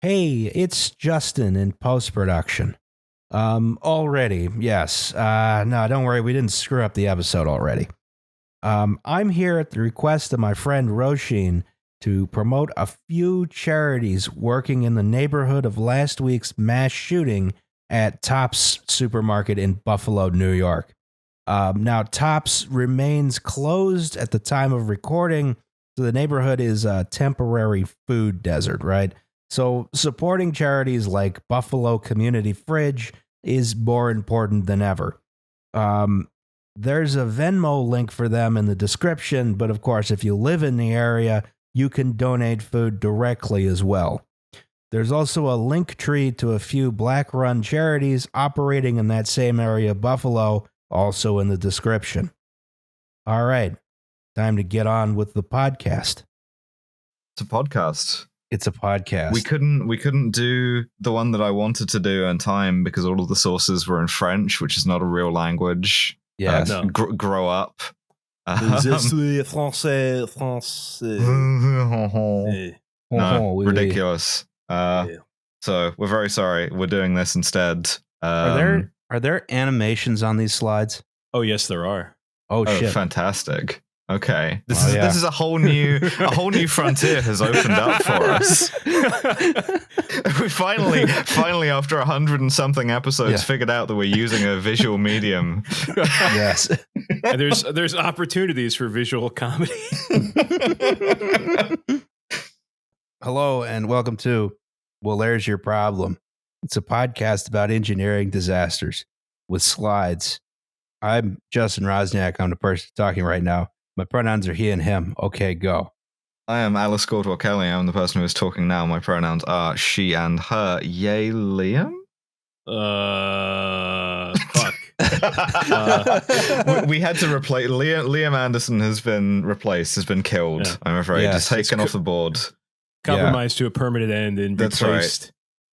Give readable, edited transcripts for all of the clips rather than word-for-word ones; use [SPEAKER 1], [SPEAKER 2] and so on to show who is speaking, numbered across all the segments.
[SPEAKER 1] Hey, it's Justin in post-production. Already, yes. No, don't worry, we didn't screw up the episode already. I'm here at the request of my friend Roshin to promote a few charities working in the neighborhood of last week's mass shooting at Tops Supermarket in Buffalo, New York. Now, Tops remains closed at the time of recording, so the neighborhood is a temporary food desert, right? So supporting charities like Buffalo Community Fridge is more important than ever. There's a Venmo link for them in the description, but of course, if you live in the area, you can donate food directly as well. There's also a link tree to a few Black-run charities operating in that same area of Buffalo, also in the description. All right, time to get on with the podcast.
[SPEAKER 2] It's a podcast.
[SPEAKER 1] It's a podcast.
[SPEAKER 2] We couldn't do the one that I wanted to do in time because all of the sources were in French, which is not a real language.
[SPEAKER 1] Yeah,
[SPEAKER 2] no. Grow up.
[SPEAKER 3] Français.
[SPEAKER 2] No, ridiculous. So we're very sorry. We're doing this instead.
[SPEAKER 1] Are there animations on these slides?
[SPEAKER 3] Oh yes, there are.
[SPEAKER 1] Oh shit!
[SPEAKER 2] Fantastic. Okay, this is a whole new frontier has opened up for us. We finally after 100 and something episodes figured out that we're using a visual medium.
[SPEAKER 1] Yes,
[SPEAKER 3] and there's opportunities for visual comedy.
[SPEAKER 1] Hello and welcome to Well, There's Your Problem. It's a podcast about engineering disasters with slides. I'm Justin Rosniak. I'm the person talking right now. My pronouns are he and him. Okay, go.
[SPEAKER 2] I am Alice Caldwell Kelly. I'm the person who is talking now. My pronouns are she and her. Yay, Liam?
[SPEAKER 3] Fuck.
[SPEAKER 2] We had to replace Liam Anderson has been killed. Yeah. I'm afraid. Just taken off the board.
[SPEAKER 3] Compromised to a permanent end and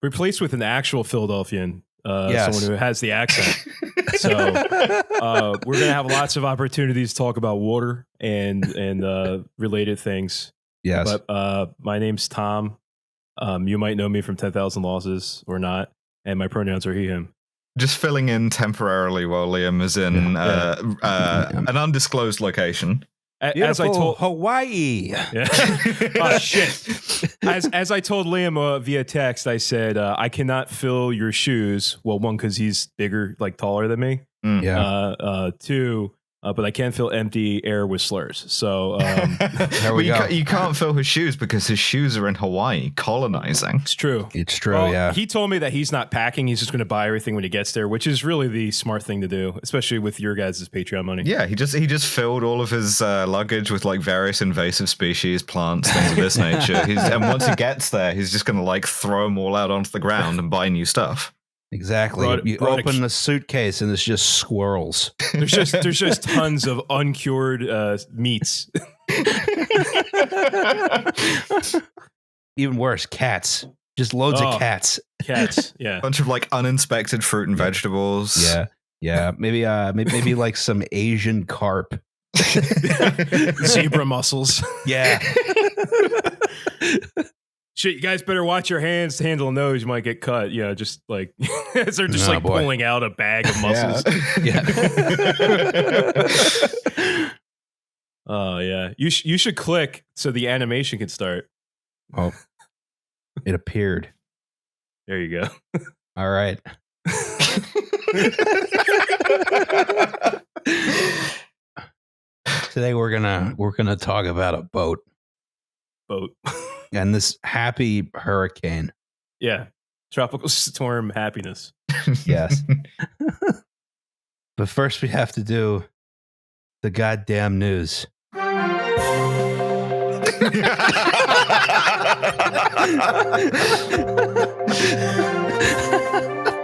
[SPEAKER 3] replaced with an actual Philadelphian. Someone who has the accent. So we're going to have lots of opportunities to talk about water and related things.
[SPEAKER 1] Yes.
[SPEAKER 3] But my name's Tom. You might know me from 10,000 Losses or not. And my pronouns are he, him.
[SPEAKER 2] Just filling in temporarily while Liam is in an undisclosed location.
[SPEAKER 1] As I told Hawaii.
[SPEAKER 3] Yeah. Oh shit! As I told Liam via text, I said I cannot fill your shoes. Well, one, because he's bigger, like taller than me.
[SPEAKER 1] Yeah.
[SPEAKER 3] Two, but I can fill empty air with slurs. So
[SPEAKER 1] there we go.
[SPEAKER 2] You can't fill his shoes because his shoes are in Hawaii colonizing.
[SPEAKER 3] It's true.
[SPEAKER 1] It's true. Well, yeah.
[SPEAKER 3] He told me that he's not packing. He's just going to buy everything when he gets there, which is really the smart thing to do, especially with your guys' Patreon money.
[SPEAKER 2] Yeah, he just filled all of his luggage with like various invasive species, plants, things of this nature. And once he gets there, he's just going to like throw them all out onto the ground and buy new stuff.
[SPEAKER 1] Exactly. You open the suitcase and it's just squirrels.
[SPEAKER 3] There's just tons of uncured meats.
[SPEAKER 1] Even worse, cats. Just loads of cats.
[SPEAKER 3] Cats, yeah.
[SPEAKER 2] Bunch of like uninspected fruit and vegetables.
[SPEAKER 1] Yeah. Maybe like some Asian carp.
[SPEAKER 3] Zebra mussels.
[SPEAKER 1] Yeah.
[SPEAKER 3] Shit, you guys better watch your hands to handle a nose. You might get cut. Yeah, just like as they're just pulling out a bag of mussels.
[SPEAKER 1] Yeah.
[SPEAKER 3] Oh yeah. You should click so the animation can start.
[SPEAKER 1] Oh, it appeared.
[SPEAKER 3] There you go.
[SPEAKER 1] All right. Today we're gonna talk about a boat. And this happy hurricane.
[SPEAKER 3] Yeah. Tropical storm happiness.
[SPEAKER 1] Yes. But first we have to do the goddamn news.
[SPEAKER 3] All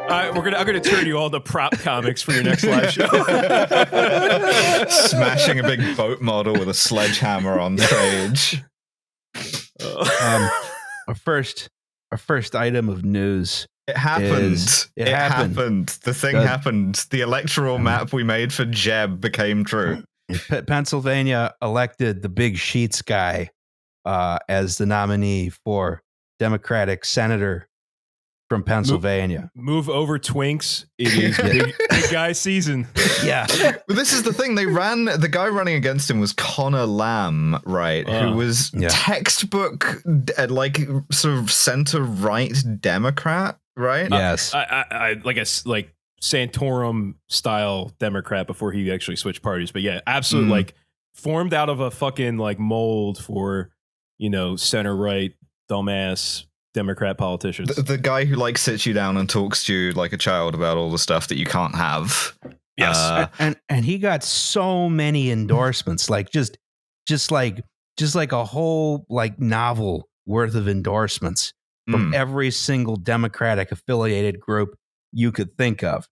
[SPEAKER 3] right, I'm gonna turn you all to prop comics for your next live show.
[SPEAKER 2] Smashing a big boat model with a sledgehammer on stage.
[SPEAKER 1] Our first item of news.
[SPEAKER 2] It happened.
[SPEAKER 1] It happened.
[SPEAKER 2] The thing happened. The electoral map we made for Jeb became true.
[SPEAKER 1] Pennsylvania elected the Big Sheets guy as the nominee for Democratic senator from Pennsylvania.
[SPEAKER 3] Move over, Twinks. It is big guy season.
[SPEAKER 1] Yeah.
[SPEAKER 2] But this is the thing. The guy running against him was Connor Lamb, right? Who was textbook, like sort of center-right Democrat, right?
[SPEAKER 1] Yes.
[SPEAKER 3] I like Santorum style Democrat before he actually switched parties. But yeah, absolutely like formed out of a fucking like mold for, center-right dumbass Democrat politicians.
[SPEAKER 2] The guy who like sits you down and talks to you like a child about all the stuff that you can't have.
[SPEAKER 3] Yes.
[SPEAKER 1] And he got so many endorsements, like just like a whole like novel worth of endorsements from every single Democratic affiliated group you could think of.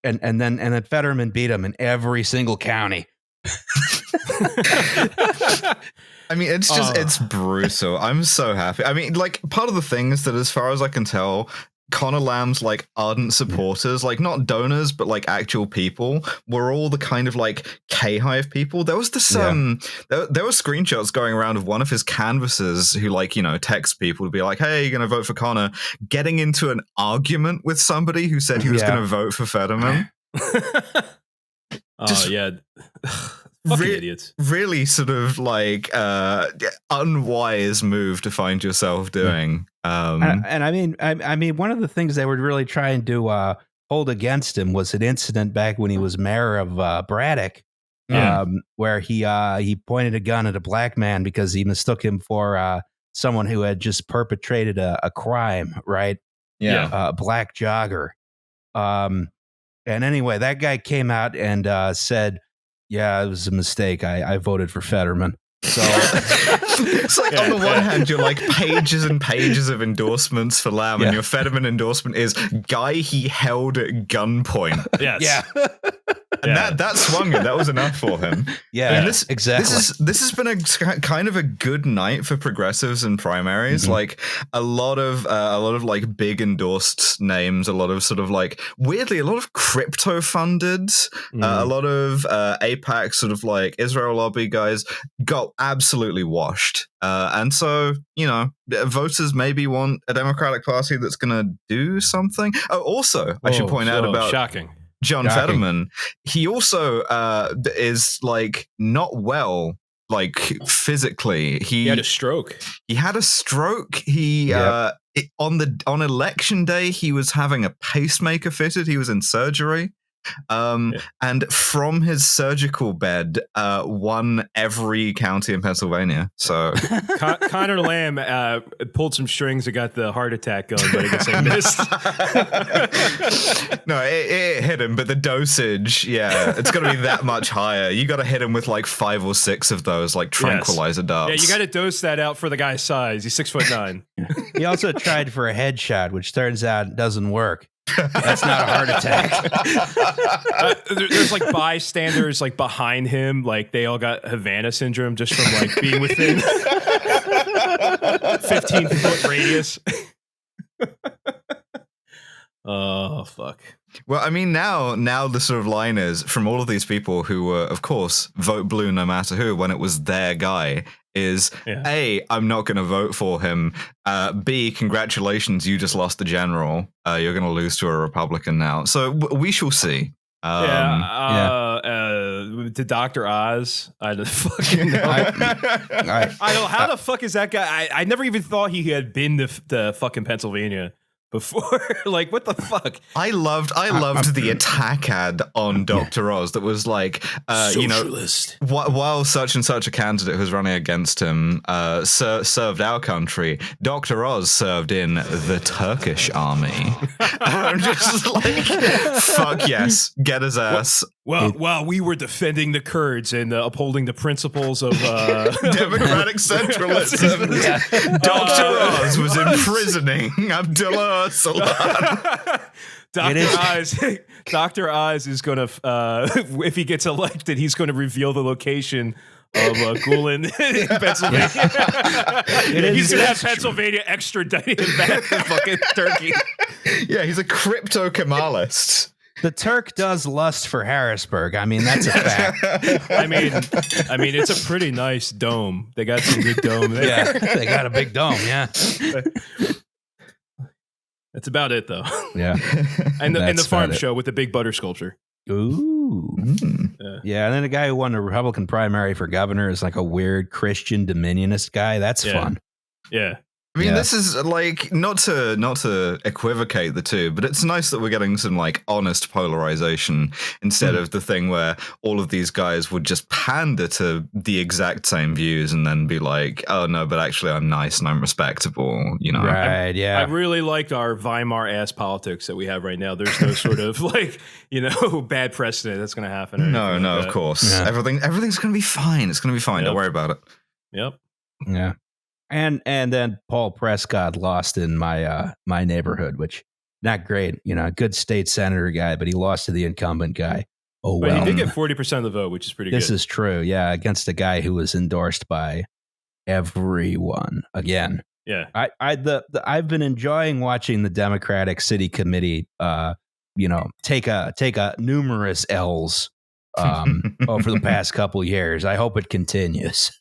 [SPEAKER 1] And then Fetterman beat him in every single county.
[SPEAKER 2] I mean, it's just, it's brutal. I'm so happy. I mean, like, part of the thing is that as far as I can tell, Connor Lamb's like ardent supporters, like not donors, but like actual people, were all the kind of like K-Hive people. There was this, there were screenshots going around of one of his canvassers who like, texts people to be like, hey, you're going to vote for Connor, getting into an argument with somebody who said he was going to vote for Fetterman.
[SPEAKER 3] Fucking idiots.
[SPEAKER 2] Really sort of like unwise move to find yourself doing.
[SPEAKER 1] And I mean, one of the things they were really trying to hold against him was an incident back when he was mayor of Braddock, where he pointed a gun at a black man because he mistook him for someone who had just perpetrated a crime, right?
[SPEAKER 2] Yeah.
[SPEAKER 1] A black jogger. And anyway, that guy came out and said, yeah, it was a mistake. I voted for Fetterman. So
[SPEAKER 2] it's like on the one hand, you're like pages and pages of endorsements for Lamb, and your Fetterman endorsement is guy he held at gunpoint.
[SPEAKER 3] Yes.
[SPEAKER 1] Yeah.
[SPEAKER 2] And that swung it. That was enough for him.
[SPEAKER 1] Yeah,
[SPEAKER 2] I mean,
[SPEAKER 1] exactly.
[SPEAKER 2] This has been a kind of a good night for progressives and primaries. Like a lot of like big endorsed names, a lot of sort of like weirdly a lot of crypto funded, a lot of AIPAC sort of like Israel lobby guys got absolutely washed. And so, voters maybe want a Democratic Party that's going to do something. Oh, also, I should point out about
[SPEAKER 3] shocking.
[SPEAKER 2] John Fetterman. He also is like not well, like physically. He
[SPEAKER 3] had a stroke.
[SPEAKER 2] He had a stroke. He on election day he was having a pacemaker fitted. He was in surgery. And from his surgical bed, won every county in Pennsylvania. So
[SPEAKER 3] Connor Lamb pulled some strings and got the heart attack going, but I guess I missed.
[SPEAKER 2] No, it hit him, but the dosage, it's got to be that much higher. You got to hit him with like 5 or 6 of those like tranquilizer darts.
[SPEAKER 3] Yeah, you got to dose that out for the guy's size. He's 6'9".
[SPEAKER 1] He also tried for a headshot, which turns out doesn't work. That's not a heart attack.
[SPEAKER 3] There's like bystanders like behind him, like they all got Havana syndrome just from like being within 15-foot radius. Oh fuck.
[SPEAKER 2] Well, I mean, now the sort of line is from all of these people who were, of course, vote blue no matter who when it was their guy. Is A, I'm not going to vote for him. B, congratulations, you just lost the general. You're going to lose to a Republican now. So we shall see.
[SPEAKER 3] To Dr. Oz, I just fucking know. I don't. How the fuck is that guy? I never even thought he had been to fucking Pennsylvania before. Like, what the fuck?
[SPEAKER 2] I loved the attack ad on Dr. Oz that was like,
[SPEAKER 3] socialist.
[SPEAKER 2] While such and such a candidate who's running against him served our country, Dr. Oz served in the Turkish army. I'm just like, fuck yes, get his ass.
[SPEAKER 3] Well, while we were defending the Kurds and upholding the principles of
[SPEAKER 2] democratic centralism, Dr. Oz was imprisoning Abdullah Öcalan.
[SPEAKER 3] Dr. Oz is going to, if he gets elected, he's going to reveal the location of Gulen in Pennsylvania. He's going to have Pennsylvania extradited back to fucking Turkey.
[SPEAKER 2] Yeah, he's a crypto Kemalist.
[SPEAKER 1] The Turk does lust for Harrisburg. I mean, that's a fact.
[SPEAKER 3] I mean, it's a pretty nice dome. They got some good dome there.
[SPEAKER 1] Yeah, they got a big dome. Yeah,
[SPEAKER 3] that's about it, though.
[SPEAKER 1] Yeah,
[SPEAKER 3] and the farm show with the big butter sculpture.
[SPEAKER 1] Ooh, yeah. And then a guy who won the Republican primary for governor is like a weird Christian Dominionist guy. That's fun.
[SPEAKER 3] Yeah.
[SPEAKER 2] I mean, this is like not to equivocate the two, but it's nice that we're getting some like honest polarization instead of the thing where all of these guys would just pander to the exact same views and then be like, "Oh no, but actually I'm nice and I'm respectable," you know?
[SPEAKER 1] Right? Yeah.
[SPEAKER 3] I really like our Weimar ass politics that we have right now. There's no sort of like bad precedent that's going to happen.
[SPEAKER 2] No, of course. Yeah. Everything's going to be fine. It's going to be fine. Don't worry about it.
[SPEAKER 3] Yep.
[SPEAKER 1] Yeah. And then Paul Prescott lost in my my neighborhood, which not great. Good state senator guy, but he lost to the incumbent guy. Oh well.
[SPEAKER 3] But he did get 40% of the vote, which is pretty good.
[SPEAKER 1] This is true. Yeah, against a guy who was endorsed by everyone again.
[SPEAKER 3] Yeah.
[SPEAKER 1] I've been enjoying watching the Democratic City Committee take a numerous L's over the past couple of years. I hope it continues.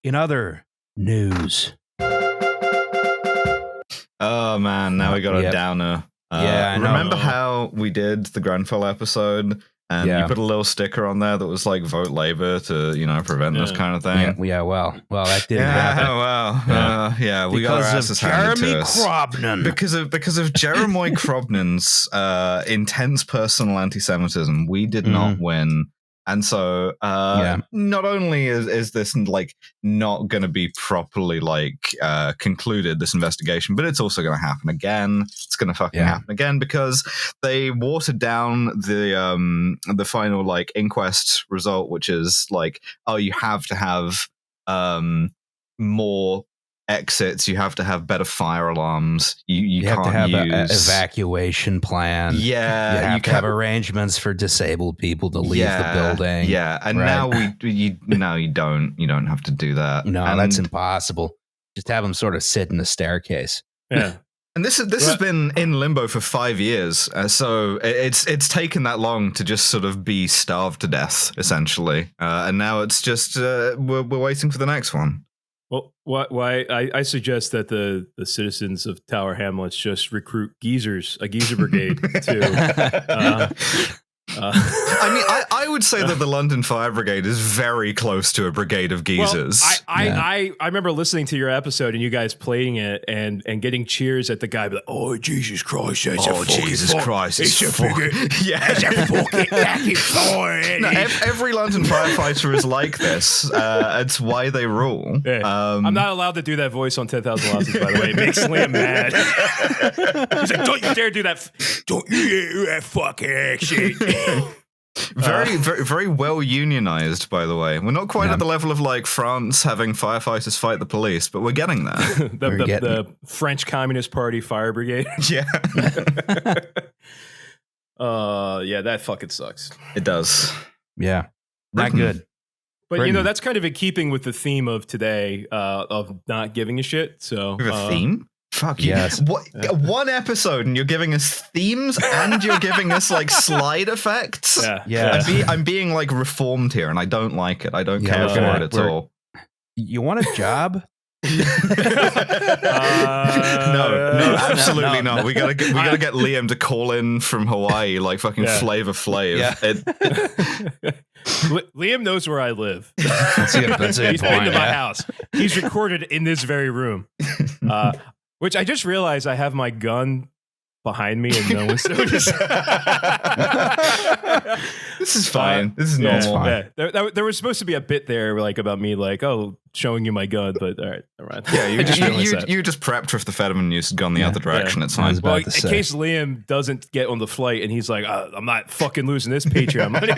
[SPEAKER 1] In other news.
[SPEAKER 2] Oh man, now we got a downer. Remember how we did the Grenfell episode and you put a little sticker on there that was like vote Labor to prevent this kind of thing?
[SPEAKER 1] Yeah, well that didn't happen.
[SPEAKER 2] We got our asses handed to us.
[SPEAKER 1] Crobnan.
[SPEAKER 2] Because of Jeremy Crobnan's intense personal anti-Semitism, we did not win. And so not only is this like not going to be properly concluded, this investigation, but it's also going to happen again. It's going to fucking happen again because they watered down the final like inquest result, which is like, oh, you have to have more exits, you have to have better fire alarms, you
[SPEAKER 1] have
[SPEAKER 2] can't
[SPEAKER 1] to have
[SPEAKER 2] use
[SPEAKER 1] an evacuation plan.
[SPEAKER 2] You
[SPEAKER 1] have to have arrangements for disabled people to leave the building.
[SPEAKER 2] And now you don't have to do that.
[SPEAKER 1] No, that's impossible. Just have them sort of sit in the staircase.
[SPEAKER 3] Yeah.
[SPEAKER 2] And this has been in limbo for 5 years, so it's taken that long to just sort of be starved to death, essentially. And now it's just we're waiting for the next one.
[SPEAKER 3] Well, why I suggest that the citizens of Tower Hamlets just recruit a geezer brigade to.
[SPEAKER 2] I mean, I would say that the London Fire Brigade is very close to a brigade of geezers.
[SPEAKER 3] Well, I remember listening to your episode and you guys playing it and getting cheers at the guy, like, "Oh Jesus Christ! It's a fucking fire!
[SPEAKER 2] No, every London firefighter is like this. It's why they rule.
[SPEAKER 3] Yeah. I'm not allowed to do that voice on 10,000 Losses, by the way. It makes Liam mad. He's like, "Don't you dare do that! Don't you dare do that fucking accent!"
[SPEAKER 2] Very, very well unionized, by the way. We're not quite at the level of like France having firefighters fight the police, but we're getting there.
[SPEAKER 3] the French Communist Party Fire Brigade.
[SPEAKER 2] Yeah.
[SPEAKER 3] That fucking sucks.
[SPEAKER 2] It does.
[SPEAKER 1] Yeah. Not good.
[SPEAKER 3] But that's kind of in keeping with the theme of today, of not giving a shit. So
[SPEAKER 2] we have a theme? Fuck yes. One episode and you're giving us themes and you're giving us like slide effects.
[SPEAKER 3] Yeah.
[SPEAKER 2] I'm being like reformed here and I don't like it. I don't care for it at all.
[SPEAKER 1] You want a job?
[SPEAKER 2] No, absolutely not. We gotta get Liam to call in from Hawaii like fucking Flavor Flav. Yeah.
[SPEAKER 3] Liam knows where I live.
[SPEAKER 1] That's a
[SPEAKER 3] He's been to my house. He's recorded in this very room. Which I just realized I have my gun behind me and no one's noticed.
[SPEAKER 2] This is fine. This is normal.
[SPEAKER 3] Yeah. There was supposed to be a bit there like about me like, oh, showing you my gun, but all right, never mind.
[SPEAKER 2] Yeah, you just prepped for if the Federman news had gone the other direction. It's fine.
[SPEAKER 3] Well, in case Liam doesn't get on the flight and he's like, I'm not fucking losing this Patreon money.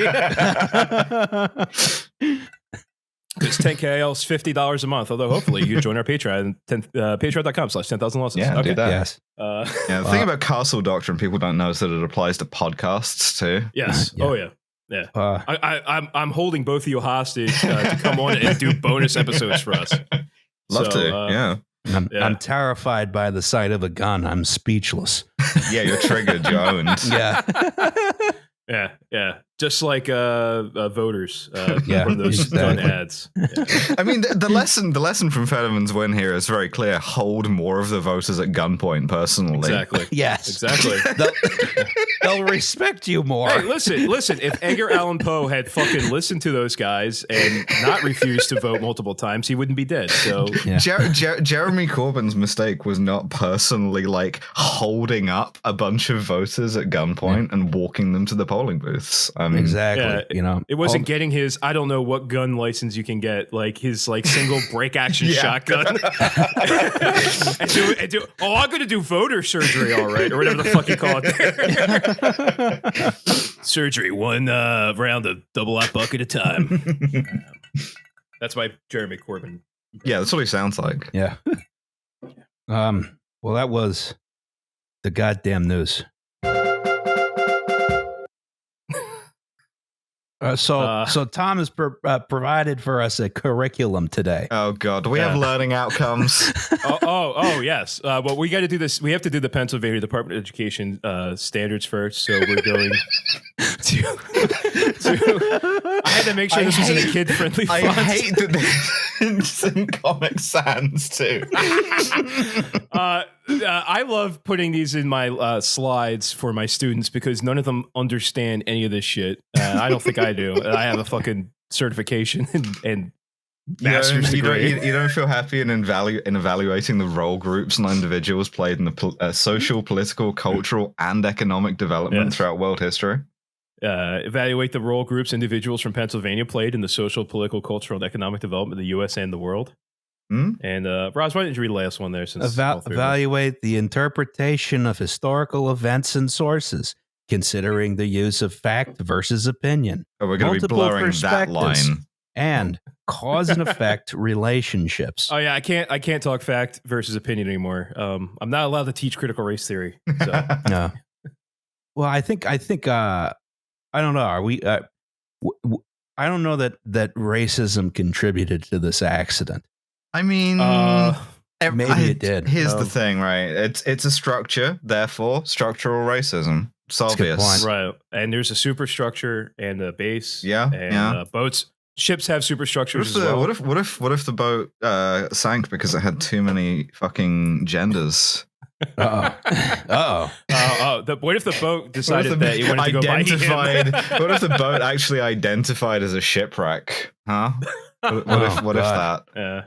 [SPEAKER 3] It's $10K, $50 a month. Although hopefully you join our Patreon, patreon.com/10,000losses.
[SPEAKER 2] Yeah, do that.
[SPEAKER 1] Yes.
[SPEAKER 2] The thing about Castle Doctrine people don't know is that it applies to podcasts too.
[SPEAKER 3] Yes. Yeah. Oh yeah. Yeah. I'm holding both of you hostage to come on and do bonus episodes for us.
[SPEAKER 2] Love to. Yeah.
[SPEAKER 1] I'm terrified by the sight of a gun. I'm speechless.
[SPEAKER 2] Yeah, you're triggered. You're owned.
[SPEAKER 1] Yeah.
[SPEAKER 3] Yeah. Just like voters
[SPEAKER 1] from
[SPEAKER 3] those gun ads. Yeah.
[SPEAKER 2] I mean, the lesson from Fetterman's win here is very clear. Hold more of the voters at gunpoint personally.
[SPEAKER 3] Exactly.
[SPEAKER 1] Yes.
[SPEAKER 3] Exactly.
[SPEAKER 1] They'll respect you more.
[SPEAKER 3] Hey, listen. If Edgar Allan Poe had fucking listened to those guys and not refused to vote multiple times, he wouldn't be dead. So
[SPEAKER 2] Jeremy Corbyn's mistake was not personally like holding up a bunch of voters at gunpoint and walking them to the polling booths.
[SPEAKER 1] Exactly.
[SPEAKER 3] Yeah, it wasn't getting his, I don't know what gun license you can get, like his like single break action shotgun. I'm going to do voter surgery, all right, or whatever the fuck you call it there. Surgery, one round of double hot buck at a time. That's my Jeremy Corbyn.
[SPEAKER 2] Yeah, that's what he sounds like.
[SPEAKER 1] Yeah. Well, that was the goddamn news. So Tom has provided for us a curriculum today.
[SPEAKER 2] Oh God, do we have learning outcomes?
[SPEAKER 3] oh yes. Well, we got to do this. We have to do the Pennsylvania Department of Education standards first. So we're going to I had to make sure this was in a kid-friendly font.
[SPEAKER 2] I hate that it's in Comic Sans too.
[SPEAKER 3] I love putting these in my slides for my students because none of them understand any of this shit. I don't think I do. I have a fucking certification and master's degree.
[SPEAKER 2] You don't feel happy in evaluating the role groups and individuals played in the social, political, cultural, and economic development throughout world history?
[SPEAKER 3] Evaluate the role groups individuals from Pennsylvania played in the social, political, cultural, and economic development of the U.S. and the world. And Roz, why didn't you read the last one there? Since
[SPEAKER 1] evaluate the interpretation of historical events and sources, considering the use of fact versus opinion.
[SPEAKER 2] Oh, we're going to be blurring that line.
[SPEAKER 1] And cause and effect relationships.
[SPEAKER 3] Oh yeah, I can't talk fact versus opinion anymore. I'm not allowed to teach critical race theory. So.
[SPEAKER 1] No. Well, I think I don't know. Are we? I don't know that racism contributed to this accident.
[SPEAKER 2] I mean,
[SPEAKER 1] maybe it did.
[SPEAKER 2] Here's the thing, right? It's a structure, therefore structural racism. It's obvious,
[SPEAKER 3] right? And there's a superstructure and a base.
[SPEAKER 2] Yeah,
[SPEAKER 3] and ships have superstructures as well.
[SPEAKER 2] What if the boat sank because it had too many fucking genders?
[SPEAKER 1] What
[SPEAKER 3] if the boat decided that you wanted to go by him?
[SPEAKER 2] What if the boat actually identified as a shipwreck? Huh? What if that?
[SPEAKER 3] Yeah.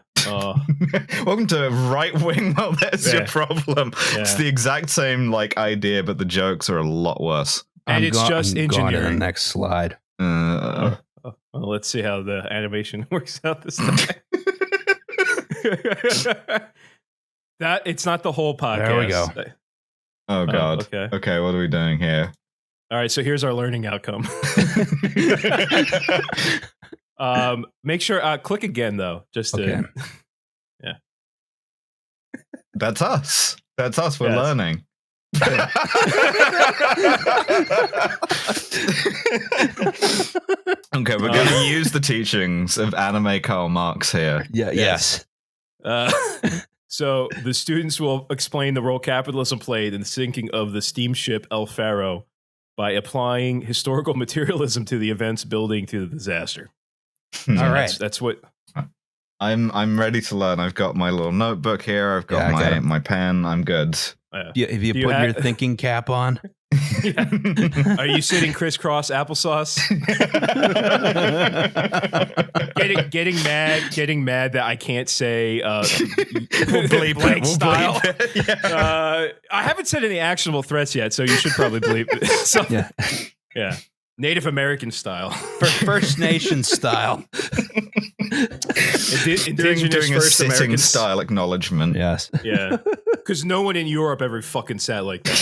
[SPEAKER 2] Welcome to Right Wing. Well, there's your problem. Yeah. It's the exact same like idea, but the jokes are a lot worse.
[SPEAKER 3] And it's just engineering.
[SPEAKER 1] To the next slide.
[SPEAKER 3] Well, let's see how the animation works out this time. That it's not the whole podcast.
[SPEAKER 1] There we go.
[SPEAKER 2] Oh God. Okay. What are we doing here?
[SPEAKER 3] All right. So here's our learning outcome. Make sure click again though. Just to, yeah.
[SPEAKER 2] That's us. We're learning. Okay, we're going to use the teachings of anime Karl Marx here.
[SPEAKER 1] Yeah. Yes.
[SPEAKER 3] So the students will explain the role capitalism played in the sinking of the steamship El Faro by applying historical materialism to the events building to the disaster.
[SPEAKER 1] All right,
[SPEAKER 3] that's what
[SPEAKER 2] I'm ready to learn. I've got my little notebook here. I've got my pen. I'm good.
[SPEAKER 1] Have you put your thinking cap on?
[SPEAKER 3] Yeah. Are you sitting crisscross applesauce? getting mad that I can't say blank style. I haven't said any actionable threats yet, so you should probably bleep it. So, yeah. Native American style.
[SPEAKER 1] First Nation style.
[SPEAKER 3] Indigenous
[SPEAKER 2] doing
[SPEAKER 3] First
[SPEAKER 2] a
[SPEAKER 3] American
[SPEAKER 2] style acknowledgement.
[SPEAKER 1] Yes.
[SPEAKER 3] Yeah. Because no one in Europe ever fucking sat like that.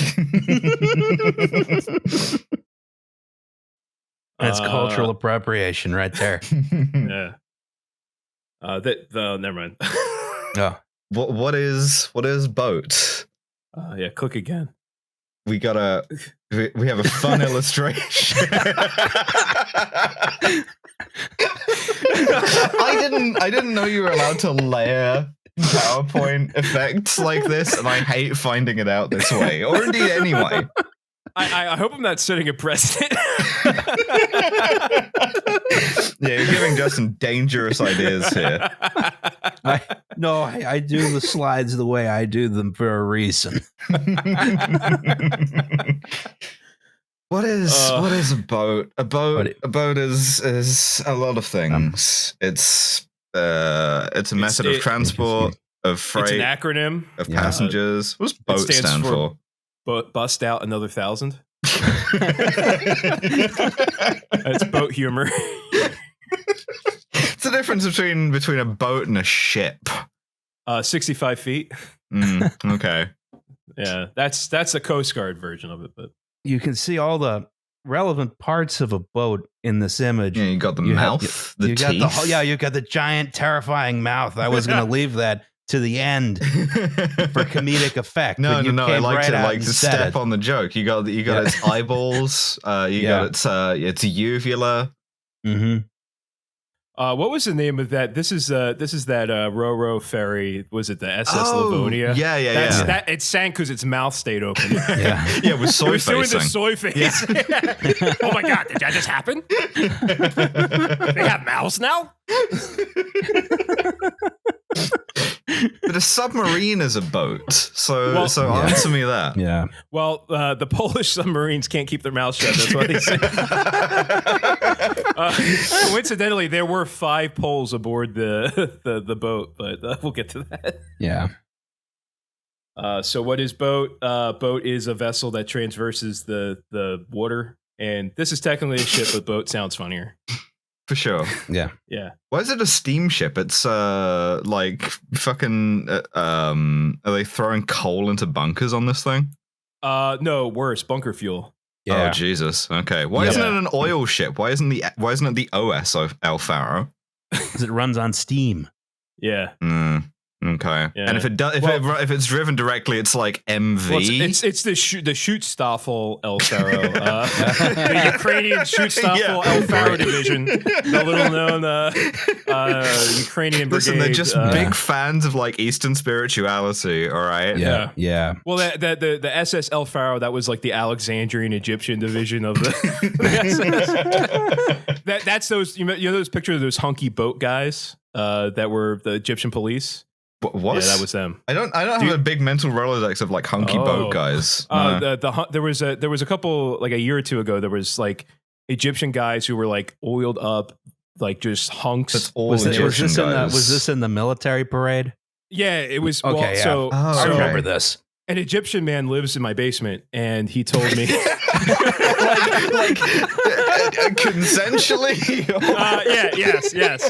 [SPEAKER 1] That's cultural appropriation right there.
[SPEAKER 3] Yeah. Never mind.
[SPEAKER 1] Oh.
[SPEAKER 2] What is boat?
[SPEAKER 3] Yeah, click again.
[SPEAKER 2] We have a fun illustration. I didn't know you were allowed to layer PowerPoint effects like this, and I hate finding it out this way, or indeed anyway.
[SPEAKER 3] I hope I'm not setting a precedent.
[SPEAKER 2] Yeah, you're giving Justin dangerous ideas here.
[SPEAKER 1] I do the slides the way I do them for a reason.
[SPEAKER 2] What is a boat? A boat is a lot of things. It's a method of transport, of freight.
[SPEAKER 3] It's an acronym
[SPEAKER 2] of passengers. What does boat stand for?
[SPEAKER 3] Bust out another 1,000. That's boat humor.
[SPEAKER 2] It's the difference between a boat and a ship.
[SPEAKER 3] 65 feet.
[SPEAKER 2] Okay.
[SPEAKER 3] Yeah, that's a Coast Guard version of it, but
[SPEAKER 1] you can see all the relevant parts of a boat in this image.
[SPEAKER 2] Yeah, you got the mouth, the teeth.
[SPEAKER 1] You got the giant, terrifying mouth. I was going to leave that to the end for comedic effect.
[SPEAKER 2] No. I like to step on the joke. You got its eyeballs. Got its uvula.
[SPEAKER 1] Mm-hmm.
[SPEAKER 3] What was the name of that? This is that Ro-Ro ferry. Was it the SS Livonia?
[SPEAKER 2] Yeah.
[SPEAKER 3] It sank because its mouth stayed open.
[SPEAKER 2] Yeah, with soy facing.
[SPEAKER 3] Doing the soy face. Yeah. Oh my God, did that just happen? They have mouths now?
[SPEAKER 2] But a submarine is a boat, so answer me that.
[SPEAKER 1] Yeah.
[SPEAKER 3] Well, the Polish submarines can't keep their mouths shut. That's what they say. Coincidentally, there were 5 Poles aboard the boat, but we'll get to that.
[SPEAKER 1] Yeah.
[SPEAKER 3] So what is boat? Boat is a vessel that traverses the water, and this is technically a ship, but boat sounds funnier.
[SPEAKER 2] For sure.
[SPEAKER 3] Yeah.
[SPEAKER 2] Why is it a steamship? It's like fucking are they throwing coal into bunkers on this thing?
[SPEAKER 3] No, worse, bunker fuel.
[SPEAKER 2] Yeah. Oh Jesus. Okay. Why isn't it an oil ship? Why isn't it the OS of El Faro?
[SPEAKER 1] Because it runs on steam.
[SPEAKER 3] Yeah.
[SPEAKER 2] Okay. Yeah. And if if it's driven directly, it's like MV.
[SPEAKER 3] Well, it's the Schutzstaffel El Faro, the Ukrainian Schutzstaffel El Faro division, the little known Ukrainian brigade.
[SPEAKER 2] Listen, they're just big fans of like Eastern spirituality. All right.
[SPEAKER 1] Yeah.
[SPEAKER 3] Well, the SS El Faro, that was like the Alexandrian Egyptian division of the SS. That's those those pictures of those hunky boat guys that were the Egyptian police.
[SPEAKER 2] What?
[SPEAKER 3] Yeah, that was them.
[SPEAKER 2] I don't have a big mental Rolodex of like hunky boat guys.
[SPEAKER 3] No. There was a couple like a year or two ago. There was like Egyptian guys who were like oiled up, like just hunks.
[SPEAKER 2] That's all was
[SPEAKER 1] this in the military parade?
[SPEAKER 3] Yeah, it was.
[SPEAKER 1] Okay,
[SPEAKER 3] well,
[SPEAKER 1] yeah.
[SPEAKER 3] So
[SPEAKER 1] I remember this.
[SPEAKER 3] An Egyptian man lives in my basement, and he told me,
[SPEAKER 2] consensually.
[SPEAKER 3] Yes.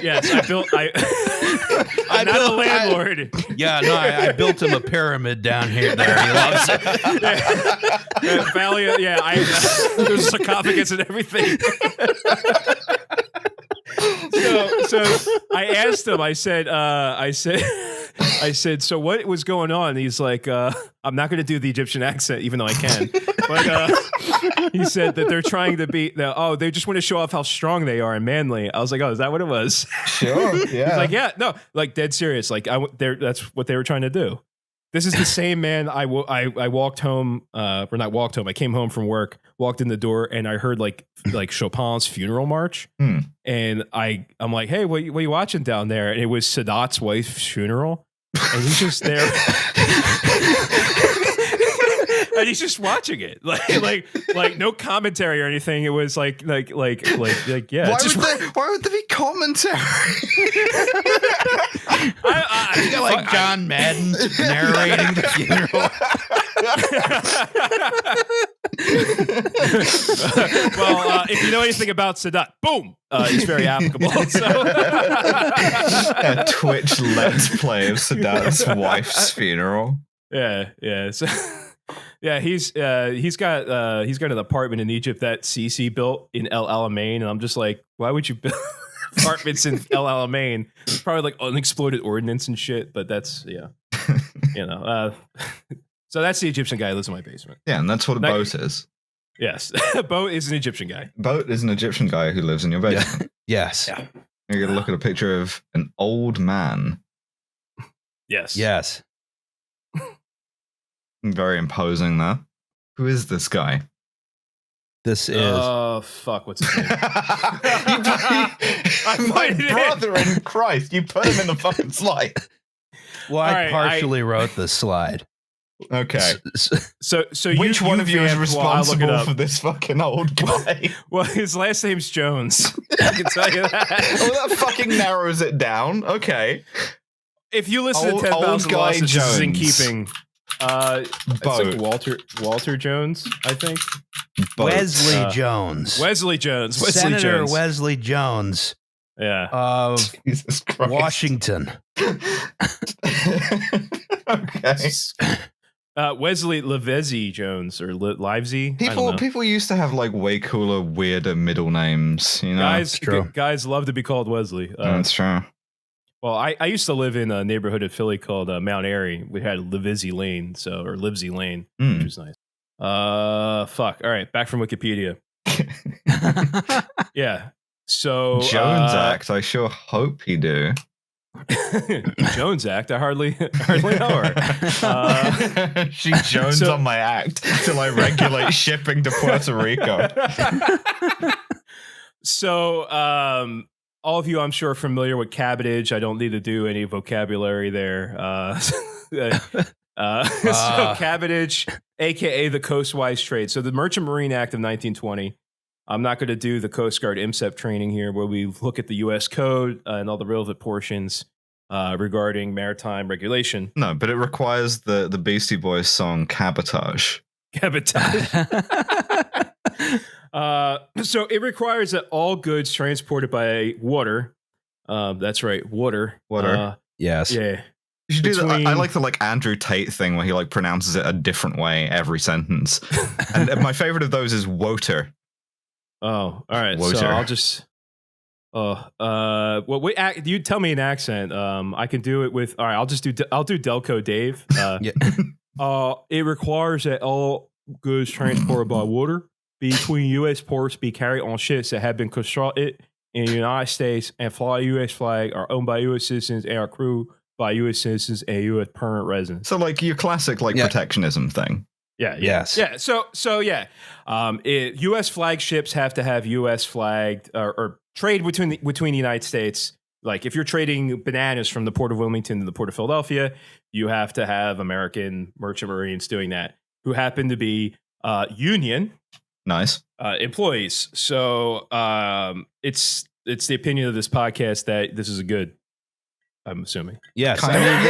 [SPEAKER 3] I'm not a landlord.
[SPEAKER 1] I built him a pyramid down here. There, he loves it.
[SPEAKER 3] Valley. There's a sarcophagus and everything. So I asked him. I said, so what was going on? And he's like, I'm not going to do the Egyptian accent, even though I can. But he said that they're trying to be. They just want to show off how strong they are and manly. I was like, oh, is that what it was?
[SPEAKER 2] Sure. Yeah.
[SPEAKER 3] He's like, yeah, no, like dead serious. Like that's what they were trying to do. This is the same man. I walked home, or not walked home. I came home from work, walked in the door, and I heard like Chopin's funeral march. And I'm like, hey, what are you watching down there? And it was Sadat's wife's funeral, and he's just there. And he's just watching it, like no commentary or anything. It was like yeah.
[SPEAKER 2] Why would there be commentary?
[SPEAKER 1] I feel like John Madden narrating the funeral.
[SPEAKER 3] Well, if you know anything about Sadat, boom, it's very applicable. So.
[SPEAKER 2] A Twitch Let's Play of Sadat's wife's funeral.
[SPEAKER 3] Yeah. So. Yeah, he's got an apartment in Egypt that CC built in El Alamein, and I'm just like, why would you build apartments in El Alamein? It's probably like unexploded ordnance and shit, but that's so that's the Egyptian guy who lives in my basement.
[SPEAKER 2] Yeah, and that's what a boat is.
[SPEAKER 3] Yes, a boat is an Egyptian guy.
[SPEAKER 2] Boat is an Egyptian guy who lives in your basement.
[SPEAKER 1] Yes.
[SPEAKER 3] Yeah.
[SPEAKER 2] You're gonna look at a picture of an old man.
[SPEAKER 3] Yes.
[SPEAKER 1] Yes.
[SPEAKER 2] Very imposing there. Who is this guy?
[SPEAKER 1] This is.
[SPEAKER 3] Oh, fuck. What's his name?
[SPEAKER 2] My brother in Christ, you put him in the fucking slide.
[SPEAKER 1] Well, I partially wrote the slide.
[SPEAKER 2] Okay.
[SPEAKER 3] So
[SPEAKER 2] which one of you is responsible for this fucking old guy?
[SPEAKER 3] Well, his last name's Jones. I can tell you that.
[SPEAKER 2] Oh, that fucking narrows it down. Okay.
[SPEAKER 3] If you listen to 10,000 Losses, this is in keeping. It's like Walter Jones, I think.
[SPEAKER 1] Wesley Jones.
[SPEAKER 3] Senator
[SPEAKER 1] Wesley Jones.
[SPEAKER 3] Yeah.
[SPEAKER 1] Of Washington.
[SPEAKER 2] Okay.
[SPEAKER 3] Wesley Livesey Jones or Livesey.
[SPEAKER 2] People used to have like way cooler, weirder middle names. You know,
[SPEAKER 3] guys love to be called Wesley.
[SPEAKER 2] That's true.
[SPEAKER 3] Well, I used to live in a neighborhood of Philly called Mount Airy. We had Livesey Lane, or Livesey Lane, which was nice. Fuck. All right, back from Wikipedia. Yeah. So
[SPEAKER 2] Jones Act. I sure hope he do.
[SPEAKER 3] Jones Act. I hardly know her.
[SPEAKER 2] She Jones on my act till I regulate shipping to Puerto Rico.
[SPEAKER 3] So, all of you, I'm sure, are familiar with cabotage. I don't need to do any vocabulary there. So cabotage, aka the coastwise trade. So the Merchant Marine Act of 1920. I'm not going to do the Coast Guard IMSEP training here, where we look at the U.S. Code and all the relevant portions regarding maritime regulation.
[SPEAKER 2] No, but it requires the Beastie Boys song "Cabotage."
[SPEAKER 3] Cabotage. So it requires that all goods transported by water. That's right, water.
[SPEAKER 1] Yes.
[SPEAKER 3] Yeah.
[SPEAKER 2] You should do that. I like the Andrew Tate thing where he pronounces it a different way every sentence. And my favorite of those is "woter."
[SPEAKER 3] Oh, all right.
[SPEAKER 2] Woter.
[SPEAKER 3] So I'll just. You tell me an accent. I can do it with. All right, I'll do Delco Dave. It requires that all goods transported by water between U.S. ports be carried on ships that have been constructed in the United States and fly U.S. flag, are owned by U.S. citizens, and are crewed by U.S. citizens and U.S. permanent residents.
[SPEAKER 2] So, your classic protectionism thing.
[SPEAKER 3] Yeah.
[SPEAKER 1] Yes.
[SPEAKER 3] Yeah. So yeah. U.S. flagships have to have U.S. flagged or trade between the United States. Like if you're trading bananas from the Port of Wilmington to the Port of Philadelphia, you have to have American merchant marines doing that, who happen to be union.
[SPEAKER 2] Nice.
[SPEAKER 3] Employees. So it's the opinion of this podcast that this is a good. I'm assuming.
[SPEAKER 1] Yes. I mean,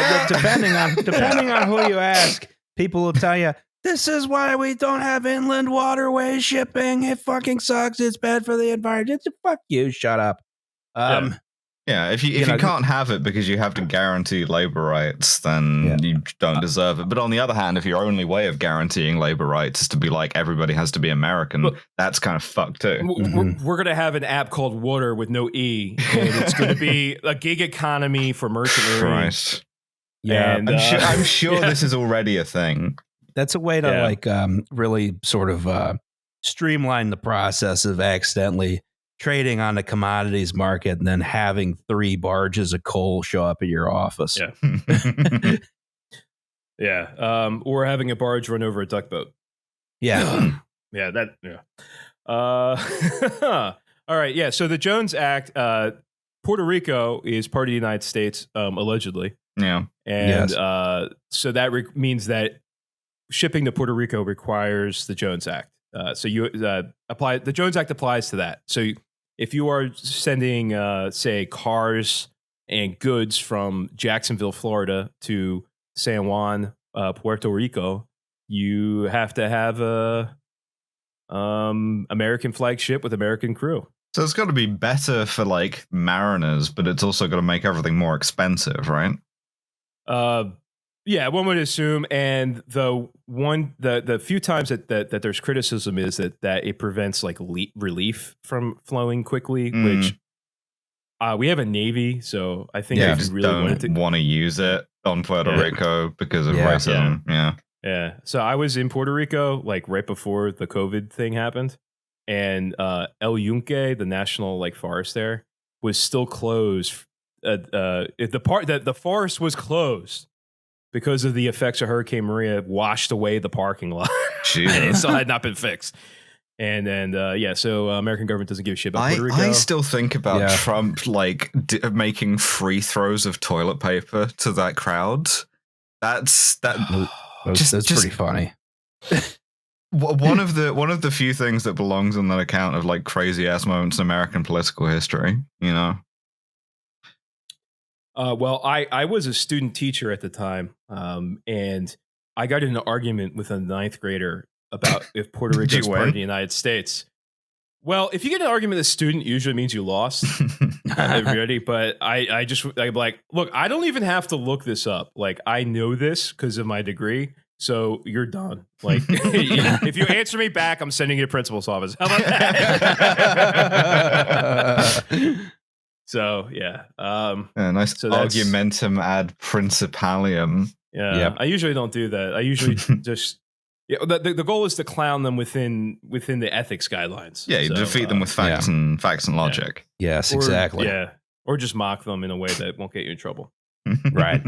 [SPEAKER 1] depending on who you ask, people will tell you, this is why we don't have inland waterway shipping. It fucking sucks. It's bad for the environment. Fuck you. Shut up.
[SPEAKER 2] If you can't have it because you have to guarantee labor rights, then you don't deserve it. But on the other hand, if your only way of guaranteeing labor rights is to be everybody has to be American, that's kind of fucked too.
[SPEAKER 3] We're going to have an app called Water with no E, and it's going to be a gig economy for merchant marines.
[SPEAKER 2] Christ. Yeah, and, I'm sure this is already a thing.
[SPEAKER 1] That's a way to really sort of streamline the process of accidentally trading on the commodities market and then having 3 barges of coal show up at your office.
[SPEAKER 3] Yeah. Yeah. Or having a barge run over a duck boat.
[SPEAKER 1] Yeah.
[SPEAKER 3] All right. Yeah. So the Jones Act, Puerto Rico is part of the United States, allegedly.
[SPEAKER 2] Yeah.
[SPEAKER 3] And so that means that shipping to Puerto Rico requires the Jones Act. So you the Jones Act applies to that. So if you are sending, say, cars and goods from Jacksonville, Florida to San Juan, Puerto Rico, you have to have a American flag ship with American crew.
[SPEAKER 2] So it's got to be better for mariners, but it's also got to make everything more expensive, right?
[SPEAKER 3] Yeah, one would assume. And the few times that there's criticism is that it prevents relief from flowing quickly, which we have a Navy, so I think
[SPEAKER 2] they just really don't want to use it on Puerto Rico because of racism.
[SPEAKER 3] Yeah. So I was in Puerto Rico right before the COVID thing happened, and El Yunque, the national forest there, was still closed. The forest was closed because of the effects of Hurricane Maria, washed away the parking lot. And it still had not been fixed. And so American government doesn't give a shit about Puerto Rico.
[SPEAKER 2] I still think about Trump like making free throws of toilet paper to that crowd. That's
[SPEAKER 1] pretty funny.
[SPEAKER 2] One of the few things that belongs on that account of like crazy ass moments in American political history, you know.
[SPEAKER 3] Well, I was a student teacher at the time, and I got in an argument with a ninth grader about if Puerto Rico is part of the United States. Well, if you get an argument with a student, usually means you lost. Everybody, but I'm like, look, I don't even have to look this up. Like, I know this because of my degree. So you're done. Like, if you answer me back, I'm sending you to principal's office. How about that? So yeah,
[SPEAKER 2] nice. So argumentum ad principalium.
[SPEAKER 3] Yeah, yep. I usually don't do that. I usually just the goal is to clown them within the ethics guidelines.
[SPEAKER 2] Yeah, you defeat them with facts and logic.
[SPEAKER 1] Yes, exactly.
[SPEAKER 3] Or just mock them in a way that won't get you in trouble.
[SPEAKER 1] Right.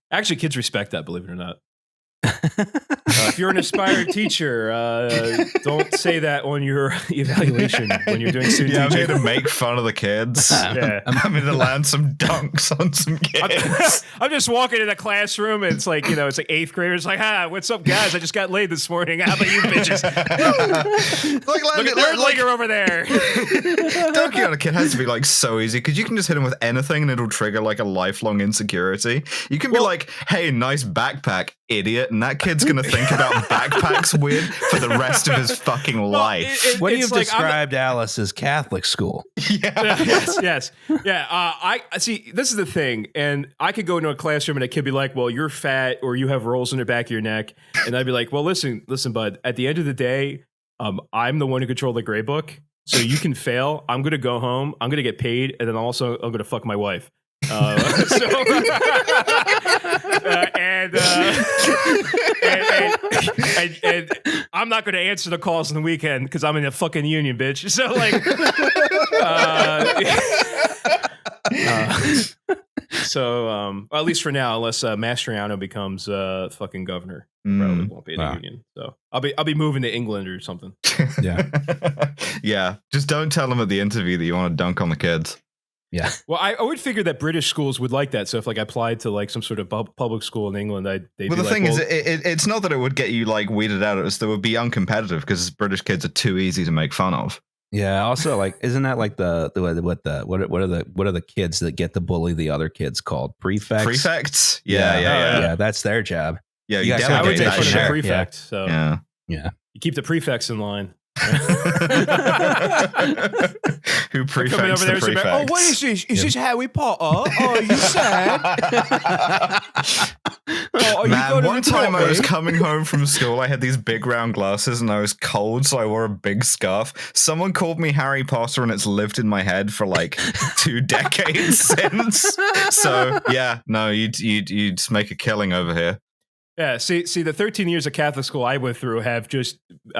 [SPEAKER 3] Actually, kids respect that. Believe it or not. If you're an aspired teacher, don't say that on your evaluation when you're doing student teaching.
[SPEAKER 2] I'm here to make fun of the kids. I'm here to land some dunks on some kids.
[SPEAKER 3] I'm just walking in a classroom and it's like, it's like eighth graders like, what's up, guys? I just got laid this morning. How about you bitches? Look at over there.
[SPEAKER 2] Dunking on a kid has to be like so easy because you can just hit him with anything and it'll trigger like a lifelong insecurity. You can be like, hey, nice backpack, idiot. And that kid's going to think about backpacks weird for the rest of his fucking life.
[SPEAKER 1] What do you described Alice as Catholic school?
[SPEAKER 2] Yeah.
[SPEAKER 3] Yes. Yeah. I see. This is the thing. And I could go into a classroom and a kid be like, well, you're fat or you have rolls in the back of your neck. And I'd be like, well, listen, bud, at the end of the day, I'm the one who controlled the grade book. So you can fail. I'm going to go home. I'm going to get paid. And then also I'm going to fuck my wife. And I'm not going to answer the calls on the weekend because I'm in a fucking union, bitch. So like, at least for now, unless Mastriano becomes fucking governor, probably won't be in the union. So I'll be moving to England or something.
[SPEAKER 2] Yeah. Just don't tell them at the interview that you want to dunk on the kids.
[SPEAKER 1] Yeah.
[SPEAKER 3] Well, I would figure that British schools would like that. So if like I applied to like some sort of public school in England, they'd be like,
[SPEAKER 2] is, it's not that it would get you like weeded out. It's that it would be uncompetitive because British kids are too easy to make fun of.
[SPEAKER 1] Yeah. Also, like, isn't that like what are the kids that get to bully the other kids called? Prefects.
[SPEAKER 2] Prefects.
[SPEAKER 1] Yeah. That's their job.
[SPEAKER 2] Yeah. You
[SPEAKER 3] I would
[SPEAKER 2] delegate
[SPEAKER 3] make fun of the
[SPEAKER 2] that.
[SPEAKER 3] prefect. So
[SPEAKER 1] Yeah.
[SPEAKER 3] You keep the prefects in line.
[SPEAKER 2] Who prefects the prefects?
[SPEAKER 3] Oh, what is this? Is this Harry Potter? Oh, you sad?
[SPEAKER 2] Man, one time I was coming home from school, I had these big round glasses and I was cold, so I wore a big scarf. Someone called me Harry Potter and it's lived in my head for like 2 decades since. So yeah, no, you'd make a killing over here.
[SPEAKER 3] Yeah, see, the 13 years of Catholic school I went through have just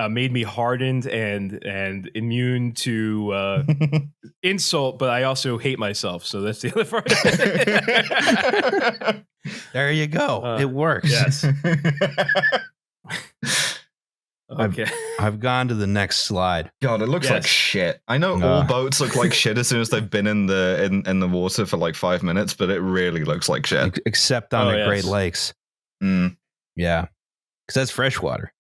[SPEAKER 3] made me hardened and immune to insult, but I also hate myself. So that's the other part.
[SPEAKER 1] There you go. It works.
[SPEAKER 3] Yes. Okay.
[SPEAKER 1] I've gone to the next slide.
[SPEAKER 2] God, it looks like shit. I know all boats look like shit as soon as they've been in the water for like 5 minutes, but it really looks like shit.
[SPEAKER 1] Except on the Great Lakes. Yeah, because that's freshwater.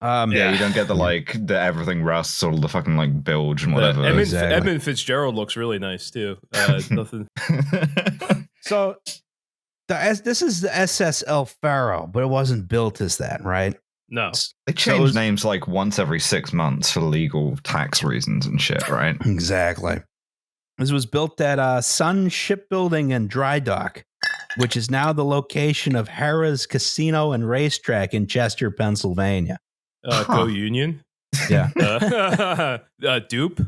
[SPEAKER 2] You don't get the everything rusts or the fucking like bilge and whatever.
[SPEAKER 3] Edmund Fitzgerald looks really nice too. Nothing.
[SPEAKER 1] So this is the SSL Faro, but it wasn't built as that, right?
[SPEAKER 3] No,
[SPEAKER 2] they change names like once every 6 months for legal tax reasons and shit, right?
[SPEAKER 1] Exactly. This was built at Sun Shipbuilding and Dry Dock, which is now the location of Harrah's Casino and Racetrack in Chester, Pennsylvania.
[SPEAKER 3] Go Union.
[SPEAKER 1] Yeah.
[SPEAKER 3] Dupe.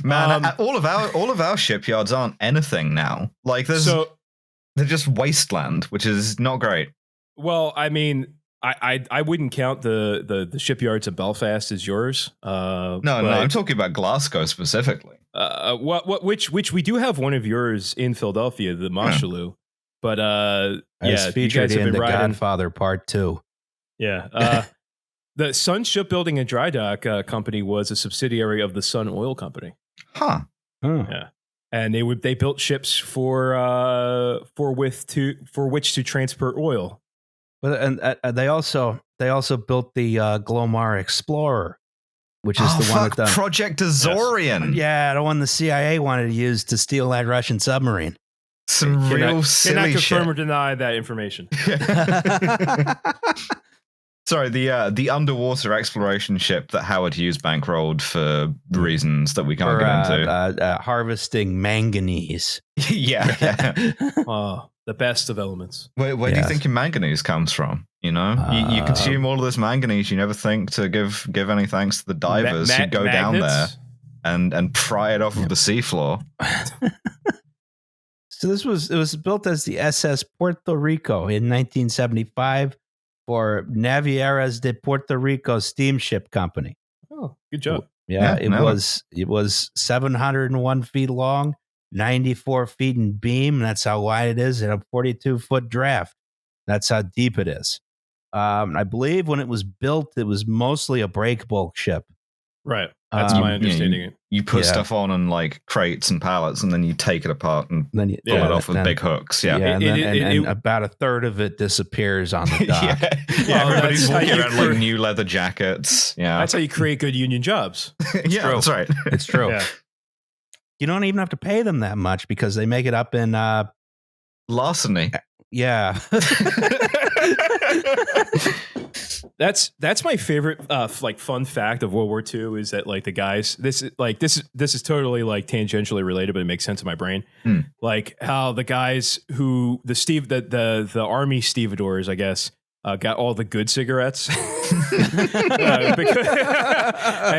[SPEAKER 2] Man, all of our shipyards aren't anything now. Like they're just wasteland, which is not great.
[SPEAKER 3] Well, I mean, I wouldn't count the shipyards at Belfast as yours.
[SPEAKER 2] No, I'm talking about Glasgow specifically.
[SPEAKER 3] Which we do have one of yours in Philadelphia, the Moshulu. But
[SPEAKER 1] As
[SPEAKER 3] you
[SPEAKER 1] featured
[SPEAKER 3] guys have
[SPEAKER 1] in
[SPEAKER 3] been
[SPEAKER 1] The
[SPEAKER 3] riding.
[SPEAKER 1] Godfather Part 2.
[SPEAKER 3] Yeah. The Sun Shipbuilding and Dry Dock Company was a subsidiary of the Sun Oil Company.
[SPEAKER 2] Huh.
[SPEAKER 3] Yeah. And they built ships for which to transport oil.
[SPEAKER 1] But and they also built the Glomar Explorer, which is the one that
[SPEAKER 2] Project Azorian.
[SPEAKER 1] Yeah, the one the CIA wanted to use to steal that Russian submarine.
[SPEAKER 2] Some real silly shit.
[SPEAKER 3] Cannot confirm or deny that information.
[SPEAKER 2] Sorry, the underwater exploration ship that Howard Hughes bankrolled for reasons that we can't get into.
[SPEAKER 1] Harvesting manganese.
[SPEAKER 2] Yeah.
[SPEAKER 3] The best of elements.
[SPEAKER 2] Where do you think your manganese comes from? You know, you consume all of this manganese. You never think to give any thanks to the divers who go down there and pry it off of the seafloor.
[SPEAKER 1] So it was built as the SS Puerto Rico in 1975 for Navieras de Puerto Rico Steamship Company.
[SPEAKER 3] Oh, good job.
[SPEAKER 1] Yeah, it was 701 feet long, 94 feet in beam. That's how wide it is, and a 42-foot draft. That's how deep it is. I believe when it was built, it was mostly a break bulk ship.
[SPEAKER 3] Right. That's my understanding.
[SPEAKER 2] You put stuff on like crates and pallets, and then you take it apart and then pull it off with big hooks. Yeah,
[SPEAKER 1] and about a third of it disappears on the dock.
[SPEAKER 2] Everybody's walking around like new leather jackets. Yeah,
[SPEAKER 3] that's how you create good union jobs.
[SPEAKER 2] That's right.
[SPEAKER 1] It's true. Yeah. You don't even have to pay them that much because they make it up in
[SPEAKER 2] larceny.
[SPEAKER 1] Yeah.
[SPEAKER 3] That's my favorite fun fact of World War II is that like the guys this is totally like tangentially related, but it makes sense in my brain. Like how the guys who the army stevedores, I guess, got all the good cigarettes. And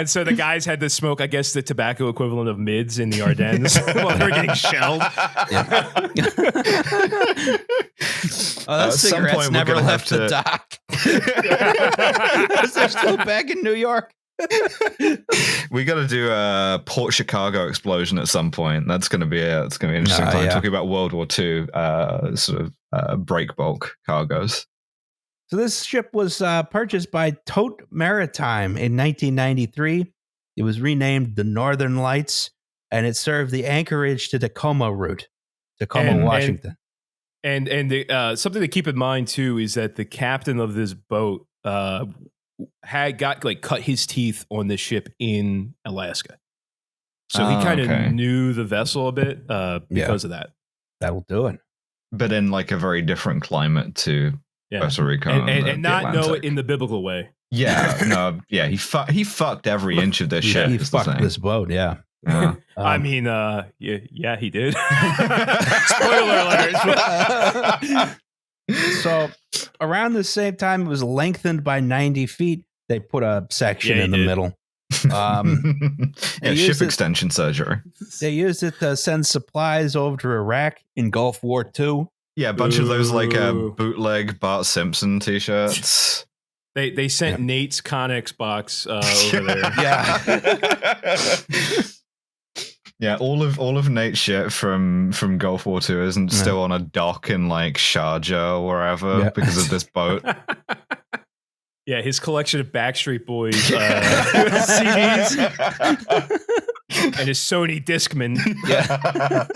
[SPEAKER 3] so the guys had to smoke, I guess, the tobacco equivalent of mids in the Ardennes while they were getting shelled.
[SPEAKER 1] Those cigarettes never left the dock. They're still back in New York.
[SPEAKER 2] We got to do a Port Chicago explosion at some point. That's going to be an interesting time talking about World War II break bulk cargoes.
[SPEAKER 1] So this ship was purchased by Tote Maritime in 1993. It was renamed the Northern Lights, and it served the Anchorage to Tacoma route, Washington.
[SPEAKER 3] And something to keep in mind too is that the captain of this boat had cut his teeth on this ship in Alaska, so he kind of knew the vessel a bit because of that.
[SPEAKER 1] That'll do it.
[SPEAKER 2] But in like a very different climate to Puerto Rico
[SPEAKER 3] and not know it in the biblical way.
[SPEAKER 2] Yeah, he fucked every inch of this ship.
[SPEAKER 1] He fucked this boat. Yeah.
[SPEAKER 3] I mean, he did. Spoiler alert.
[SPEAKER 1] So around the same time, it was lengthened by 90 feet. They put a section in the middle.
[SPEAKER 2] Ship extension surgery.
[SPEAKER 1] They used it to send supplies over to Iraq in Gulf War II.
[SPEAKER 2] Yeah, a bunch of those like bootleg Bart Simpson t-shirts.
[SPEAKER 3] They sent Nate's Connex box over there.
[SPEAKER 2] Yeah, all of Nate's shit from Gulf War II isn't still on a dock in like Sharjah or wherever because of this boat.
[SPEAKER 3] Yeah, his collection of Backstreet Boys CDs and his Sony Discman.
[SPEAKER 1] Yeah.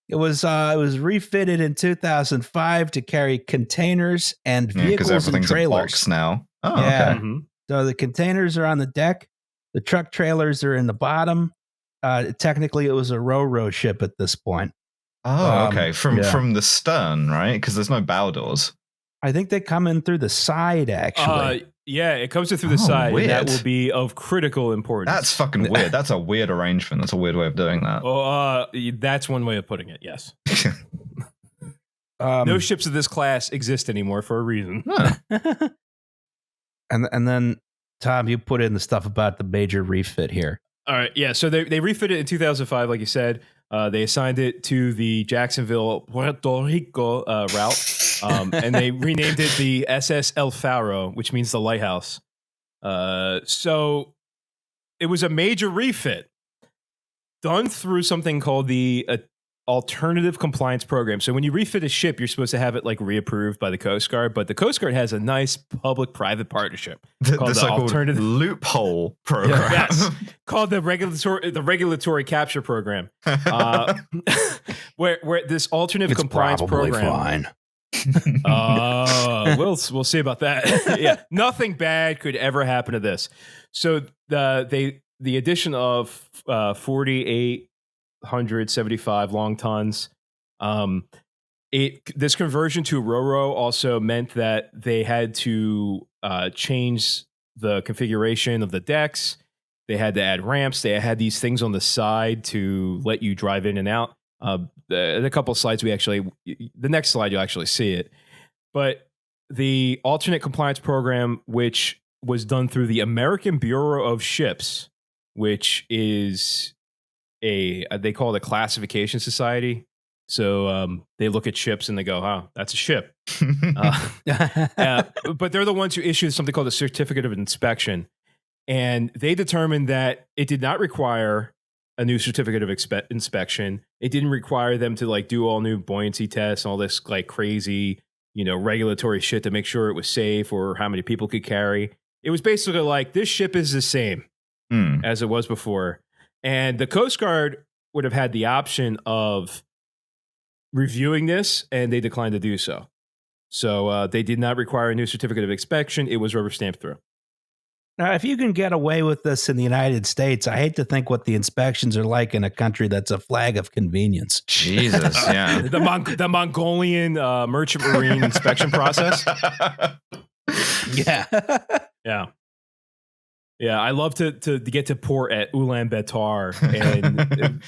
[SPEAKER 1] It was refitted in 2005 to carry containers and vehicles and trailers.
[SPEAKER 2] Now. Oh,
[SPEAKER 1] yeah.
[SPEAKER 2] Okay.
[SPEAKER 3] Mm-hmm.
[SPEAKER 1] So the containers are on the deck. The truck trailers are in the bottom. Technically, it was a ro-ro ship at this point.
[SPEAKER 2] Oh, okay. From the stern, right? Because there's no bow doors.
[SPEAKER 1] I think they come in through the side, actually.
[SPEAKER 3] It comes in through the side.
[SPEAKER 2] Weird.
[SPEAKER 3] And that will be of critical importance.
[SPEAKER 2] That's fucking weird. That's a weird arrangement. That's a weird way of doing that.
[SPEAKER 3] That's one way of putting it, yes. No ships of this class exist anymore for a reason.
[SPEAKER 2] Huh.
[SPEAKER 1] And then, Tom, you put in the stuff about the major refit here.
[SPEAKER 3] All right, yeah. So they refitted it in 2005, like you said. They assigned it to the Jacksonville, Puerto Rico route, and they renamed it the SS El Faro, which means the lighthouse. So it was a major refit done through something called the alternative compliance program. So when you refit a ship, you're supposed to have it like reapproved by the Coast Guard, but the Coast Guard has a nice public-private partpartnership called the alternative
[SPEAKER 2] loophole program.
[SPEAKER 3] Yes, called the regulatory capture program, where this alternative compliance program.
[SPEAKER 1] Fine.
[SPEAKER 3] We'll see about that. Yeah, nothing bad could ever happen to this. So the addition of 4,875 long tons. This conversion to RoRo also meant that they had to change the configuration of the decks. They had to add ramps. They had these things on the side to let you drive in and out. In a couple of slides, the next slide, you'll actually see it. But the alternate compliance program, which was done through the American Bureau of Ships, which is they call it a classification society. So they look at ships and they go, "Oh, that's a ship." But they're the ones who issued something called a certificate of inspection, and they determined that it did not require a new certificate of inspection. It didn't require them to like do all new buoyancy tests, all this like crazy, regulatory shit to make sure it was safe or how many people could carry. It was basically like, this ship is the same as it was before. And the Coast Guard would have had the option of reviewing this, and they declined to do so. So they did not require a new certificate of inspection. It was rubber stamped through.
[SPEAKER 1] Now, if you can get away with this in the United States, I hate to think what the inspections are like in a country that's a flag of convenience.
[SPEAKER 2] Jesus, yeah.
[SPEAKER 3] The Mongolian merchant marine inspection process.
[SPEAKER 1] Yeah.
[SPEAKER 3] Yeah. Yeah, I love to get to port at Ulaanbaatar and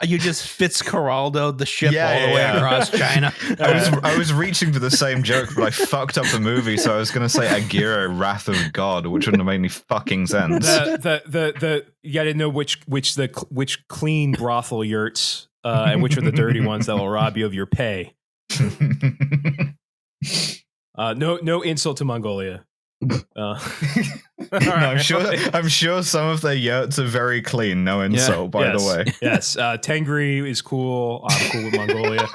[SPEAKER 1] you just Fitzcarraldo the ship all the way across China.
[SPEAKER 2] I was reaching for the same joke, but I fucked up the movie, so I was going to say Aguirre, Wrath of God, which wouldn't have made any fucking sense.
[SPEAKER 3] You got to know which clean brothel yurts and which are the dirty ones that will rob you of your pay. No insult to Mongolia.
[SPEAKER 2] I'm sure some of their yurts are very clean. No insult, by the way.
[SPEAKER 3] Yes, Tengri is cool. I'm cool with Mongolia.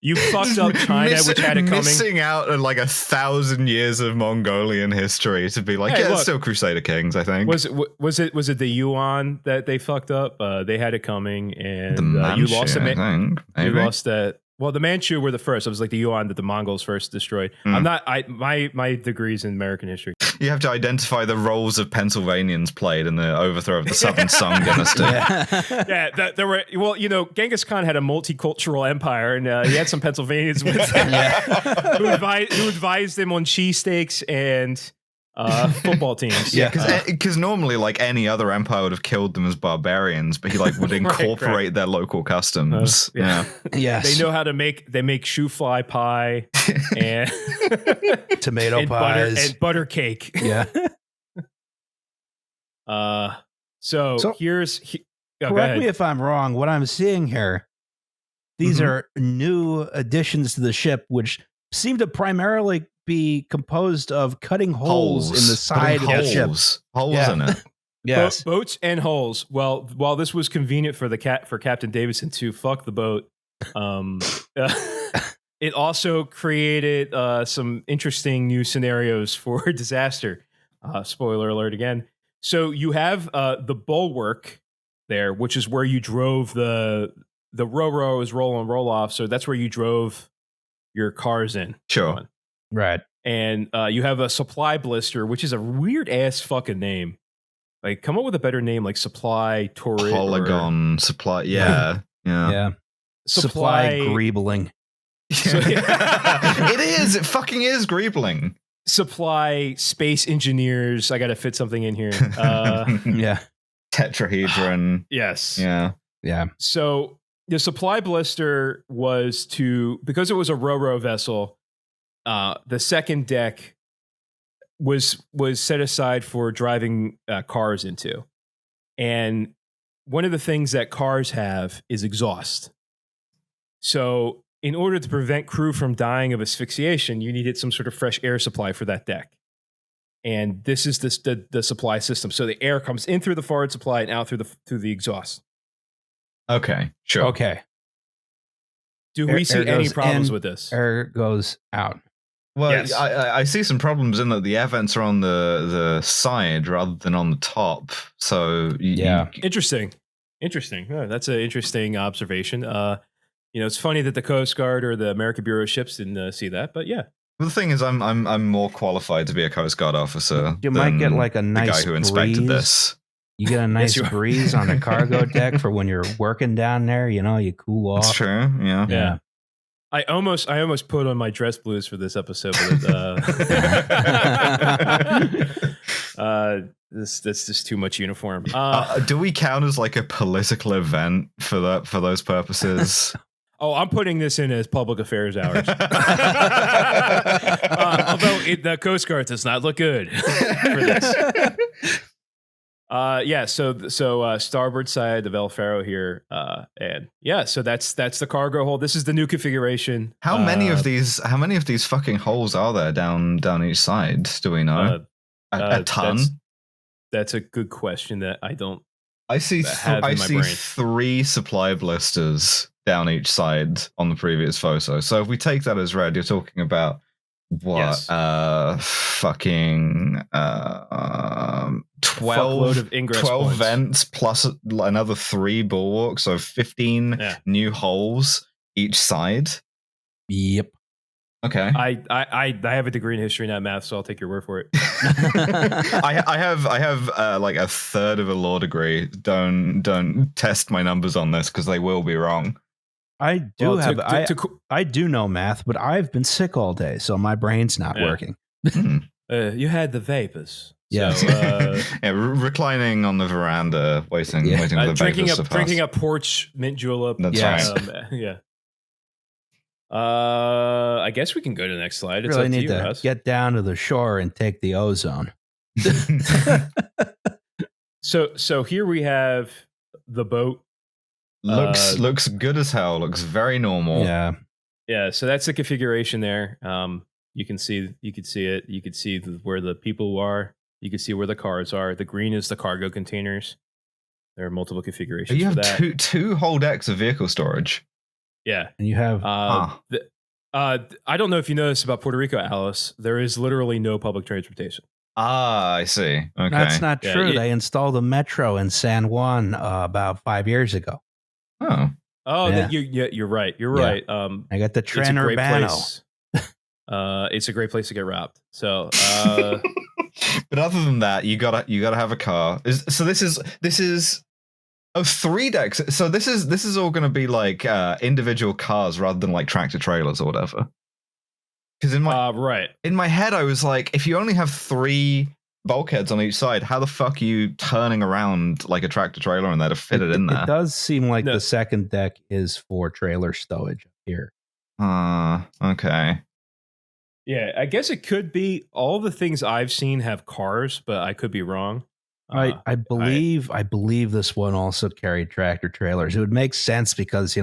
[SPEAKER 3] You fucked up China, which had it coming.
[SPEAKER 2] Missing out on like 1,000 years of Mongolian history to be like, it's still Crusader Kings. I think was
[SPEAKER 3] it the Yuan that they fucked up? They had it coming, and
[SPEAKER 2] Manchu,
[SPEAKER 3] you lost it.
[SPEAKER 2] You
[SPEAKER 3] lost that. Well, the Manchu were the first. It was like the Yuan that the Mongols first destroyed. My degree's in American history.
[SPEAKER 2] You have to identify the roles of Pennsylvanians played in the overthrow of the Southern Song dynasty.
[SPEAKER 3] There were. Well, Genghis Khan had a multicultural empire, and he had some Pennsylvanians with him who advised him on cheesesteaks and football teams.
[SPEAKER 2] Because normally, like any other empire would have killed them as barbarians, but he would incorporate their local customs.
[SPEAKER 1] Yes.
[SPEAKER 3] They know how to make shoe fly pie and
[SPEAKER 1] tomato pies
[SPEAKER 3] and butter cake.
[SPEAKER 1] Yeah.
[SPEAKER 3] So here's
[SPEAKER 1] correct me if I'm wrong. What I'm seeing here, these are new additions to the ship, which seem to primarily be composed of cutting holes in the side of the ship.
[SPEAKER 2] Holes in it.
[SPEAKER 1] Yes.
[SPEAKER 3] Boats and holes. Well, while this was convenient for Captain Davison to fuck the boat, it also created some interesting new scenarios for disaster. Spoiler alert again. So you have the bulwark there, which is where you drove the RoRo is roll on roll off. So that's where you drove your cars in.
[SPEAKER 2] Sure.
[SPEAKER 1] Right.
[SPEAKER 3] And you have a supply blister, which is a weird ass fucking name. Like, come up with a better name, like supply turret,
[SPEAKER 2] polygon supply. Yeah.
[SPEAKER 3] Supply
[SPEAKER 1] greebling.
[SPEAKER 2] It is. It fucking is greebling.
[SPEAKER 3] Supply space engineers. I got to fit something in here.
[SPEAKER 2] Tetrahedron.
[SPEAKER 3] Yes.
[SPEAKER 1] Yeah.
[SPEAKER 3] So the supply blister was because it was a RoRo vessel. The second deck was set aside for driving cars into. And one of the things that cars have is exhaust. So in order to prevent crew from dying of asphyxiation, you needed some sort of fresh air supply for that deck. and this is the supply system. So the air comes in through the forward supply and out through the exhaust.
[SPEAKER 2] Okay, sure.
[SPEAKER 1] Okay.
[SPEAKER 3] Do we see any problems with this?
[SPEAKER 1] Air goes out.
[SPEAKER 2] Well,
[SPEAKER 3] Yes.
[SPEAKER 2] I see some problems in that the air vents are on the side rather than on the top. So
[SPEAKER 3] Interesting. Oh, that's an interesting observation. It's funny that the Coast Guard or the American Bureau of Ships didn't see that, but yeah.
[SPEAKER 2] Well, the thing is, I'm more qualified to be a Coast Guard officer.
[SPEAKER 1] You might get like a nice
[SPEAKER 2] the guy who inspected
[SPEAKER 1] breeze.
[SPEAKER 2] this.
[SPEAKER 1] You get a nice breeze on the cargo deck for when you're working down there. You cool off.
[SPEAKER 2] That's true.
[SPEAKER 3] Yeah. I almost put on my dress blues for this episode, but that's just too much uniform.
[SPEAKER 2] Do we count as like a political event for those purposes?
[SPEAKER 3] Oh, I'm putting this in as public affairs hours. Although the Coast Guard does not look good for this. So starboard side of Faro here, and so that's the cargo hold. This is the new configuration.
[SPEAKER 2] How many of these fucking holes are there down each side? Do we know? A ton.
[SPEAKER 3] That's a good question that I don't.
[SPEAKER 2] I see 3 supply blisters down each side on the previous photo. So if we take that as read, you're talking about what?
[SPEAKER 3] Yes.
[SPEAKER 2] Fucking 12
[SPEAKER 3] of ingress
[SPEAKER 2] 12
[SPEAKER 3] points.
[SPEAKER 2] vents plus another 3 bulwarks, so 15 new holes each side.
[SPEAKER 1] Yep.
[SPEAKER 2] Okay.
[SPEAKER 3] I have a degree in history, not math, so I'll take your word for it.
[SPEAKER 2] I have like a third of a law degree. Don't test my numbers on this because they will be wrong.
[SPEAKER 1] I do I do know math, but I've been sick all day, so my brain's not working.
[SPEAKER 3] You had the vapors.
[SPEAKER 1] Yeah.
[SPEAKER 3] So,
[SPEAKER 2] reclining on the veranda, waiting for the
[SPEAKER 3] drinking
[SPEAKER 2] vapors to pass.
[SPEAKER 3] Drinking a porch mint julep.
[SPEAKER 2] That's right.
[SPEAKER 3] I guess we can go to the next slide. It's
[SPEAKER 1] really
[SPEAKER 3] up to
[SPEAKER 1] need
[SPEAKER 3] you,
[SPEAKER 1] to
[SPEAKER 3] Russ.
[SPEAKER 1] get down to the shore and take the ozone.
[SPEAKER 3] So here we have the boat.
[SPEAKER 2] Looks good as hell. Looks very normal.
[SPEAKER 3] Yeah. So that's the configuration there. You can see it. You can see where the people are. You can see where the cars are. The green is the cargo containers. There are multiple configurations.
[SPEAKER 2] You have
[SPEAKER 3] for that.
[SPEAKER 2] two whole decks of vehicle storage.
[SPEAKER 3] Yeah,
[SPEAKER 1] and you have.
[SPEAKER 3] I don't know if you know this about Puerto Rico, Alice. There is literally no public transportation.
[SPEAKER 2] I see. Okay,
[SPEAKER 1] that's not true. They installed a metro in San Juan about 5 years ago.
[SPEAKER 3] You're right. You're right.
[SPEAKER 1] I got the Tren Urbano.
[SPEAKER 3] It's a great place to get robbed. So,
[SPEAKER 2] but other than that, you gotta have a car. So this is 3 decks. So this is all going to be like individual cars rather than like tractor trailers or whatever. Because in my head, I was like, if you only have 3 bulkheads on each side, how the fuck are you turning around like a tractor trailer in there to fit it in there?
[SPEAKER 1] It does seem like the second deck is for trailer stowage here.
[SPEAKER 2] Okay.
[SPEAKER 3] Yeah, I guess it could be. All the things I've seen have cars, but I could be wrong.
[SPEAKER 1] I believe this one also carried tractor trailers. It would make sense because,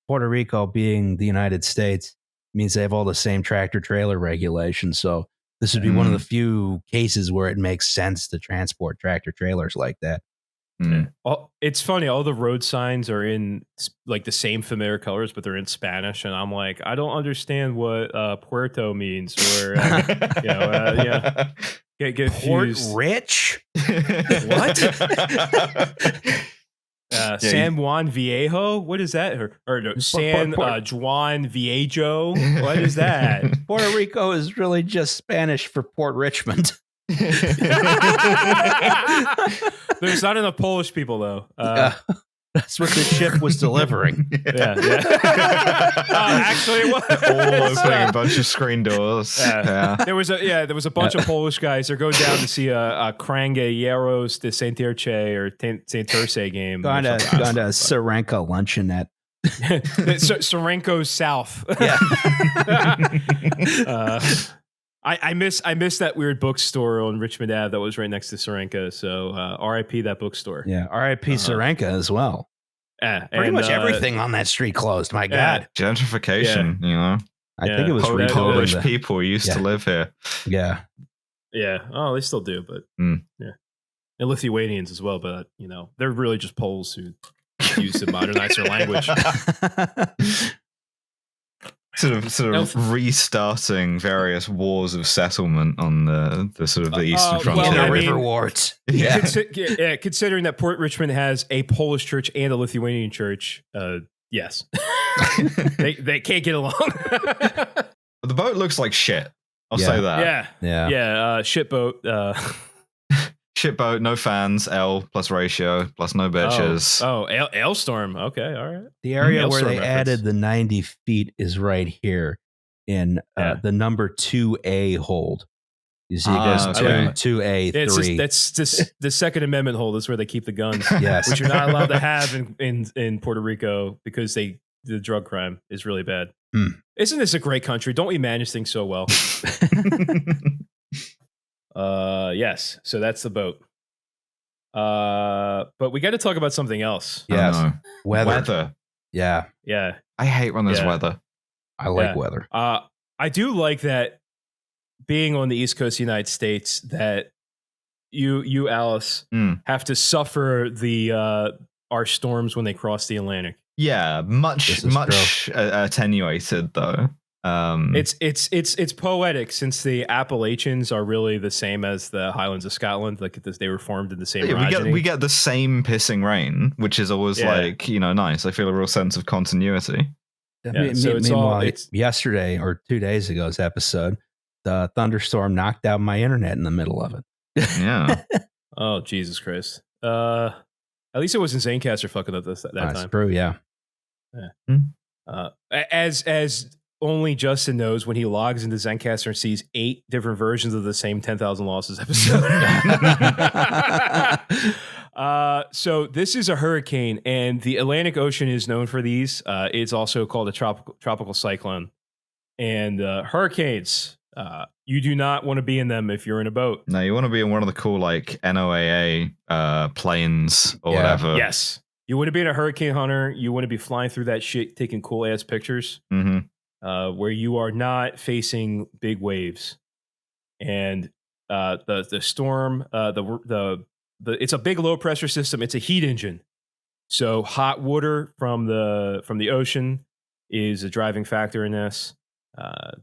[SPEAKER 1] Puerto Rico being the United States means they have all the same tractor trailer regulations. So this would be one of the few cases where it makes sense to transport tractor trailers like that.
[SPEAKER 3] It's funny. All the road signs are in like the same familiar colors, but they're in Spanish. And I'm like, I don't understand what Puerto means or, Get
[SPEAKER 1] Port Rich?
[SPEAKER 3] What? San Juan Viejo? What is that? Or no, San Juan Viejo? What is that?
[SPEAKER 1] Puerto Rico is really just Spanish for Port Richmond.
[SPEAKER 3] There's not enough Polish people, though.
[SPEAKER 1] That's what the ship was delivering.
[SPEAKER 3] Actually, it was
[SPEAKER 2] all opening a bunch of screen doors.
[SPEAKER 3] There was a bunch of Polish guys. They're going down to see a Krangieros de Santerce or Santerce game.
[SPEAKER 1] Gone to Serenka luncheonette.
[SPEAKER 3] Serenko's South.
[SPEAKER 1] Yeah.
[SPEAKER 3] I miss that weird bookstore on Richmond Ave that was right next to Serenka. So R.I.P. that bookstore.
[SPEAKER 1] Yeah, R.I.P. Serenka as well. Pretty much everything on that street closed. My God,
[SPEAKER 2] gentrification. I
[SPEAKER 1] think it was
[SPEAKER 2] Polish people used to live here.
[SPEAKER 1] Yeah.
[SPEAKER 3] Yeah. Oh, they still do, but yeah. And Lithuanians as well, but they're really just Poles who use to modernize their language.
[SPEAKER 2] Sort of restarting various wars of settlement on the sort of the eastern frontier.
[SPEAKER 1] River wars.
[SPEAKER 3] Yeah. Considering that Port Richmond has a Polish church and a Lithuanian church, yes, they can't get along.
[SPEAKER 2] The boat looks like shit. I'll say that.
[SPEAKER 3] Yeah. Shit boat.
[SPEAKER 2] Shit boat, no fans, L plus ratio, plus no bitches.
[SPEAKER 3] Ailstorm. Okay, all right.
[SPEAKER 1] The area where they added the 90 feet is right here in the number 2A hold. You see, it goes 2A, 3.
[SPEAKER 3] That's the Second Amendment hold. Is where they keep the guns.
[SPEAKER 1] Yes,
[SPEAKER 3] which you're not allowed to have in Puerto Rico because the drug crime is really bad. Isn't this a great country? Don't we manage things so well? Yes. So that's the boat. But we got to talk about something else.
[SPEAKER 1] Yes.
[SPEAKER 2] Weather.
[SPEAKER 1] Yeah.
[SPEAKER 3] Yeah.
[SPEAKER 2] I hate when there's weather.
[SPEAKER 1] I like weather.
[SPEAKER 3] I do like that being on the East Coast of the United States that you Alice have to suffer our storms when they cross the Atlantic.
[SPEAKER 2] Yeah, much attenuated though.
[SPEAKER 3] It's poetic since the Appalachians are really the same as the Highlands of Scotland. Like they were formed in the same.
[SPEAKER 2] We get the same pissing rain, which is always nice. I feel a real sense of continuity.
[SPEAKER 1] Yeah, meanwhile, yesterday or 2 days ago's episode, the thunderstorm knocked out my internet in the middle of it.
[SPEAKER 2] Yeah.
[SPEAKER 3] Oh Jesus Christ! At least it wasn't Zanecaster fucking up that time.
[SPEAKER 1] That's true. Yeah.
[SPEAKER 3] As only Justin knows when he logs into Zencaster and sees 8 different versions of the same 10,000 Losses episode. So this is a hurricane, and the Atlantic Ocean is known for these. It's also called a tropical cyclone. And hurricanes, you do not want to be in them if you're in a boat.
[SPEAKER 2] No, you want to be in one of the cool like NOAA planes or whatever.
[SPEAKER 3] Yes. You want to be in a hurricane hunter. You want to be flying through that shit, taking cool ass pictures. Where you are not facing big waves, and the storm, it's a big low pressure system. It's a heat engine, so hot water from the ocean is a driving factor in this.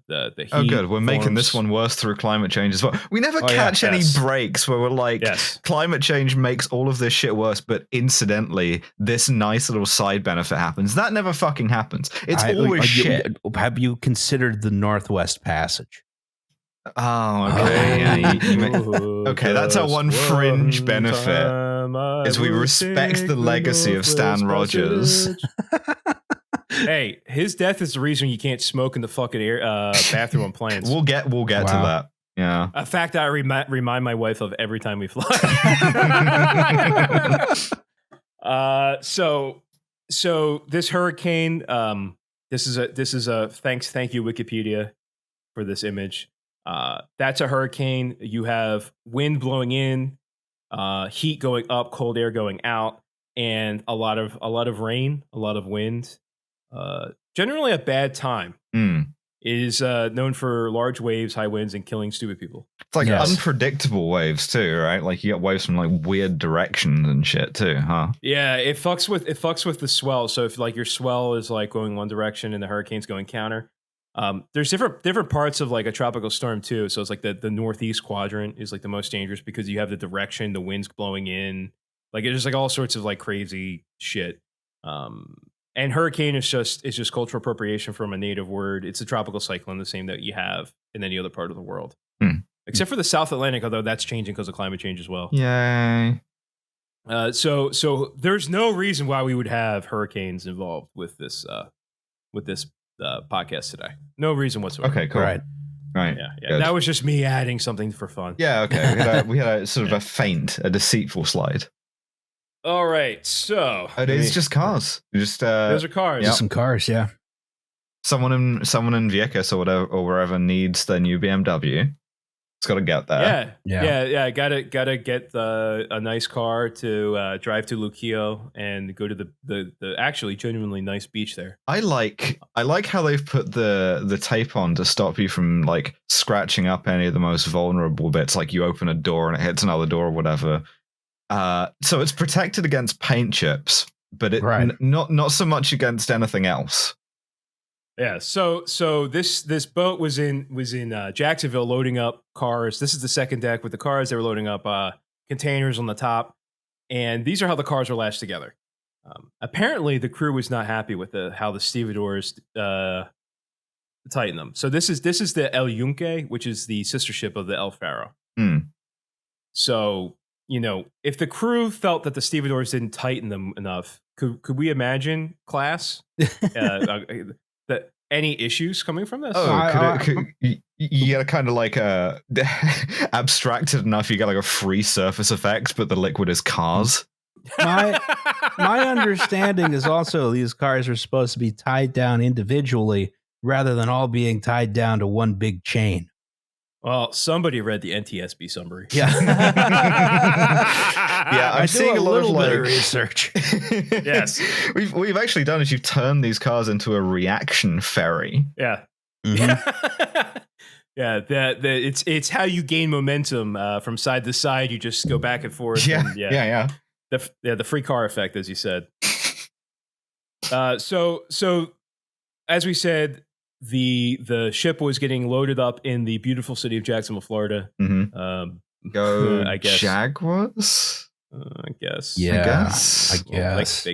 [SPEAKER 3] The heat.
[SPEAKER 2] Oh, good. We're making this one worse through climate change as well. We never catch any breaks where we're like, climate change makes all of this shit worse, but incidentally, this nice little side benefit happens. That never fucking happens. It's always shit.
[SPEAKER 1] Have you considered the Northwest Passage?
[SPEAKER 2] Oh, okay. Okay, that's our one fringe benefit, is we respect the legacy of Stan Rogers.
[SPEAKER 3] Hey, his death is the reason you can't smoke in the fucking bathroom on planes.
[SPEAKER 2] We'll get to that. Yeah,
[SPEAKER 3] a fact that I remind my wife of every time we fly. So this hurricane, this is a thank you Wikipedia for this image. That's a hurricane. You have wind blowing in, heat going up, cold air going out, and a lot of rain, a lot of wind. Generally a bad time. It is known for large waves, high winds, and killing stupid people.
[SPEAKER 2] It's like unpredictable waves too, right? Like you get waves from like weird directions and shit too, huh?
[SPEAKER 3] Yeah, it fucks with the swell. So if like your swell is like going one direction and the hurricane's going counter, there's different parts of like a tropical storm too. So it's like the northeast quadrant is like the most dangerous because you have the direction, the winds blowing in, like it's just like all sorts of like crazy shit. And hurricane is just cultural appropriation from a native word. It's a tropical cyclone, the same that you have in any other part of the world. Except for the South Atlantic, although that's changing because of climate change as well.
[SPEAKER 2] Yay.
[SPEAKER 3] So there's no reason why we would have hurricanes involved with this podcast today. No reason whatsoever.
[SPEAKER 2] Okay, cool.
[SPEAKER 1] Right.
[SPEAKER 3] Yeah. That was just me adding something for fun.
[SPEAKER 2] Yeah, okay. We had a sort of a deceitful slide.
[SPEAKER 3] All right, so
[SPEAKER 2] it's just cars.
[SPEAKER 3] Those are cars.
[SPEAKER 1] Just some cars, yeah.
[SPEAKER 2] Someone in Vieques or wherever needs their new BMW. It's got to get there.
[SPEAKER 3] Yeah. Gotta get a nice car to drive to Luquillo and go to the actually genuinely nice beach there.
[SPEAKER 2] I like how they've put the tape on to stop you from like scratching up any of the most vulnerable bits. Like you open a door and it hits another door or whatever. So it's protected against paint chips, but not so much against anything else.
[SPEAKER 3] Yeah, so this boat was in Jacksonville loading up cars. This is the second deck with the cars. They were loading up containers on the top, and these are how the cars were lashed together. Apparently, the crew was not happy with how the stevedores tightened them. So this is the El Yunque, which is the sister ship of the El Faro. So if the crew felt that the stevedores didn't tighten them enough, could we imagine class? That any issues coming from this?
[SPEAKER 2] You get a kind of like abstracted enough. You get like a free surface effect, but the liquid is cars.
[SPEAKER 1] My understanding is also these cars are supposed to be tied down individually rather than all being tied down to one big chain.
[SPEAKER 3] Well, somebody read the NTSB summary.
[SPEAKER 1] Yeah.
[SPEAKER 2] I'm seeing a little
[SPEAKER 1] bit of research.
[SPEAKER 3] Yes.
[SPEAKER 2] We've actually done is you've turned these cars into a reaction ferry.
[SPEAKER 3] Yeah.
[SPEAKER 1] Mm-hmm.
[SPEAKER 3] Yeah, it's how you gain momentum from side to side. You just go back and forth.
[SPEAKER 2] Yeah.
[SPEAKER 3] The free car effect, as you said. So as we said, the ship was getting loaded up in the beautiful city of Jacksonville, Florida.
[SPEAKER 2] Go
[SPEAKER 3] I guess.
[SPEAKER 2] Jaguars?
[SPEAKER 3] I guess.
[SPEAKER 1] Yeah,
[SPEAKER 2] I guess.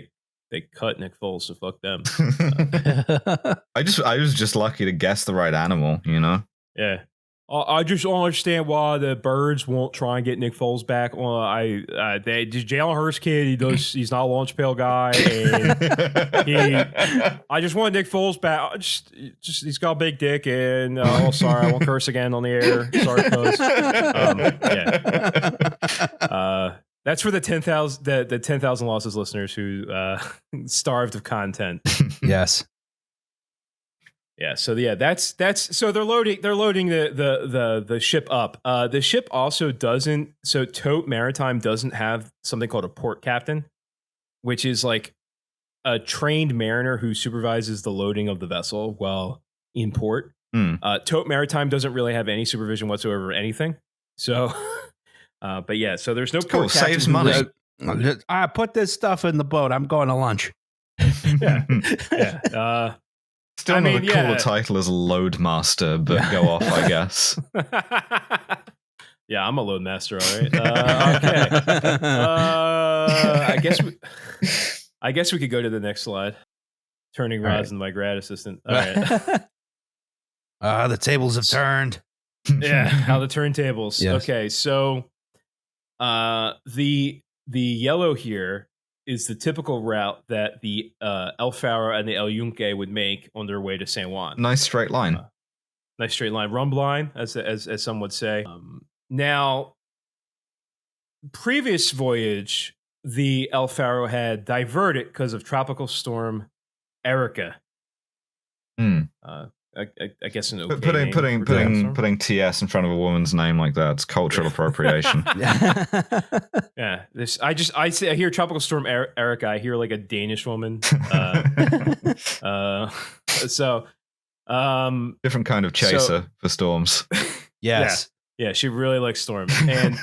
[SPEAKER 3] They cut Nick Foles, so fuck them.
[SPEAKER 2] I was just lucky to guess the right animal,
[SPEAKER 3] Yeah. I just don't understand why the Birds won't try and get Nick Foles back. Well, Jalen Hurts kid, he's not a launch pail guy, and I just want Nick Foles back. Just he's got a big dick, and sorry, I won't curse again on the air. Sorry, cuz. That's for the 10,000 the 10,000 losses listeners who starved of content.
[SPEAKER 1] Yes.
[SPEAKER 3] Yeah, so that's so they're loading the ship up. The ship also doesn't. So Tote Maritime doesn't have something called a port captain, which is like a trained mariner who supervises the loading of the vessel while in port. Tote Maritime doesn't really have any supervision whatsoever of anything. So, but yeah, so there's no port captain.
[SPEAKER 2] Saves money.
[SPEAKER 1] I put this stuff in the boat. I'm going to lunch.
[SPEAKER 3] Yeah.
[SPEAKER 2] Still not a cooler title as Loadmaster, but go off, I guess.
[SPEAKER 3] Yeah, I'm a Loadmaster, all right. Okay. I guess we could go to the next slide. Turning rods into my grad assistant. All right.
[SPEAKER 1] The tables have turned.
[SPEAKER 3] Yeah, how the turntables.
[SPEAKER 1] Yes.
[SPEAKER 3] Okay, so the yellow here is the typical route that the El Faro and the El Yunque would make on their way to San Juan.
[SPEAKER 2] Nice straight line.
[SPEAKER 3] Nice straight line. Rumb line, as some would say. Now, previous voyage, the El Faro had diverted because of Tropical Storm Erica. I guess an okay
[SPEAKER 2] putting TS in front of a woman's name like that, it's cultural appropriation.
[SPEAKER 3] Yeah, I hear Tropical Storm Erica. I hear like a Danish woman. So
[SPEAKER 2] different kind of chaser for storms.
[SPEAKER 1] Yes.
[SPEAKER 3] Yeah, she really likes storms, and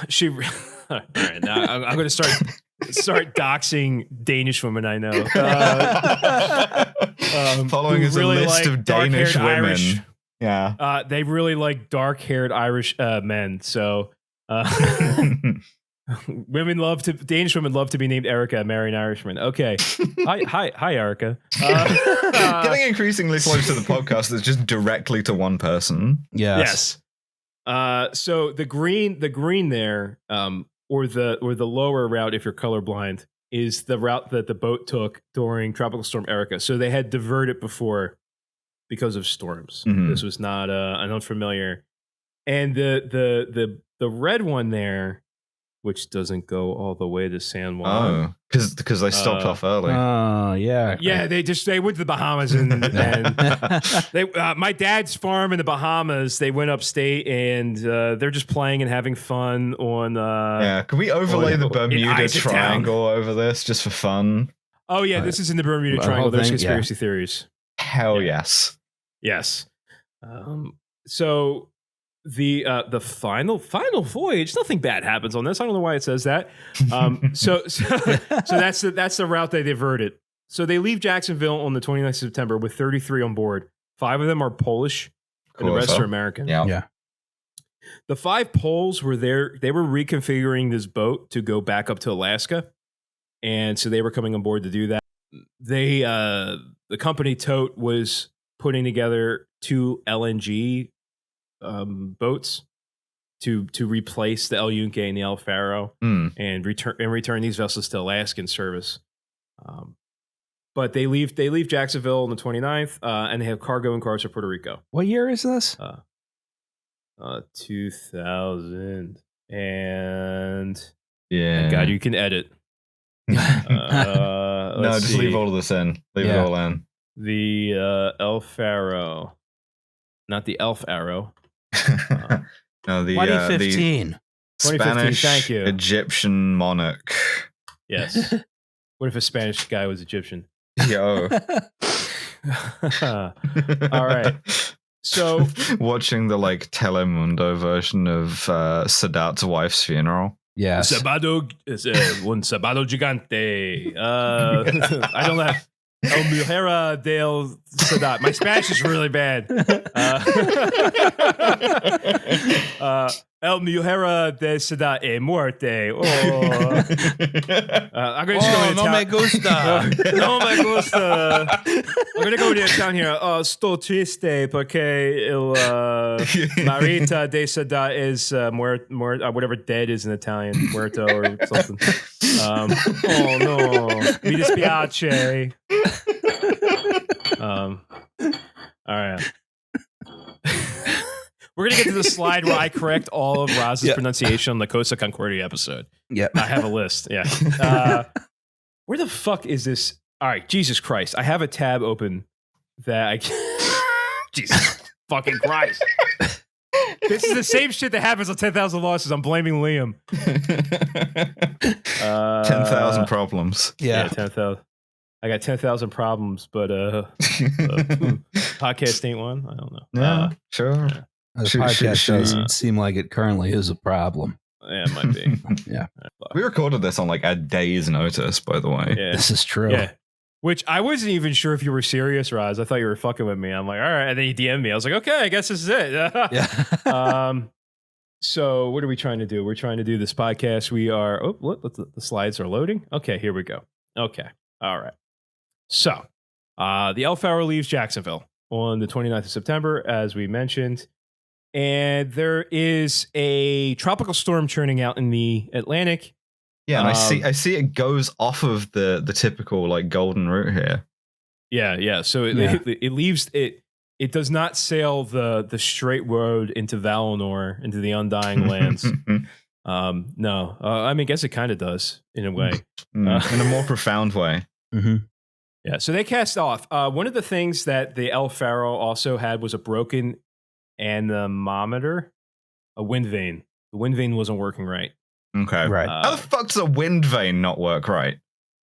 [SPEAKER 3] she. All right, now I'm going to start doxing Danish women I know.
[SPEAKER 2] Following is really a list of Danish women.
[SPEAKER 3] Irish.
[SPEAKER 2] Yeah.
[SPEAKER 3] They really like dark-haired Irish men. So Danish women love to be named Erica, marry an Irishman. Okay. Hi, Erica.
[SPEAKER 2] Getting increasingly close to the podcast that's just directly to one person.
[SPEAKER 3] Yes. So the green there, or the lower route, if you're colorblind, is the route that the boat took during Tropical Storm Erica. So they had diverted before because of storms.
[SPEAKER 2] Mm-hmm.
[SPEAKER 3] This was not an unfamiliar. And the red one there which doesn't go all the way to San
[SPEAKER 2] Oh,
[SPEAKER 3] Juan.
[SPEAKER 2] because they stopped off early.
[SPEAKER 1] Oh, yeah.
[SPEAKER 3] Yeah, they went to the Bahamas and they my dad's farm in the Bahamas. They went upstate and they're just playing and having fun on.
[SPEAKER 2] Can we overlay the Bermuda Triangle over this just for fun?
[SPEAKER 3] Oh yeah, this is in the Bermuda Triangle. There's conspiracy theories.
[SPEAKER 2] Hell yes.
[SPEAKER 3] Yes. So the final voyage, nothing bad happens on this. I don't know why it says that. So that's the route they diverted. So they leave Jacksonville on the 29th of September with 33 on board. 5 of them are Polish, and the rest are American.
[SPEAKER 1] Yeah.
[SPEAKER 3] The 5 Poles were there. They were reconfiguring this boat to go back up to Alaska, and so they were coming on board to do that. They the company Tote was putting together 2 LNG boats to replace the El Yunque and the El Faro and return these vessels to Alaskan service. But they leave Jacksonville on the 29th and they have cargo and cars for Puerto Rico.
[SPEAKER 1] What year is this?
[SPEAKER 3] 2000 and
[SPEAKER 2] God,
[SPEAKER 3] you can edit.
[SPEAKER 2] No, just leave all of this in. Leave it all in.
[SPEAKER 3] The El Faro, not the Elf Arrow.
[SPEAKER 2] No, the
[SPEAKER 1] 2015.
[SPEAKER 2] Spanish
[SPEAKER 3] thank you.
[SPEAKER 2] Egyptian monarch.
[SPEAKER 3] Yes. What if a Spanish guy was Egyptian?
[SPEAKER 2] Yo.
[SPEAKER 3] All right. So
[SPEAKER 2] watching the Telemundo version of Sadat's wife's funeral.
[SPEAKER 1] Yes.
[SPEAKER 3] Un sabado gigante. I don't have El Mujer del Sadat. My Spanish is really bad. El Mujer de Sadat e muerte. I'm going to go into
[SPEAKER 1] no me gusta.
[SPEAKER 3] No me gusta. I'm going to go into town here. Sto triste porque el Marita de Sadat is whatever dead is in Italian, muerto or something. Oh no, mi dispiace. All right. We're going to get to the slide where I correct all of Roz's pronunciation on the Costa Concordia episode.
[SPEAKER 1] Yep.
[SPEAKER 3] I have a list. Yeah. Where the fuck is this? All right. Jesus Christ. I have a tab open that I can't. Jesus fucking Christ. This is the same shit that happens on 10,000 Losses. I'm blaming Liam.
[SPEAKER 2] 10,000 problems.
[SPEAKER 3] Yeah 10,000. I got 10,000 problems, but podcast ain't one. I don't know.
[SPEAKER 2] Yeah, sure.
[SPEAKER 1] The podcast doesn't seem like it currently is a problem.
[SPEAKER 3] Yeah, it might be.
[SPEAKER 1] Yeah.
[SPEAKER 2] We recorded this on a day's notice, by the way.
[SPEAKER 3] Yeah.
[SPEAKER 1] This is true.
[SPEAKER 3] Yeah. Which I wasn't even sure if you were serious, Roz. I thought you were fucking with me. I'm like, all right. And then you DM'd me. I was like, okay, I guess this is it.
[SPEAKER 1] Yeah.
[SPEAKER 3] So what are we trying to do? We're trying to do this podcast. We are, the slides are loading. Okay, here we go. Okay. All right. So the El Faro leaves Jacksonville on the 29th of September, as we mentioned. And there is a tropical storm churning out in the Atlantic.
[SPEAKER 2] Yeah, and I see it goes off of the typical golden route here.
[SPEAKER 3] Yeah. So it leaves it. It does not sail the straight road into Valinor, into the Undying Lands. No, I mean, I guess it kind of does in a way,
[SPEAKER 2] in a more profound way.
[SPEAKER 1] Mm-hmm.
[SPEAKER 3] Yeah. So they cast off. One of the things that the El Faro also had was a broken anemometer, a wind vane. The wind vane wasn't working right.
[SPEAKER 2] Okay.
[SPEAKER 1] Right.
[SPEAKER 2] How the fuck does a wind vane not work right?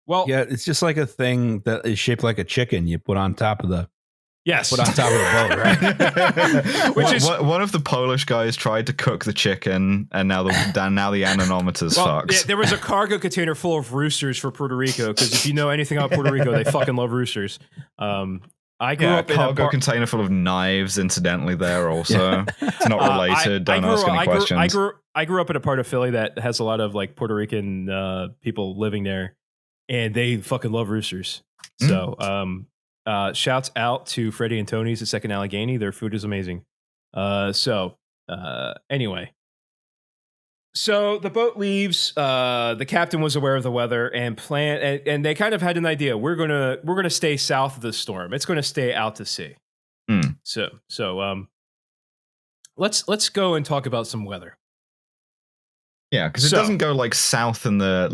[SPEAKER 3] Well,
[SPEAKER 1] yeah, it's just like a thing that is shaped like a chicken. You put on top of the boat, right?
[SPEAKER 3] Which is
[SPEAKER 2] one of the Polish guys tried to cook the chicken, and now the anemometer's fucked.
[SPEAKER 3] Yeah, there was a cargo container full of roosters for Puerto Rico, because if you know anything about Puerto Rico, they fucking love roosters. I grew up in a
[SPEAKER 2] cargo container full of knives, incidentally, there also. It's not related. Don't ask any questions.
[SPEAKER 3] I grew up in a part of Philly that has a lot of Puerto Rican people living there, and they fucking love roosters. So shouts out to Freddie and Tony's at Second Allegheny. Their food is amazing. Anyway. So the boat leaves. The captain was aware of the weather and and they kind of had an idea. We're gonna stay south of the storm. It's gonna stay out to sea. So let's go and talk about some weather.
[SPEAKER 2] Yeah, because it doesn't go like south in the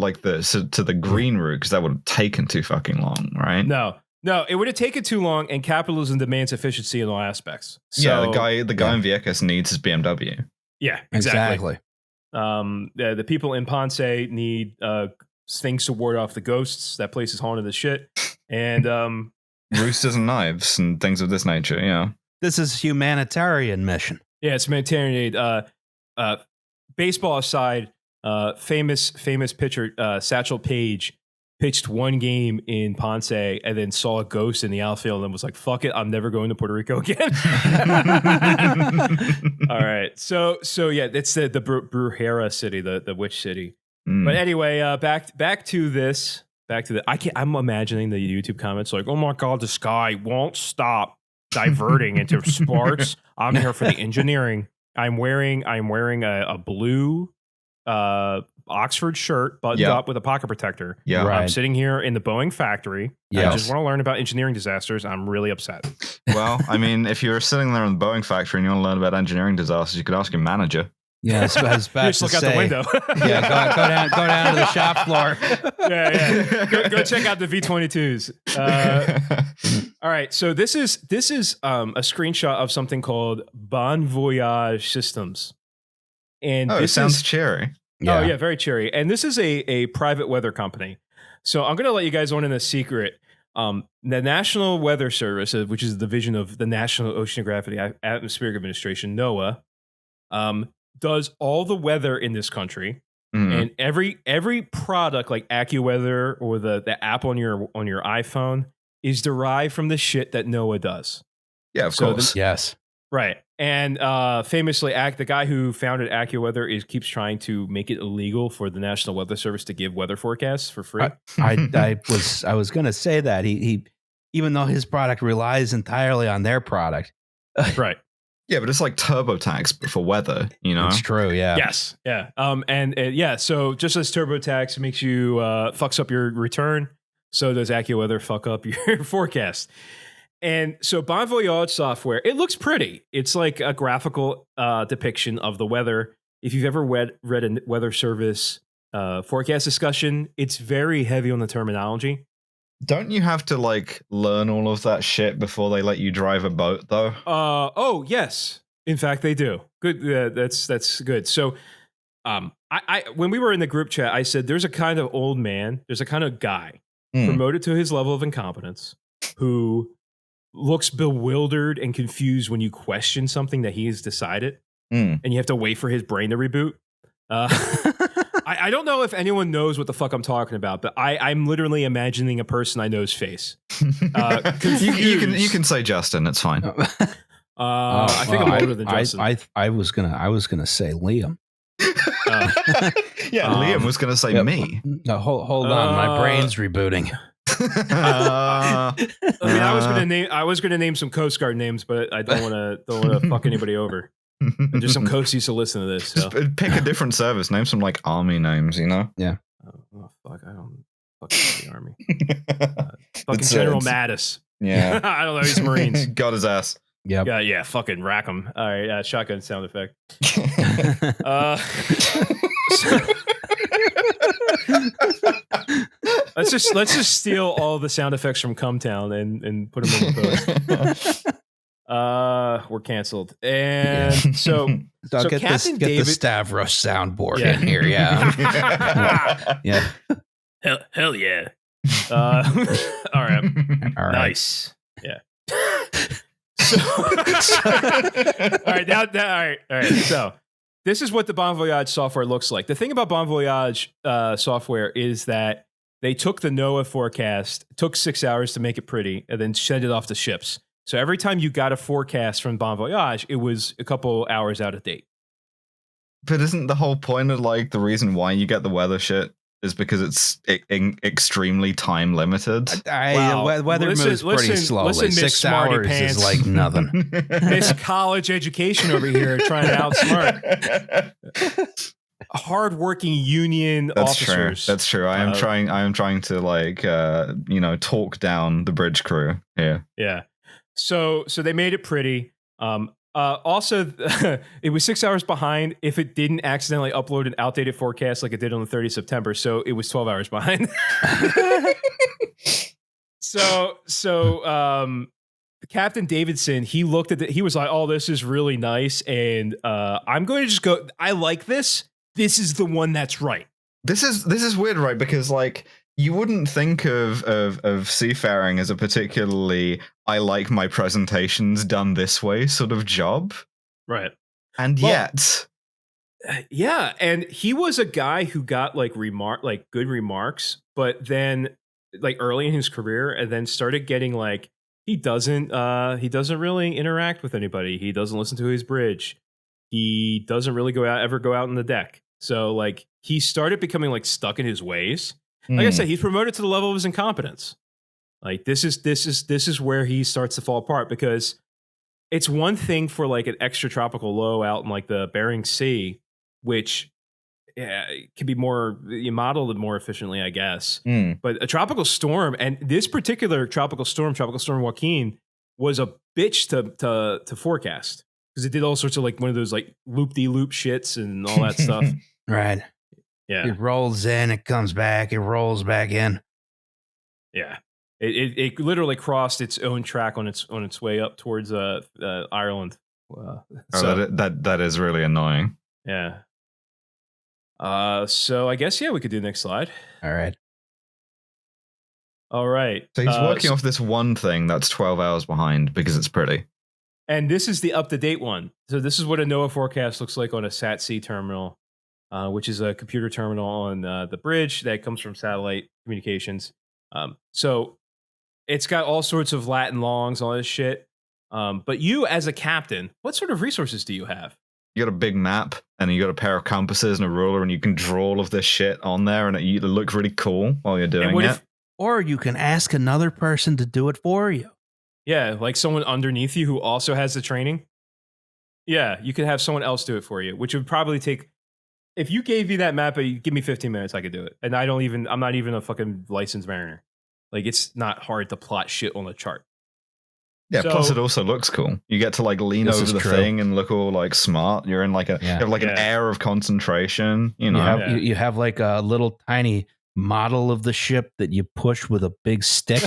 [SPEAKER 2] to the green route, because that would have taken too fucking long, right?
[SPEAKER 3] No, it would have taken too long, and capitalism demands efficiency in all aspects. So,
[SPEAKER 2] yeah, the guy in Vieques needs his BMW.
[SPEAKER 3] Yeah, exactly. The people in Ponce need things to ward off the ghosts. That place is haunted as shit. And
[SPEAKER 2] roosters and knives and things of this nature. Yeah,
[SPEAKER 1] this is humanitarian mission.
[SPEAKER 3] Yeah, it's humanitarian aid. Baseball aside, famous pitcher Satchel Paige pitched one game in Ponce and then saw a ghost in the outfield and was like, "Fuck it, I'm never going to Puerto Rico again." All right, so yeah, it's the Brujeria city, the witch city. But anyway, back to this. I'm imagining the YouTube comments like, "Oh my god, the sky won't stop diverting into sparks. I'm here for the engineering. I'm wearing a blue Oxford shirt buttoned up with a pocket protector.
[SPEAKER 2] Yeah,
[SPEAKER 3] I'm sitting here in the Boeing factory. I just want to learn about engineering disasters. I'm really upset."
[SPEAKER 2] Well, I mean, if you're sitting there in the Boeing factory and you want to learn about engineering disasters, you could ask your manager.
[SPEAKER 1] Yeah, I was about
[SPEAKER 3] just look out the window.
[SPEAKER 1] Yeah, go down to the shop floor.
[SPEAKER 3] Yeah. Go check out the V-22s. All right, so this is a screenshot of something called Bon Voyage Systems, and
[SPEAKER 2] this sounds cheery.
[SPEAKER 3] Yeah. Oh yeah, very cheery. And this is a private weather company. So I'm going to let you guys on in a secret. The National Weather Service, which is the division of the National Oceanographic and Atmospheric Administration, NOAA, does all the weather in this country, and every product like AccuWeather or the app on your iPhone is derived from the shit that NOAA does.
[SPEAKER 2] Yeah, of course.
[SPEAKER 1] Yes.
[SPEAKER 3] Right. And famously, the guy who founded AccuWeather keeps trying to make it illegal for the National Weather Service to give weather forecasts for free.
[SPEAKER 1] I was going to say that he even though his product relies entirely on their product.
[SPEAKER 3] Right.
[SPEAKER 2] Yeah, but it's like TurboTax for weather, you know?
[SPEAKER 1] It's true, yeah.
[SPEAKER 3] Yes, yeah. So just as TurboTax makes you fucks up your return, so does AccuWeather fuck up your forecast. And so Bon Voyage software, it looks pretty. It's like a graphical depiction of the weather. If you've ever read a weather service forecast discussion, it's very heavy on the terminology.
[SPEAKER 2] Don't you have to like learn all of that shit before they let you drive a boat, though?
[SPEAKER 3] Oh yes, in fact they do. Good, that's good. So, I when we were in the group chat, I said there's a kind of old man, there's a kind of guy promoted to his level of incompetence who looks bewildered and confused when you question something that he has decided, and you have to wait for his brain to reboot. I don't know if anyone knows what the fuck I'm talking about, but I'm literally imagining a person I know's face.
[SPEAKER 2] You can say Justin. It's fine.
[SPEAKER 3] I think I'm older than Justin.
[SPEAKER 1] I was gonna say Liam.
[SPEAKER 2] Liam was gonna say me.
[SPEAKER 1] No, hold on, my brain's rebooting.
[SPEAKER 3] I mean, I was gonna name some Coast Guard names, but I don't want to fuck anybody over. And there's some coasties to listen to this. So.
[SPEAKER 2] Just pick a different service. Name some like army names, you know?
[SPEAKER 1] Yeah.
[SPEAKER 3] Oh fuck! I don't fucking the army. Fucking General Mattis.
[SPEAKER 2] Yeah.
[SPEAKER 3] I don't know. He's Marines.
[SPEAKER 2] Got his ass.
[SPEAKER 1] Yep.
[SPEAKER 3] Yeah. Fucking rack him. All right. Shotgun sound effect. Let's just steal all the sound effects from Cumtown and put them in the post. We're canceled. And so
[SPEAKER 1] get
[SPEAKER 3] Captain
[SPEAKER 1] the
[SPEAKER 3] David
[SPEAKER 1] Stavros soundboard in here. Yeah. Yeah.
[SPEAKER 3] Hell yeah. All right. Nice. Yeah. All right. All right. So this is what the Bon Voyage software looks like. The thing about Bon Voyage software is that they took the NOAA forecast, took 6 hours to make it pretty, and then sent it off to ships. So every time you got a forecast from Bon Voyage, it was a couple hours out of date.
[SPEAKER 2] But isn't the whole point of like the reason why you get the weather shit is because it's extremely time limited?
[SPEAKER 1] Weather moves pretty slowly.
[SPEAKER 3] Listen,
[SPEAKER 1] 6 hours
[SPEAKER 3] Pants.
[SPEAKER 1] is like nothing.
[SPEAKER 3] Miss college education over here trying to outsmart hardworking union officers.
[SPEAKER 2] That's true. I am trying to like talk down the bridge crew here.
[SPEAKER 3] Yeah. So they made it pretty. Also, it was 6 hours behind if it didn't accidentally upload an outdated forecast like it did on the 30th of September. So it was 12 hours behind. So Captain Davidson, he looked at it. He was like, "Oh, this is really nice, and I'm going to just go. I like this. This is the one that's right."
[SPEAKER 2] This is weird, right? Because like you wouldn't think of seafaring as a particularly I like my presentations done this way sort of job,
[SPEAKER 3] right?
[SPEAKER 2] And yet,
[SPEAKER 3] yeah, and he was a guy who got like good remarks, but then like early in his career, and then started getting like he doesn't really interact with anybody. He doesn't listen to his bridge. He doesn't really go out on the deck. So like he started becoming like stuck in his ways. Like I said, he's promoted to the level of his incompetence. Like this is where he starts to fall apart, because it's one thing for like an extratropical low out in like the Bering Sea, which can be more modeled more efficiently, I guess. But a tropical storm, and this particular tropical storm Joaquin, was a bitch to forecast, because it did all sorts of like one of those like loop-de-loop shits and all that stuff.
[SPEAKER 1] Right.
[SPEAKER 3] Yeah.
[SPEAKER 1] It rolls in, it comes back, it rolls back in.
[SPEAKER 3] Yeah. It literally crossed its own track on its way up towards Ireland.
[SPEAKER 2] That is really annoying.
[SPEAKER 3] Yeah. So I guess we could do the next slide.
[SPEAKER 1] All right.
[SPEAKER 2] So he's working off this one thing that's 12 hours behind because it's pretty.
[SPEAKER 3] And this is the up-to-date one. So this is what a NOAA forecast looks like on a SAT-C terminal, which is a computer terminal on the bridge that comes from satellite communications. So it's got all sorts of lat and longs, all this shit. But you, as a captain, what sort of resources do you have?
[SPEAKER 2] You got a big map, and you got a pair of compasses and a ruler, and you can draw all of this shit on there, and it look really cool while you're doing it.
[SPEAKER 1] Or you can ask another person to do it for you.
[SPEAKER 3] Yeah, like someone underneath you who also has the training. Yeah, you could have someone else do it for you, which would probably take. If you gave me that map, you give me 15 minutes, I could do it. And I'm not even a fucking licensed mariner. Like, it's not hard to plot shit on a chart.
[SPEAKER 2] Yeah, plus it also looks cool. You get to like lean over the thing and look all like smart. You're in like you have like an air of concentration. You know,
[SPEAKER 1] you have like a little tiny model of the ship that you push with a big stick.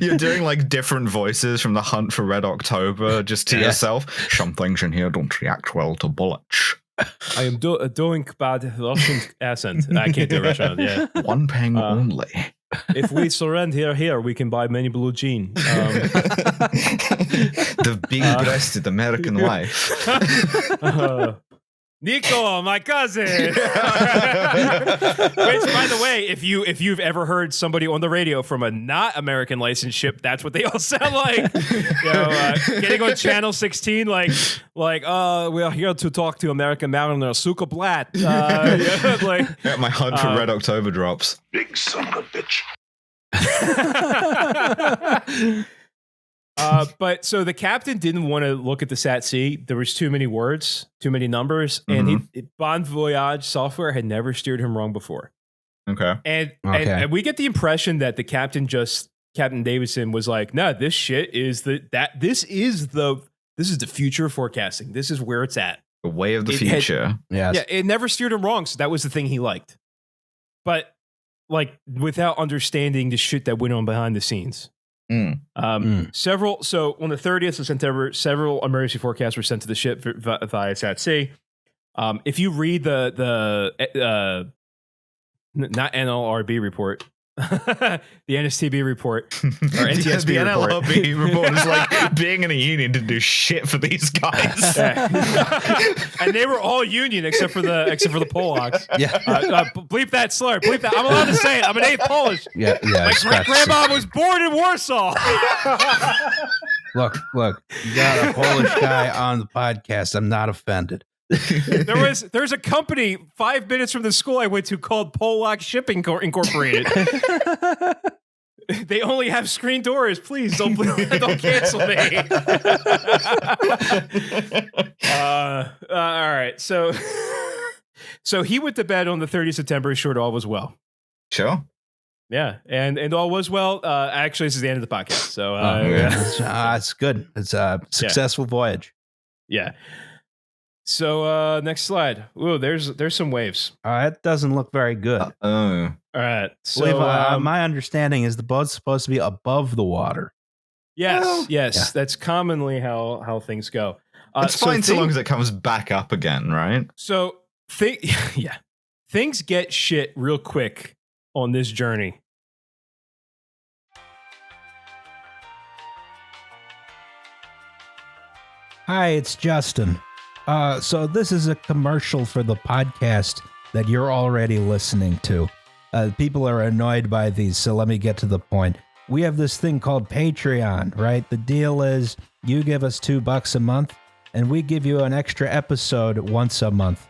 [SPEAKER 2] You're doing like different voices from the Hunt for Red October just to yourself. Some things in here don't react well to bullets.
[SPEAKER 3] I am doing bad Russian accent. I can't do Russian. Yeah,
[SPEAKER 2] one pang only.
[SPEAKER 3] If we surrender here, we can buy many blue jeans.
[SPEAKER 2] The big-breasted American wife.
[SPEAKER 3] Nico, my cousin. Which, by the way, if you've ever heard somebody on the radio from a not American licensed ship, that's what they all sound like. Getting on channel 16, like, we are here to talk to American mariner Suka Blatt.
[SPEAKER 2] My Hunt for Red October drops.
[SPEAKER 4] Big son of a bitch.
[SPEAKER 3] But so the captain didn't want to look at the SAT-C. There was too many words, too many numbers, and Bon Voyage software had never steered him wrong before.
[SPEAKER 2] Okay.
[SPEAKER 3] And we get the impression that the Captain Davidson was like, no, this shit is this is the future of forecasting. This is where it's at.
[SPEAKER 2] The way of the future.
[SPEAKER 3] Yeah, it never steered him wrong, so that was the thing he liked. But like without understanding the shit that went on behind the scenes. So on the 30th of September, several emergency forecasts were sent to the ship via SAT-C. If you read the not NLRB report, the NSTB report, or NTSB
[SPEAKER 2] the
[SPEAKER 3] report.
[SPEAKER 2] NLRB report is like being in a union to do shit for these guys.
[SPEAKER 3] And they were all union except for the Polacks.
[SPEAKER 1] Yeah.
[SPEAKER 3] Bleep that slur. Bleep that. I'm allowed to say it. I'm an A Polish.
[SPEAKER 1] Yeah.
[SPEAKER 3] My great-grandma was born in Warsaw.
[SPEAKER 1] Look. You got a Polish guy on the podcast. I'm not offended.
[SPEAKER 3] There's a company 5 minutes from the school I went to called Polak Shipping Incorporated. They only have screen doors. Please don't cancel me. All right, so he went to bed on the 30th of September, assured all was well.
[SPEAKER 2] Sure.
[SPEAKER 3] Yeah, and all was well. Actually, this is the end of the podcast. So
[SPEAKER 1] it's good. It's a successful voyage.
[SPEAKER 3] Yeah. So next slide. Ooh, there's some waves.
[SPEAKER 1] It doesn't look very good.
[SPEAKER 3] All right. So
[SPEAKER 1] my understanding is the boat's supposed to be above the water.
[SPEAKER 3] Yes, yeah. That's commonly how things go.
[SPEAKER 2] It's fine so long as it comes back up again, right?
[SPEAKER 3] So things get shit real quick on this journey.
[SPEAKER 1] Hi, it's Justin. So this is a commercial for the podcast that you're already listening to. People are annoyed by these, so let me get to the point. We have this thing called Patreon, right? The deal is you give us $2 a month, and we give you an extra episode once a month.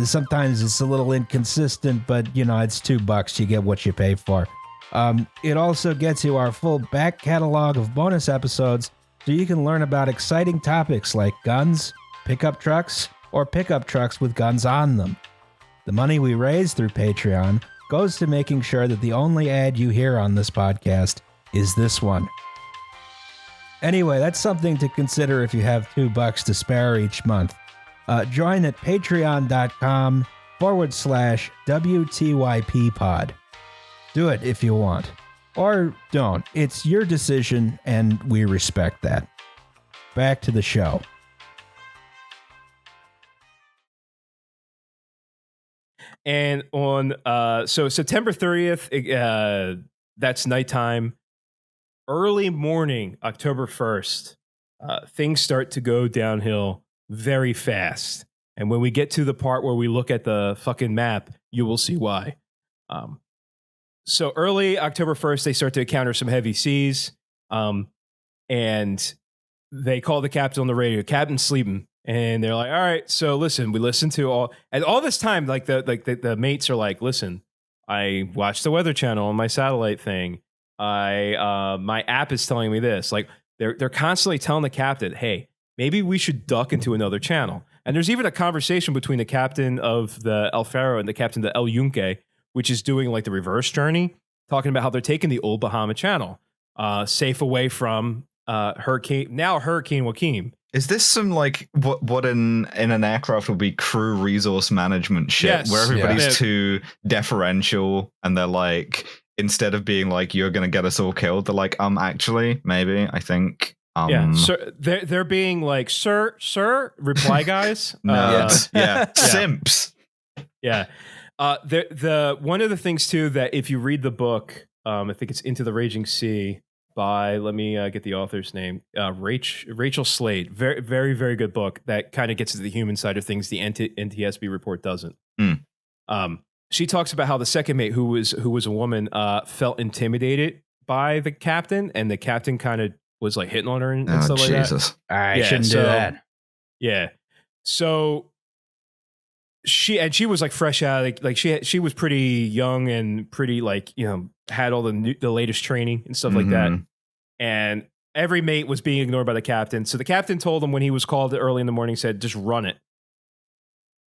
[SPEAKER 1] Sometimes it's a little inconsistent, but it's $2. You get what you pay for. It also gets you our full back catalog of bonus episodes, so you can learn about exciting topics like guns, pickup trucks, or pickup trucks with guns on them. The money we raise through Patreon goes to making sure that the only ad you hear on this podcast is this one. Anyway, that's something to consider if you have $2 to spare each month. Join at patreon.com/WTYP pod. Do it if you want. Or don't. It's your decision, and we respect that. Back to the show.
[SPEAKER 3] And on so September 30th, that's nighttime. Early morning, October 1st, things start to go downhill very fast. And when we get to the part where we look at the fucking map, you will see why. So early October 1st, they start to encounter some heavy seas. And they call the captain on the radio. Captain's sleeping. And they're like, all right, so listen, we listened to all this time, the mates are like, listen, I watched the Weather Channel on my satellite thing. My app is telling me this. Like they're constantly telling the captain, hey, maybe we should duck into another channel. And there's even a conversation between the captain of the El Faro and the captain of the El Yunque, which is doing like the reverse journey, talking about how they're taking the old Bahama Channel, safe away from Hurricane Joaquin.
[SPEAKER 2] Is this some like what in an aircraft would be crew resource management shit,
[SPEAKER 3] yes,
[SPEAKER 2] where everybody's too deferential and they're like, instead of being like, you're going to get us all killed, they're like, actually, maybe, I think.
[SPEAKER 3] So they're being like, sir, reply guys.
[SPEAKER 2] Simps.
[SPEAKER 3] Yeah. The one of the things too, that if you read the book, I think it's Into the Raging Sea by, let me get the author's name, Rachel Slade. Very, very, very good book that kind of gets to the human side of things. The NTSB report doesn't. She talks about how the second mate, who was a woman, felt intimidated by the captain, and the captain kind of was like hitting on her and stuff like that.
[SPEAKER 1] I shouldn't do that.
[SPEAKER 3] Yeah. So she was like fresh out, like she was pretty young and pretty like, had all the latest training and stuff like that. And every mate was being ignored by the captain. So the captain told him when he was called early in the morning, said, just run it.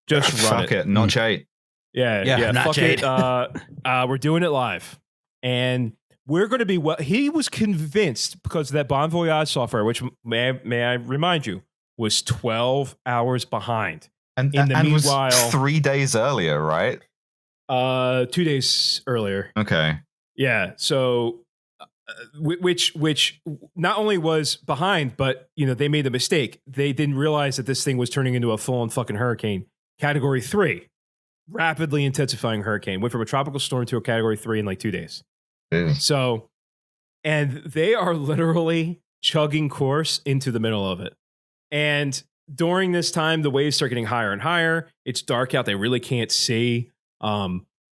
[SPEAKER 3] Just run
[SPEAKER 2] Fuck it. Notch 8.
[SPEAKER 3] Yeah.
[SPEAKER 1] Notch
[SPEAKER 3] Fuck
[SPEAKER 1] 8.
[SPEAKER 3] it. We're doing it live. And we're going to be he was convinced because of that Bon Voyage software, which may I remind you was 12 hours behind.
[SPEAKER 2] And
[SPEAKER 3] in the meanwhile,
[SPEAKER 2] was 3 days earlier, right?
[SPEAKER 3] 2 days earlier.
[SPEAKER 2] Okay.
[SPEAKER 3] Yeah. So, which not only was behind, but they made the mistake. They didn't realize that this thing was turning into a full-on fucking hurricane, Category 3, rapidly intensifying hurricane. Went from a tropical storm to a Category 3 in like 2 days. So, and they are literally chugging course into the middle of it. And during this time, the waves start getting higher and higher. It's dark out. They really can't see.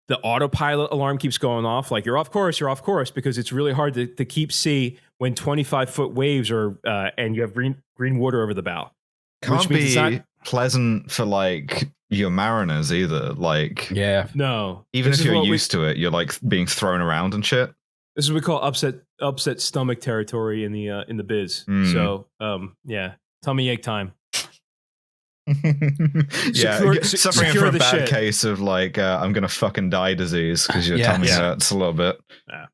[SPEAKER 3] The autopilot alarm keeps going off. Like, you're off course, because it's really hard to keep sea when 25-foot waves are, and you have green water over the bow.
[SPEAKER 2] Can't be pleasant for like your mariners either. Like,
[SPEAKER 3] no.
[SPEAKER 2] Even if you're used to it, you're like being thrown around and shit.
[SPEAKER 3] This is what we call upset stomach territory in the biz. So, tummy ache time.
[SPEAKER 2] Suffering from a bad case of like I'm gonna fucking die disease because your tummy hurts a little bit.
[SPEAKER 3] Yeah.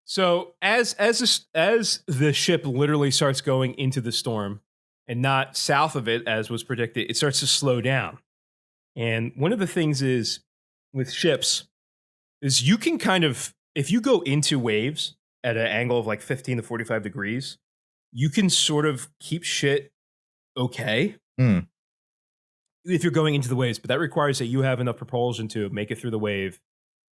[SPEAKER 3] So as the ship literally starts going into the storm and not south of it as was predicted, it starts to slow down. And one of the things is with ships is you can kind of, if you go into waves at an angle of like 15 to 45 degrees, you can sort of keep shit okay. If you're going into the waves, but that requires that you have enough propulsion to make it through the wave.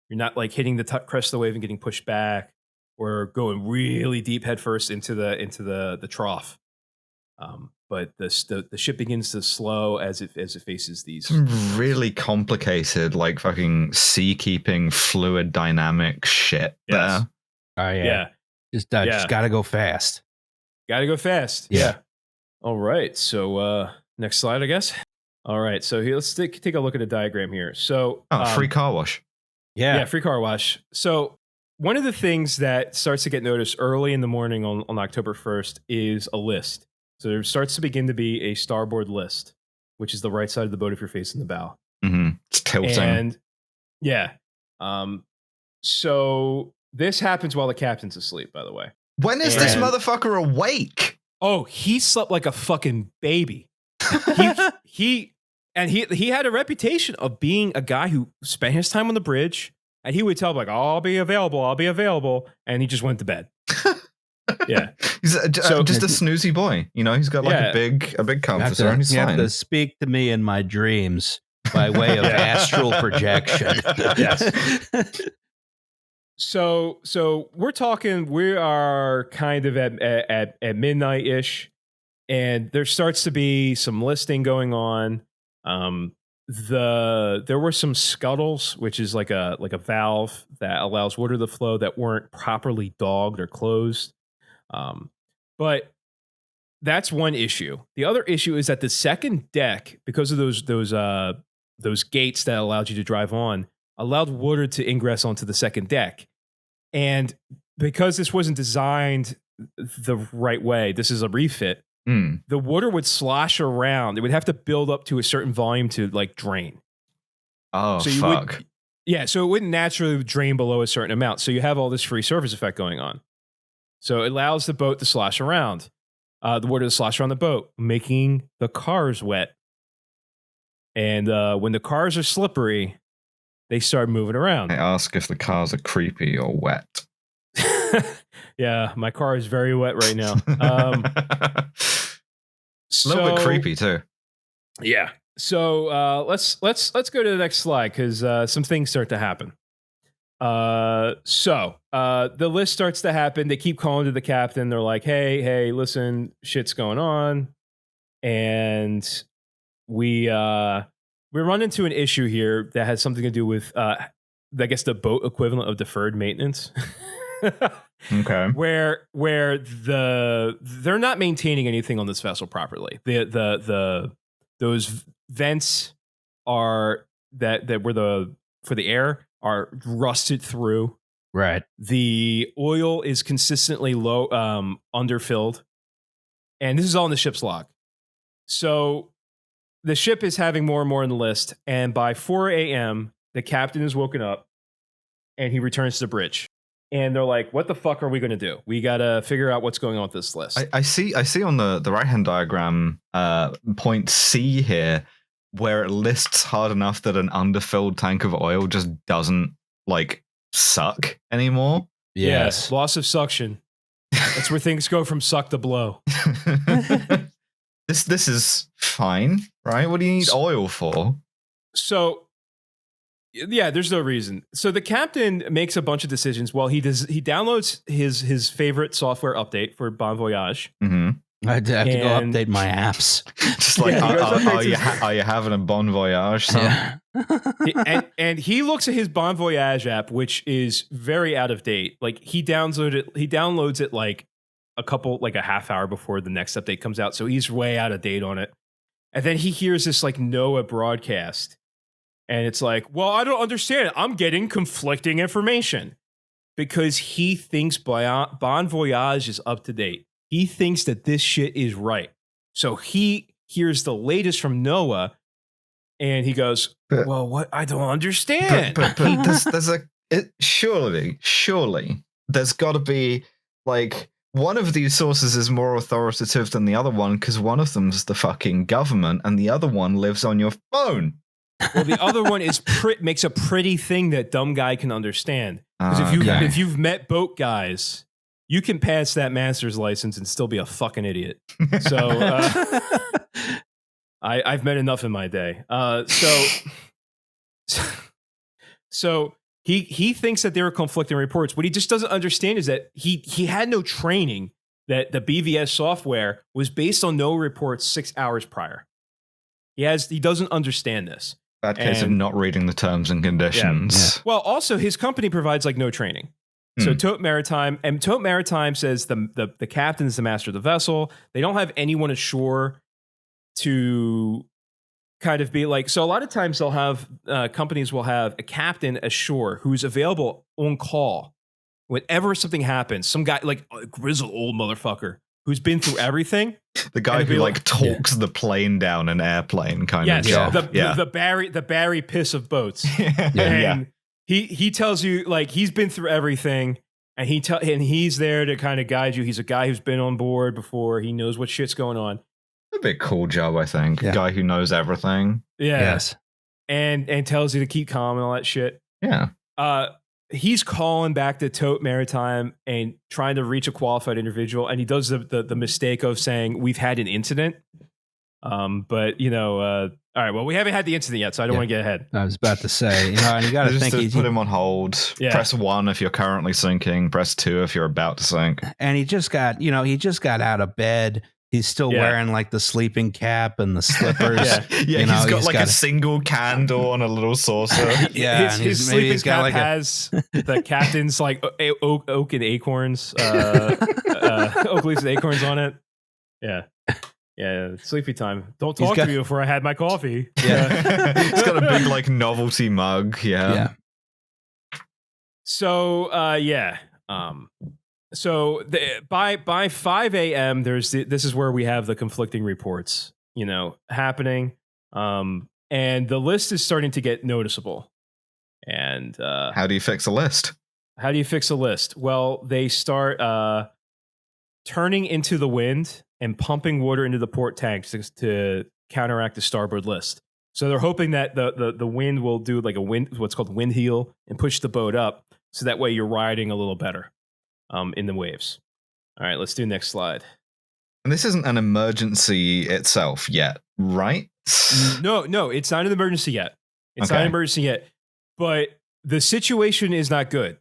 [SPEAKER 3] You're not like hitting the crest of the wave and getting pushed back, or going really deep headfirst into the trough. But the ship begins to slow as it faces these
[SPEAKER 2] really complicated, like fucking sea-keeping fluid dynamic shit.
[SPEAKER 1] Yes. Oh yeah. Just gotta go fast.
[SPEAKER 3] Gotta go fast.
[SPEAKER 1] Yeah.
[SPEAKER 3] All right. So next slide, I guess. All right, so here, let's take a look at a diagram here. So,
[SPEAKER 2] free car wash.
[SPEAKER 3] Yeah, free car wash. So, one of the things that starts to get noticed early in the morning on October 1st is a list. So, there starts to begin to be a starboard list, which is the right side of the boat if you're facing the bow.
[SPEAKER 2] Mm-hmm. It's tilting.
[SPEAKER 3] And yeah. So, this happens while the captain's asleep, by the way.
[SPEAKER 2] When is this motherfucker awake?
[SPEAKER 3] Oh, he slept like a fucking baby. He had a reputation of being a guy who spent his time on the bridge, and he would tell like, "I'll be available," and he just went to bed. Yeah,
[SPEAKER 2] he's just a snoozy boy. You know, he's got like a big compass.
[SPEAKER 1] You have to speak to me in my dreams by way of astral projection.
[SPEAKER 3] Yes. So we are kind of at midnight ish, and there starts to be some listing going on. There were some scuttles, which is like a valve that allows water to flow that weren't properly dogged or closed. But that's one issue. The other issue is that the second deck, because of those gates that allowed you to drive on, allowed water to ingress onto the second deck. And because this wasn't designed the right way, this is a refit. The water would slosh around. It would have to build up to a certain volume to like drain.
[SPEAKER 2] Oh, so fuck.
[SPEAKER 3] So it wouldn't naturally drain below a certain amount. So you have all this free surface effect going on. So it allows the boat to slosh around. The water to slosh around the boat, making the cars wet. And when the cars are slippery, they start moving around.
[SPEAKER 2] I ask if the cars are creepy or wet.
[SPEAKER 3] Yeah, my car is very wet right now.
[SPEAKER 2] A little bit creepy too.
[SPEAKER 3] Yeah. So let's go to the next slide because some things start to happen. So the list starts to happen. They keep calling to the captain. They're like, "Hey, listen, shit's going on," and we run into an issue here that has something to do with I guess the boat equivalent of deferred maintenance.
[SPEAKER 2] Okay.
[SPEAKER 3] Where they're not maintaining anything on this vessel properly. Those vents are that were for the air are rusted through.
[SPEAKER 1] Right.
[SPEAKER 3] The oil is consistently low, underfilled, and this is all in the ship's log. So the ship is having more and more in the list, and by 4 a.m., the captain is woken up, and he returns to the bridge. And they're like, "What the fuck are we going to do? We got to figure out what's going on with this list."
[SPEAKER 2] I see on the right-hand diagram, point C here, where it lists hard enough that an underfilled tank of oil just doesn't like suck anymore.
[SPEAKER 1] Yes.
[SPEAKER 3] Yeah, loss of suction. That's where things go from suck to blow.
[SPEAKER 2] This is fine, right? What do you need oil for?
[SPEAKER 3] So, yeah, there's no reason. So the captain makes a bunch of decisions. Well, he downloads his favorite software update for Bon Voyage.
[SPEAKER 2] Mm-hmm.
[SPEAKER 1] I have to go update my apps.
[SPEAKER 2] Just like, are you having a Bon Voyage, son?
[SPEAKER 3] Yeah. and he looks at his Bon Voyage app, which is very out of date. Like he downloads it like a half hour before the next update comes out. So he's way out of date on it. And then he hears this like NOAA broadcast. And it's like, well, I don't understand it. I'm getting conflicting information because he thinks Bon Voyage is up to date. He thinks that this shit is right. So he hears the latest from Noah, and he goes, well, what? I don't understand.
[SPEAKER 2] But surely there's got to be like one of these sources is more authoritative than the other one because one of them's the fucking government and the other one lives on your phone.
[SPEAKER 3] Well, the other one is makes a pretty thing that dumb guy can understand. Because if you've met boat guys, you can pass that master's license and still be a fucking idiot. So I've met enough in my day. So he thinks that there are conflicting reports. What he just doesn't understand is that he had no training that the BVS software was based on no reports 6 hours prior. He doesn't understand this.
[SPEAKER 2] Bad case of not reading the terms and conditions.
[SPEAKER 3] Yeah. Well, also his company provides like no training. So Tote Maritime says the captain is the master of the vessel. They don't have anyone ashore to kind of be like, so a lot of times they'll have companies will have a captain ashore who's available on call whenever something happens. Some guy like a grizzled old motherfucker who's been through everything.
[SPEAKER 2] The guy who like talks the plane down an airplane kind of job.
[SPEAKER 3] The Barry Piss of boats. He tells you like he's been through everything and he's there to kind of guide you. He's a guy who's been on board before. He knows what shit's going on.
[SPEAKER 2] A bit cool job, I think. Yeah. Guy who knows everything.
[SPEAKER 3] Yeah. Yes. And tells you to keep calm and all that shit.
[SPEAKER 2] Yeah.
[SPEAKER 3] He's calling back to Tote Maritime and trying to reach a qualified individual, and he does the mistake of saying we've had an incident. But all right, well, we haven't had the incident yet, so I don't want to get ahead.
[SPEAKER 1] I was about to say, and you got to think
[SPEAKER 2] put him on hold. Yeah. Press 1 if you're currently sinking. Press 2 if you're about to sink.
[SPEAKER 1] And he just got out of bed. He's still wearing like the sleeping cap and the slippers.
[SPEAKER 2] He's got like a single candle on a little saucer.
[SPEAKER 3] His sleeping cap has the captain's like oak and acorns, oak leaves and acorns on it. Yeah, sleepy time. Don't talk to me before I had my coffee.
[SPEAKER 2] Yeah, he's got a big like novelty mug. Yeah.
[SPEAKER 3] So So by 5 a.m. this is where we have the conflicting reports, happening, and the list is starting to get noticeable. And
[SPEAKER 2] how do you fix a list?
[SPEAKER 3] How do you fix a list? Well, they start turning into the wind and pumping water into the port tanks to counteract the starboard list. So they're hoping that the wind will do like what's called wind heel and push the boat up, so that way you're riding a little better. In the waves. All right, let's do next slide.
[SPEAKER 2] And this isn't an emergency itself yet, right?
[SPEAKER 3] No, it's not an emergency yet. It's not an emergency yet. But the situation is not good.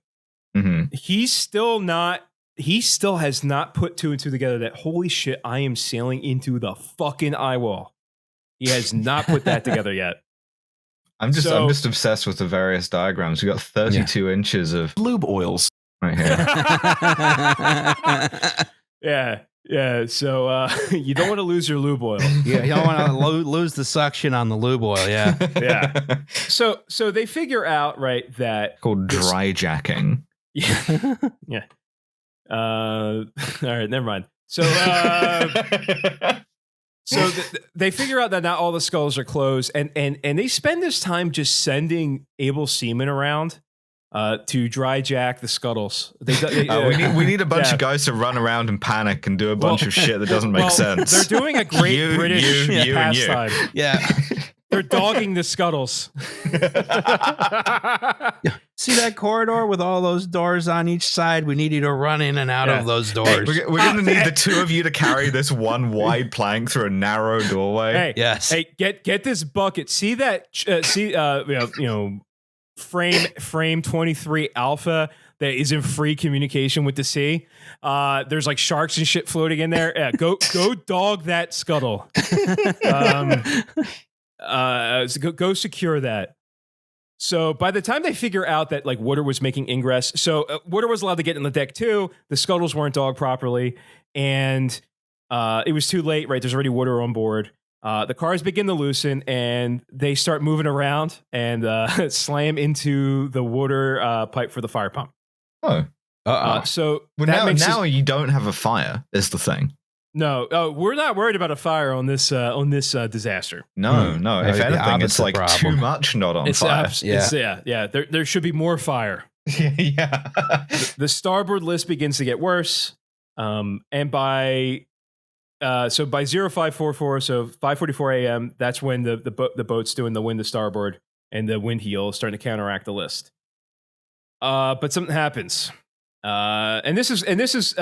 [SPEAKER 2] Mm-hmm.
[SPEAKER 3] He still has not put 2 and 2 together that, holy shit, I am sailing into the fucking eye wall. He has not put that together yet.
[SPEAKER 2] I'm just obsessed with the various diagrams. We got 32 inches of
[SPEAKER 4] lube oils.
[SPEAKER 2] Right here.
[SPEAKER 3] Yeah. So you don't want to lose your lube oil.
[SPEAKER 1] Yeah, you don't want to lose the suction on the lube oil.
[SPEAKER 3] Yeah. So they figure out that
[SPEAKER 2] called dry jacking.
[SPEAKER 3] Yeah. All right, never mind. So they figure out that not all the skulls are closed, and they spend this time just sending able seamen around. To dry jack the scuttles.
[SPEAKER 2] We need a bunch of guys to run around and panic and do a bunch of shit that doesn't make sense.
[SPEAKER 3] They're doing a great British pastime.
[SPEAKER 1] Yeah.
[SPEAKER 3] They're dogging the scuttles.
[SPEAKER 1] See that corridor with all those doors on each side? We need you to run in and out of those doors.
[SPEAKER 2] Hey, we're going to need the 2 of you to carry this one wide plank through a narrow doorway.
[SPEAKER 3] Hey,
[SPEAKER 1] yes.
[SPEAKER 3] Hey, get this bucket. See that? Frame 23 alpha that is in free communication with the sea. There's like sharks and shit floating in there. Yeah, go dog that scuttle. Go secure that. So by the time they figure out that like water was making ingress, so water was allowed to get in the deck too. The scuttles weren't dogged properly, and it was too late. Right, there's already water on board. The cars begin to loosen, and they start moving around and slam into the water pipe for the fire pump.
[SPEAKER 2] Oh.
[SPEAKER 3] So
[SPEAKER 2] now you don't have a fire, is the thing.
[SPEAKER 3] No, we're not worried about a fire on this disaster.
[SPEAKER 2] No. If anything, it's like
[SPEAKER 1] problem.
[SPEAKER 2] too much not on fire.
[SPEAKER 3] Yeah. There should be more fire.
[SPEAKER 2] Yeah.
[SPEAKER 3] The starboard list begins to get worse, and by 0544, so 5:44 a.m. That's when the boat's doing the wind to starboard, and the wind heel is starting to counteract the list. But something happens. And this is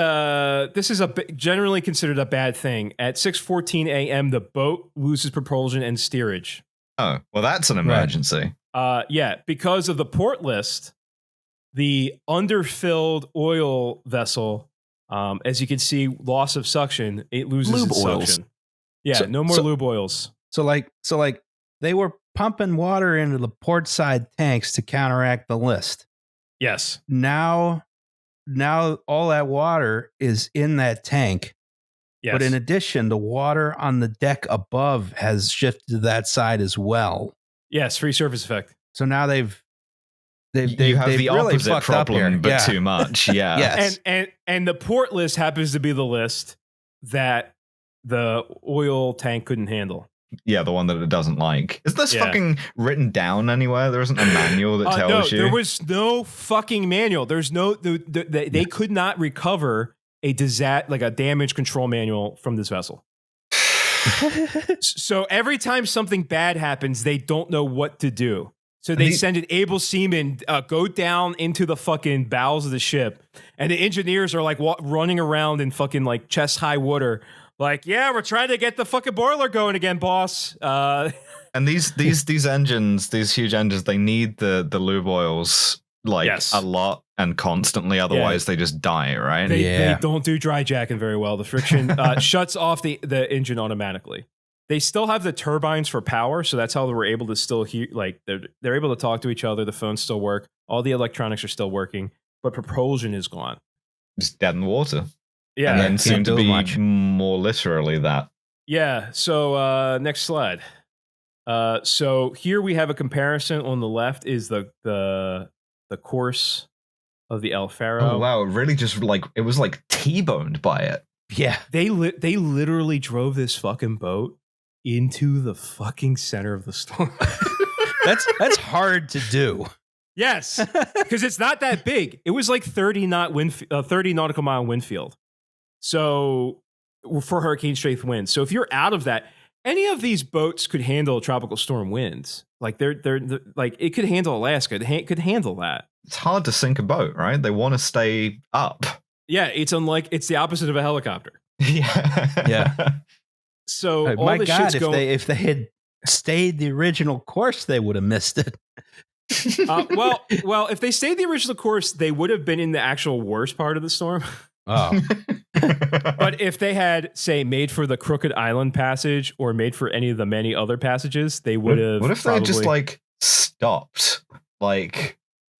[SPEAKER 3] generally considered a bad thing. At 6:14 a.m., the boat loses propulsion and steerage.
[SPEAKER 2] Oh, well, that's an emergency.
[SPEAKER 3] Yeah, because of the port list, the underfilled oil vessel, as you can see, loss of suction, it loses
[SPEAKER 1] lube
[SPEAKER 3] its
[SPEAKER 1] oils.
[SPEAKER 3] suction. Yeah, no more lube oils.
[SPEAKER 1] So like they were pumping water into the port side tanks to counteract the list.
[SPEAKER 3] Yes.
[SPEAKER 1] Now all that water is in that tank.
[SPEAKER 3] Yes.
[SPEAKER 1] But in addition, the water on the deck above has shifted to that side as well.
[SPEAKER 3] Yes, free surface effect.
[SPEAKER 1] So now they've
[SPEAKER 2] you have the
[SPEAKER 1] really
[SPEAKER 2] opposite
[SPEAKER 1] fucked up here.
[SPEAKER 2] problem, but too much. Yeah.
[SPEAKER 1] Yes.
[SPEAKER 3] And the port list happens to be the list that the oil tank couldn't handle.
[SPEAKER 2] Yeah, the one that it doesn't like. Is this fucking written down anywhere? There isn't a manual that tells you?
[SPEAKER 3] No, there was no fucking manual. There's no... They could not recover a damage control manual from this vessel. So every time something bad happens, they don't know what to do. So they send an able seaman go down into the fucking bowels of the ship, and the engineers are like running around in fucking like chest high water. Like, yeah, we're trying to get the fucking boiler going again, boss.
[SPEAKER 2] And these engines, these huge engines, they need the lube oils a lot and constantly. Otherwise, they just die, right?
[SPEAKER 3] They don't do dry jacking very well. The friction shuts off the engine automatically. They still have the turbines for power, so that's how they were able to still hear. Like they're able to talk to each other. The phones still work. All the electronics are still working, but propulsion is gone.
[SPEAKER 2] Just dead in the water.
[SPEAKER 3] Yeah,
[SPEAKER 2] and then soon to be more literally that.
[SPEAKER 3] Yeah. So next slide. So here we have a comparison. On the left is the course of the El Faro.
[SPEAKER 2] Oh wow! It really just it was like T-boned by it.
[SPEAKER 1] Yeah.
[SPEAKER 3] They literally drove this fucking boat into the fucking center of the storm.
[SPEAKER 1] That's hard to do.
[SPEAKER 3] Yes, because it's not that big. It was like 30 nautical mile wind field. So for hurricane strength winds. So if you're out of that, any of these boats could handle tropical storm winds. Like they're like it could handle Alaska. It could handle that.
[SPEAKER 2] It's hard to sink a boat, right? They want to stay up.
[SPEAKER 3] Yeah, it's the opposite of a helicopter.
[SPEAKER 2] Yeah.
[SPEAKER 3] So all
[SPEAKER 1] my
[SPEAKER 3] this
[SPEAKER 1] God,
[SPEAKER 3] shit's
[SPEAKER 1] if they had stayed the original course, they would have missed it.
[SPEAKER 3] Well, if they stayed the original course, they would have been in the actual worst part of the storm.
[SPEAKER 1] Oh.
[SPEAKER 3] But if they had, say, made for the Crooked Island passage or made for any of the many other passages, they would have.
[SPEAKER 2] What if they had just stopped?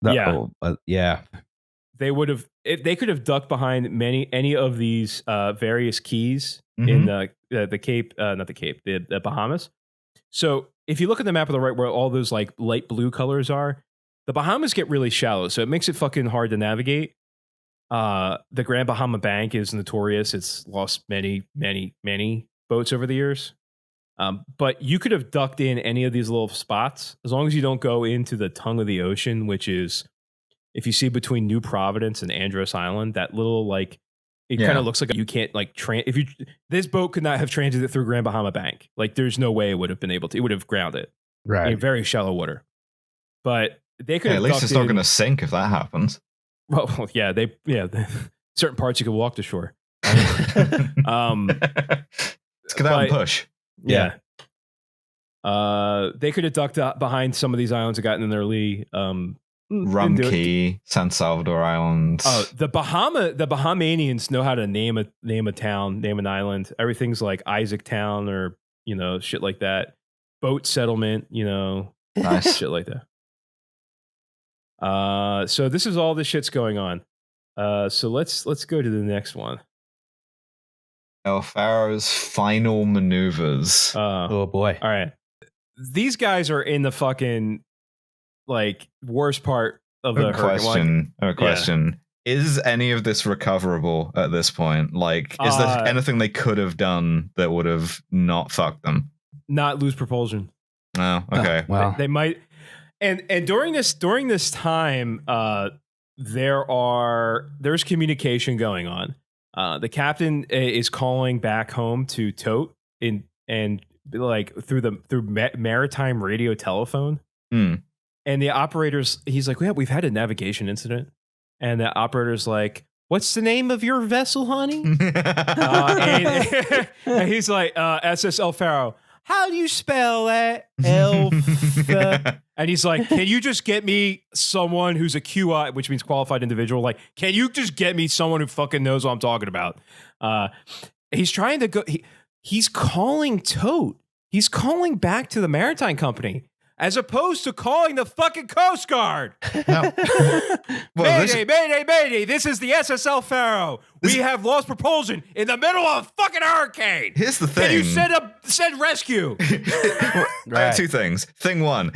[SPEAKER 1] Yeah.
[SPEAKER 3] They would have. They could have ducked behind any of these various keys in the Cape, not the Cape, the Bahamas. So if you look at the map on the right, where all those like light blue colors are, the Bahamas get really shallow, so it makes it fucking hard to navigate. The Grand Bahama Bank is notorious. It's lost many, many, many boats over the years. But you could have ducked in any of these little spots as long as you don't go into the tongue of the ocean, which is, if you see between New Providence and Andros Island, that little kind of looks like you can't this boat could not have transited through Grand Bahama Bank. Like there's no way it would have been able to. It would have grounded in very shallow water. But they could.
[SPEAKER 2] At least it's not going to sink if that happens.
[SPEAKER 3] Well, yeah, certain parts you could walk to shore.
[SPEAKER 2] Let's get out and push.
[SPEAKER 3] Yeah. They could have ducked behind some of these islands and gotten in their lee.
[SPEAKER 2] Rum Key, San Salvador Island.
[SPEAKER 3] Oh, the Bahamanians know how to name a town, name an island. Everything's like Isaac Town or shit like that. Boat settlement,
[SPEAKER 2] nice
[SPEAKER 3] shit like that. So this is all the shit's going on. So let's go to the next one.
[SPEAKER 2] El Faro's final maneuvers.
[SPEAKER 1] Oh boy!
[SPEAKER 3] All right, these guys are in the fucking worst part of the
[SPEAKER 2] question. Is any of this recoverable at this point? Like, is there anything they could have done that would have not fucked them?
[SPEAKER 3] Not lose propulsion.
[SPEAKER 2] Oh, okay.
[SPEAKER 1] Well,
[SPEAKER 3] They might. And during this time, there's communication going on. The captain is calling back home to Tote and like through maritime radio telephone. And the operators, he's like, we've had a navigation incident. And the operator's like, what's the name of your vessel, honey? And he's like, SSL Faro. How do you spell that? And he's like, can you just get me someone who's a QI, which means qualified individual? Like, can you just get me someone who fucking knows what I'm talking about? He's trying to go. He's calling Tote. He's calling back to the maritime company as opposed to calling the fucking Coast Guard. No. Mayday, this is the SSL Faro. We have lost propulsion in the middle of a fucking hurricane.
[SPEAKER 2] Here's the thing.
[SPEAKER 3] Can you send rescue?
[SPEAKER 2] I have two things. Thing one,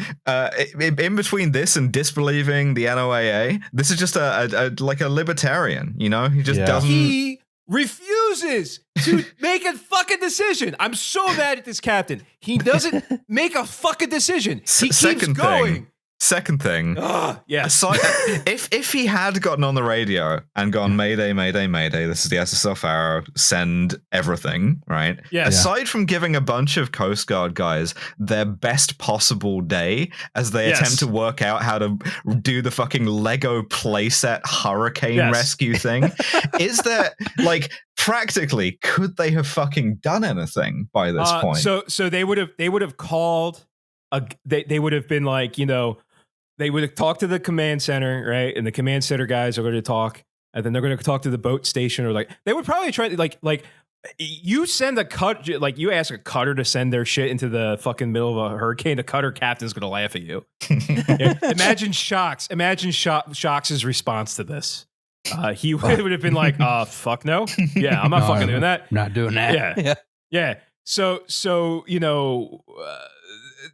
[SPEAKER 2] in between this and disbelieving the NOAA, this is just a like a libertarian, you know? He just doesn't... He
[SPEAKER 3] refuses to make a fucking decision. I'm so mad at this captain. He doesn't make a fucking decision. He keeps going.
[SPEAKER 2] Second thing,
[SPEAKER 3] yes.
[SPEAKER 2] So if he had gotten on the radio and gone, Mayday, Mayday, Mayday, this is the SSL Faro, send everything, right?
[SPEAKER 3] Yes.
[SPEAKER 2] Aside from giving a bunch of Coast Guard guys their best possible day as they attempt to work out how to do the fucking Lego playset hurricane rescue thing, is there, like, practically, could they have fucking done anything by this point?
[SPEAKER 3] So they would have called, they would have been like, you know, they would have talked to the command center, right? And the command center guys are going to talk, and then they're going to talk to the boat station, or like they would probably try to like you send a cut, like you ask a cutter to send their shit into the fucking middle of a hurricane, the cutter captain's going to laugh at you. Imagine Shocks. Imagine Shocks' response to this. He would have been like, fuck no. Yeah, I'm not fucking doing that.
[SPEAKER 1] Not doing that.
[SPEAKER 3] Yeah. So you know.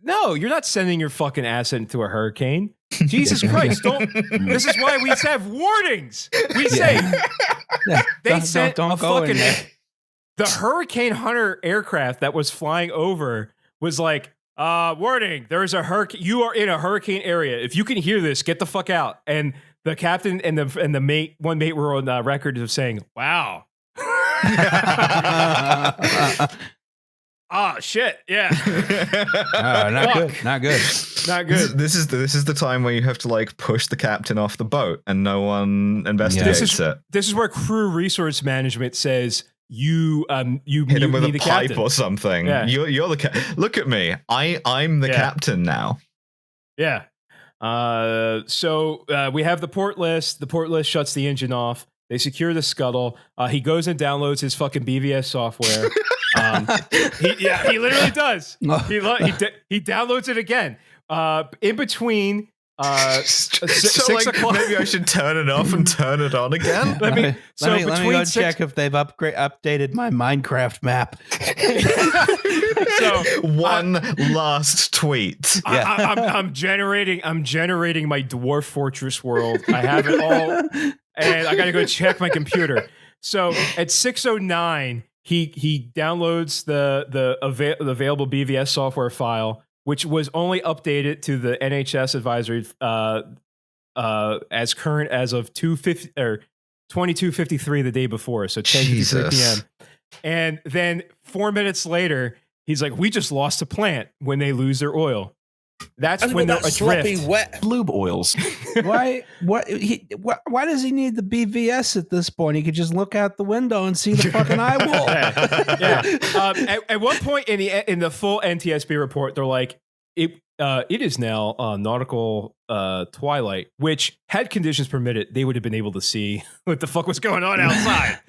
[SPEAKER 3] No, you're not sending your fucking asset into a hurricane. Jesus Christ, don't. This is why we have warnings. We say they sent a fucking. The Hurricane Hunter aircraft that was flying over was like, warning, there's a hurricane. You are in a hurricane area. If you can hear this, get the fuck out. And the captain and the mate, one mate were on record of saying, wow. Oh shit! Yeah,
[SPEAKER 1] not good.
[SPEAKER 2] This is the time where you have to like push the captain off the boat, and no one investigates it.
[SPEAKER 3] This is where crew resource management says you
[SPEAKER 2] hit him with a pipe
[SPEAKER 3] captain.
[SPEAKER 2] Or something. Yeah. You're the look at me. I'm the captain now.
[SPEAKER 3] Yeah. So we have the port list. The port list shuts the engine off. They secure the scuttle. He goes and downloads his fucking BVS software. He literally does. He downloads it again. In between, 6 o'clock.
[SPEAKER 2] Maybe I should turn it off and turn it on again.
[SPEAKER 1] Let me go check if they've updated my Minecraft map.
[SPEAKER 3] So
[SPEAKER 2] one last tweet.
[SPEAKER 3] I'm generating my Dwarf Fortress world. I have it all, and I got to go check my computer. So at 6:09. He downloads the available BVS software file, which was only updated to the NHS advisory as current as of 22:53 the day before, so 10:53 p.m. And then 4 minutes later, he's like, "We just lost a plant when they lose their oil." That's when they're adrift.
[SPEAKER 4] Wet lube oils.
[SPEAKER 1] Why does he need the BVS at this point? He could just look out the window and see the fucking eye wall.
[SPEAKER 3] Yeah. At one point in the full NTSB report, they're like, it is now nautical twilight, which had conditions permitted, they would have been able to see what the fuck was going on outside.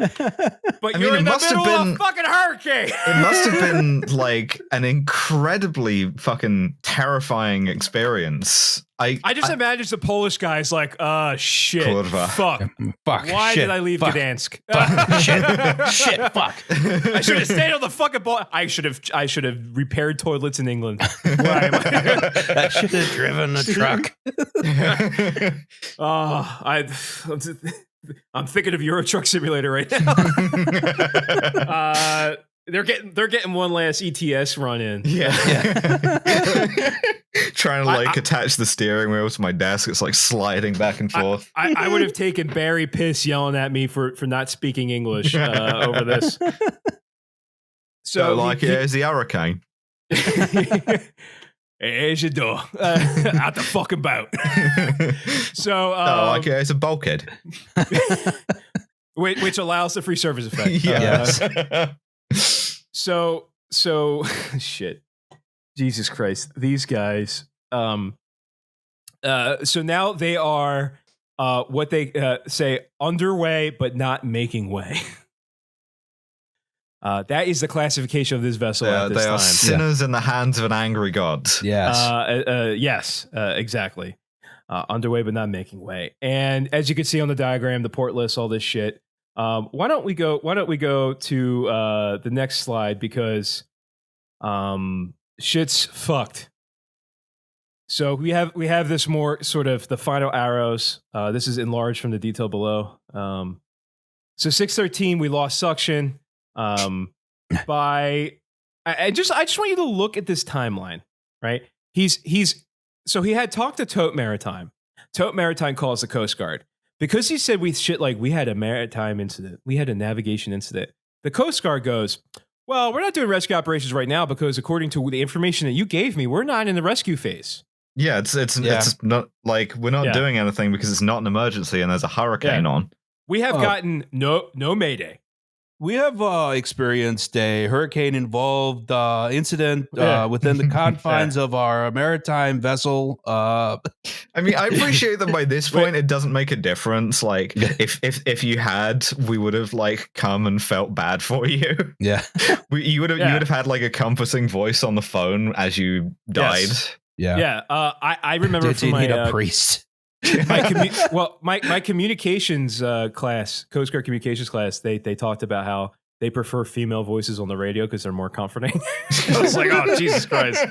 [SPEAKER 3] But you're in the middle of a fucking hurricane.
[SPEAKER 2] It must have been like an incredibly fucking terrifying experience.
[SPEAKER 3] I just imagine the Polish guy's like, shit,
[SPEAKER 2] Kurva.
[SPEAKER 3] fuck. Why did I leave Gdansk?
[SPEAKER 1] Shit, fuck.
[SPEAKER 3] I should have stayed on the fucking boat. I should have repaired toilets in England. Why am I?
[SPEAKER 1] I should have driven a truck.
[SPEAKER 3] I'm thinking of Euro Truck Simulator right now. They're getting one last ETS run in.
[SPEAKER 2] Yeah. Trying to attach the steering wheel to my desk. It's like sliding back and forth.
[SPEAKER 3] I would have taken Barry Piss yelling at me for not speaking English over this.
[SPEAKER 2] So here's the hurricane.
[SPEAKER 3] Here's your door. Out the fucking boat. So
[SPEAKER 2] it's a bulkhead.
[SPEAKER 3] Which allows the free service effect.
[SPEAKER 2] Yes.
[SPEAKER 3] So shit. Jesus Christ. These guys. So now they are what they say underway but not making way. That is the classification of this vessel at this time.
[SPEAKER 2] They are sinners in the hands of an angry god.
[SPEAKER 1] Yes.
[SPEAKER 3] Yes, exactly. Underway but not making way. And as you can see on the diagram, the port list, all this shit. Why don't we go to the next slide, because shit's fucked. So we have this more sort of the final arrows. This is enlarged from the detail below. So 613, we lost suction. I just want you to look at this timeline, right? So he had talked to Tote Maritime. Tote Maritime calls the Coast Guard because he said we had a maritime incident, we had a navigation incident. The Coast Guard goes, well, we're not doing rescue operations right now because according to the information that you gave me, we're not in the rescue phase.
[SPEAKER 2] Yeah, it's not like we're not doing anything because it's not an emergency and there's a hurricane on.
[SPEAKER 3] We have gotten no mayday.
[SPEAKER 1] We have experienced a hurricane-involved incident within the confines of our maritime vessel.
[SPEAKER 2] I mean, I appreciate that by this point it doesn't make a difference. Like, if you had, we would have come and felt bad for you.
[SPEAKER 1] Yeah,
[SPEAKER 2] you would have had like a comforting voice on the phone as you died.
[SPEAKER 3] Yes.
[SPEAKER 1] Yeah.
[SPEAKER 3] I remember
[SPEAKER 1] Did
[SPEAKER 3] from
[SPEAKER 1] you
[SPEAKER 3] my
[SPEAKER 1] need a priest?
[SPEAKER 3] my communications class, Coast Guard communications class, they talked about how they prefer female voices on the radio because they're more comforting. I was like, oh, Jesus Christ.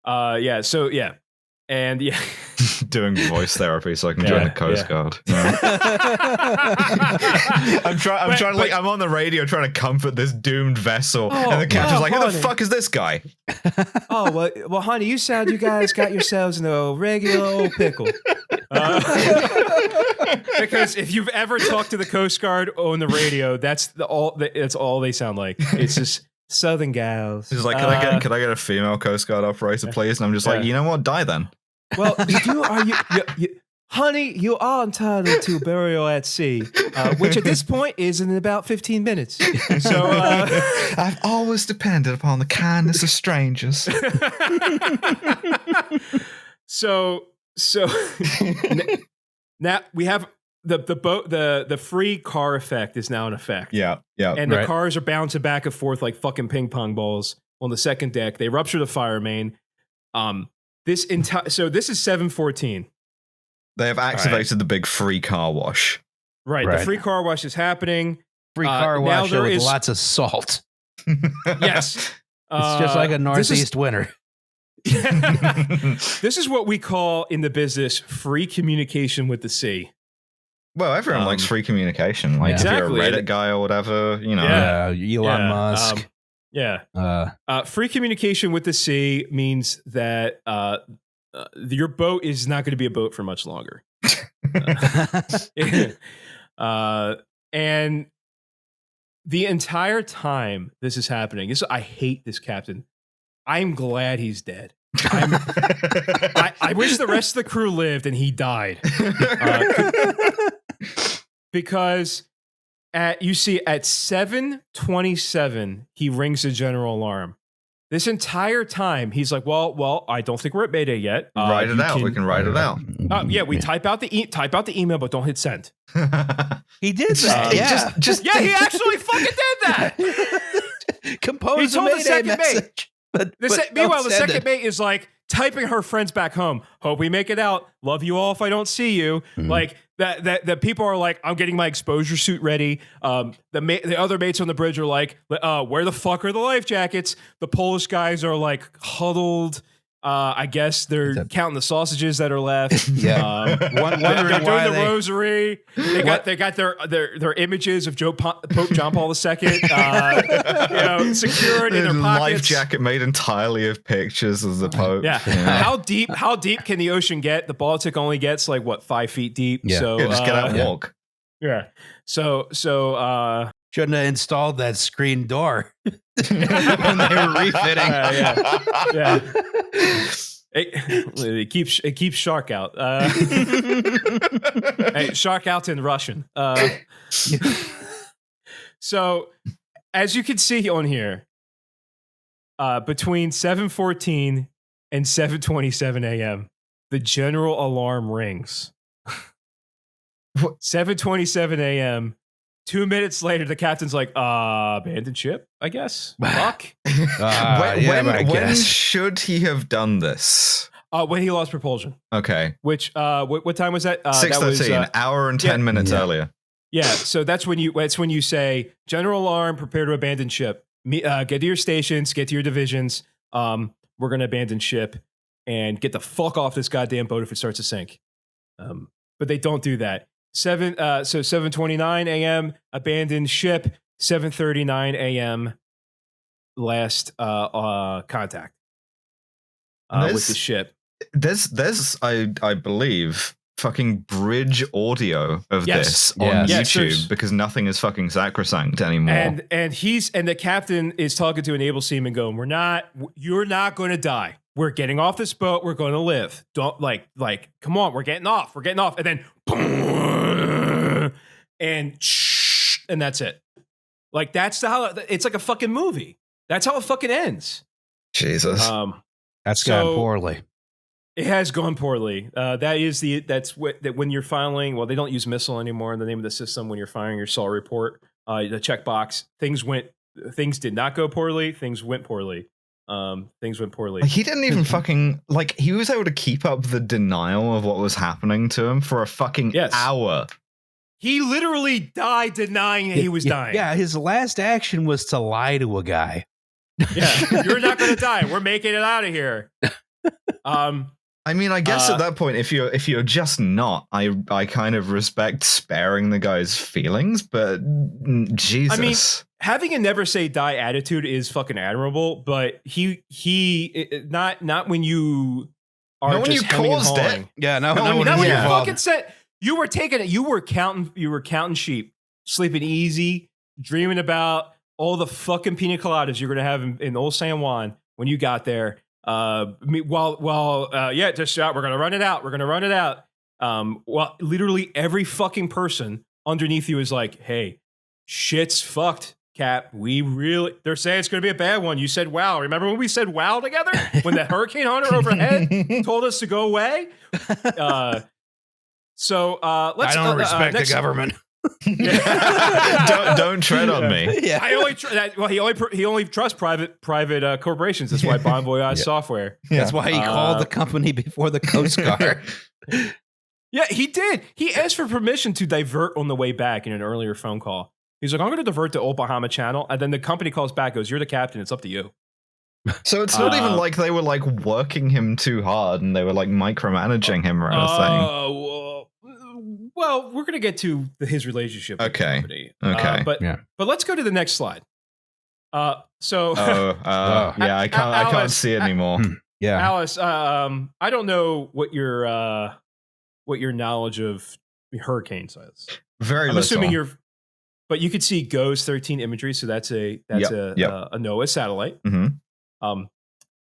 [SPEAKER 1] Yeah.
[SPEAKER 3] So yeah. And yeah.
[SPEAKER 2] Doing voice therapy so I can join the Coast Guard. I'm on the radio trying to comfort this doomed vessel, and the captain's like, who the fuck is this guy?
[SPEAKER 3] Well, honey, you guys got yourselves in a regular old pickle. Because if you've ever talked to the Coast Guard on the radio, that's all they sound like. It's just Southern gals.
[SPEAKER 2] He's like, can I get a female Coast Guard operator, please? And I'm just like, you know what? Die then.
[SPEAKER 3] Well, honey, you are entitled to burial at sea, which at this point is in about 15 minutes. So
[SPEAKER 2] I've always depended upon the kindness of strangers.
[SPEAKER 3] So now we have the boat, the free car effect is now in effect.
[SPEAKER 2] Yeah.
[SPEAKER 3] And the cars are bouncing back and forth like fucking ping pong balls on the second deck. They rupture the fire main. So this is 714.
[SPEAKER 2] They have activated the big free car wash.
[SPEAKER 3] Right. The free car wash is happening.
[SPEAKER 1] Free car wash with lots of salt.
[SPEAKER 3] Yes.
[SPEAKER 1] It's just like a northeast winter.
[SPEAKER 3] This is what we call in the business free communication with the sea.
[SPEAKER 2] Well, everyone likes free communication. Like if you're a Reddit guy or whatever, you know.
[SPEAKER 1] Yeah, Elon Musk.
[SPEAKER 3] Free communication with the sea means that your boat is not going to be a boat for much longer. And the entire time this is happening, I hate this captain. I'm glad he's dead. I wish the rest of the crew lived and he died. Because at 7:27, he rings the general alarm. This entire time, he's like, well, I don't think we're at Mayday yet.
[SPEAKER 2] Write it out. We can write it out.
[SPEAKER 3] We type out the email, but don't hit send.
[SPEAKER 1] He did that.
[SPEAKER 3] He actually fucking did that.
[SPEAKER 1] Compose a Mayday message.
[SPEAKER 3] Meanwhile, the second mate is like typing her friends back home. Hope we make it out. Love you all if I don't see you. Like that people are like, I'm getting my exposure suit ready. The other mates on the bridge are like, where the fuck are the life jackets? The Polish guys are like huddled. I guess they're counting the sausages that are left.
[SPEAKER 1] Yeah,
[SPEAKER 3] they're doing the rosary. They got their images of Pope John Paul II, secured in their pockets.
[SPEAKER 2] Life jacket made entirely of pictures of the Pope.
[SPEAKER 3] Yeah. How deep can the ocean get? The Baltic only gets 5 feet deep.
[SPEAKER 1] Yeah.
[SPEAKER 3] So
[SPEAKER 2] just get out and walk.
[SPEAKER 3] Yeah. So
[SPEAKER 1] shouldn't have installed that screen door when they were refitting.
[SPEAKER 3] Yeah. It keeps shark out. Hey, shark out in Russian. So, as you can see on here, between 7:14 and 7:27 a.m., the general alarm rings. 7:27 a.m. 2 minutes later, the captain's like, abandoned ship, I guess. Fuck.
[SPEAKER 2] When should he have done this?
[SPEAKER 3] When he lost propulsion.
[SPEAKER 2] Okay.
[SPEAKER 3] Which, what time was that?
[SPEAKER 2] 6:13, an hour and 10 minutes earlier.
[SPEAKER 3] Yeah, so that's when you say, general alarm, prepare to abandon ship. Get to your stations, get to your divisions. We're going to abandon ship and get the fuck off this goddamn boat if it starts to sink. But they don't do that. 7:29 a.m. abandoned ship. 7:39 a.m. last contact with the ship.
[SPEAKER 2] There's I believe fucking bridge audio of this on YouTube because nothing is fucking sacrosanct anymore.
[SPEAKER 3] And the captain is talking to an able seaman going, you're not going to die. We're getting off this boat. We're going to live. Don't come on. We're getting off. And then boom, and that's it. That's how it's like a fucking movie. That's how it fucking ends.
[SPEAKER 2] Jesus.
[SPEAKER 1] That's gone poorly.
[SPEAKER 3] It has gone poorly. That's when you're filing. Well, they don't use missile anymore in the name of the system. When you're filing your SAL report, the checkbox, things did not go poorly. Things went poorly. He didn't even fucking he was able to keep up the denial of what was happening to him for a fucking hour. He literally died denying he was dying.
[SPEAKER 1] Yeah, his last action was to lie to a guy.
[SPEAKER 3] Yeah, you're not going to die. We're making it out of here.
[SPEAKER 2] I mean, I guess at that point, if you're just not, I kind of respect sparing the guy's feelings, but Jesus.
[SPEAKER 3] I mean, having a never say die attitude is fucking admirable, but he not when you are
[SPEAKER 2] not when
[SPEAKER 3] just
[SPEAKER 2] you caused it.
[SPEAKER 1] Yeah, not
[SPEAKER 3] when you fucking said you were taking it. You were counting sheep, sleeping easy, dreaming about all the fucking pina coladas you're gonna have in old San Juan when you got there. Just shout, we're gonna run it out. Well, literally every fucking person underneath you is like, hey, shit's fucked, Cap. They're saying it's gonna be a bad one. You said wow. Remember when we said wow together? When the hurricane hunter overhead told us to go away? Let's
[SPEAKER 1] I don't respect the government.
[SPEAKER 2] don't tread on me.
[SPEAKER 3] Yeah. He only trusts private corporations. That's why Bon Voyage Software.
[SPEAKER 1] Yeah. That's why he called the company before the Coast Guard.
[SPEAKER 3] Yeah, he did. He asked for permission to divert on the way back in an earlier phone call. He's like, I'm going to divert to Old Bahama Channel, and then the company calls back, goes, "You're the captain. It's up to you."
[SPEAKER 2] So it's not even like they were working him too hard and they were micromanaging him or anything.
[SPEAKER 3] Well, we're going to get to his relationship with the company.
[SPEAKER 2] Okay.
[SPEAKER 3] But let's go to the next slide.
[SPEAKER 2] I can't see it anymore.
[SPEAKER 1] Yeah.
[SPEAKER 3] Alice, I don't know what your knowledge of hurricanes is.
[SPEAKER 2] Very
[SPEAKER 3] I'm
[SPEAKER 2] little.
[SPEAKER 3] assuming but you could see GOES 13 imagery, so that's a NOAA satellite.
[SPEAKER 2] Mm-hmm.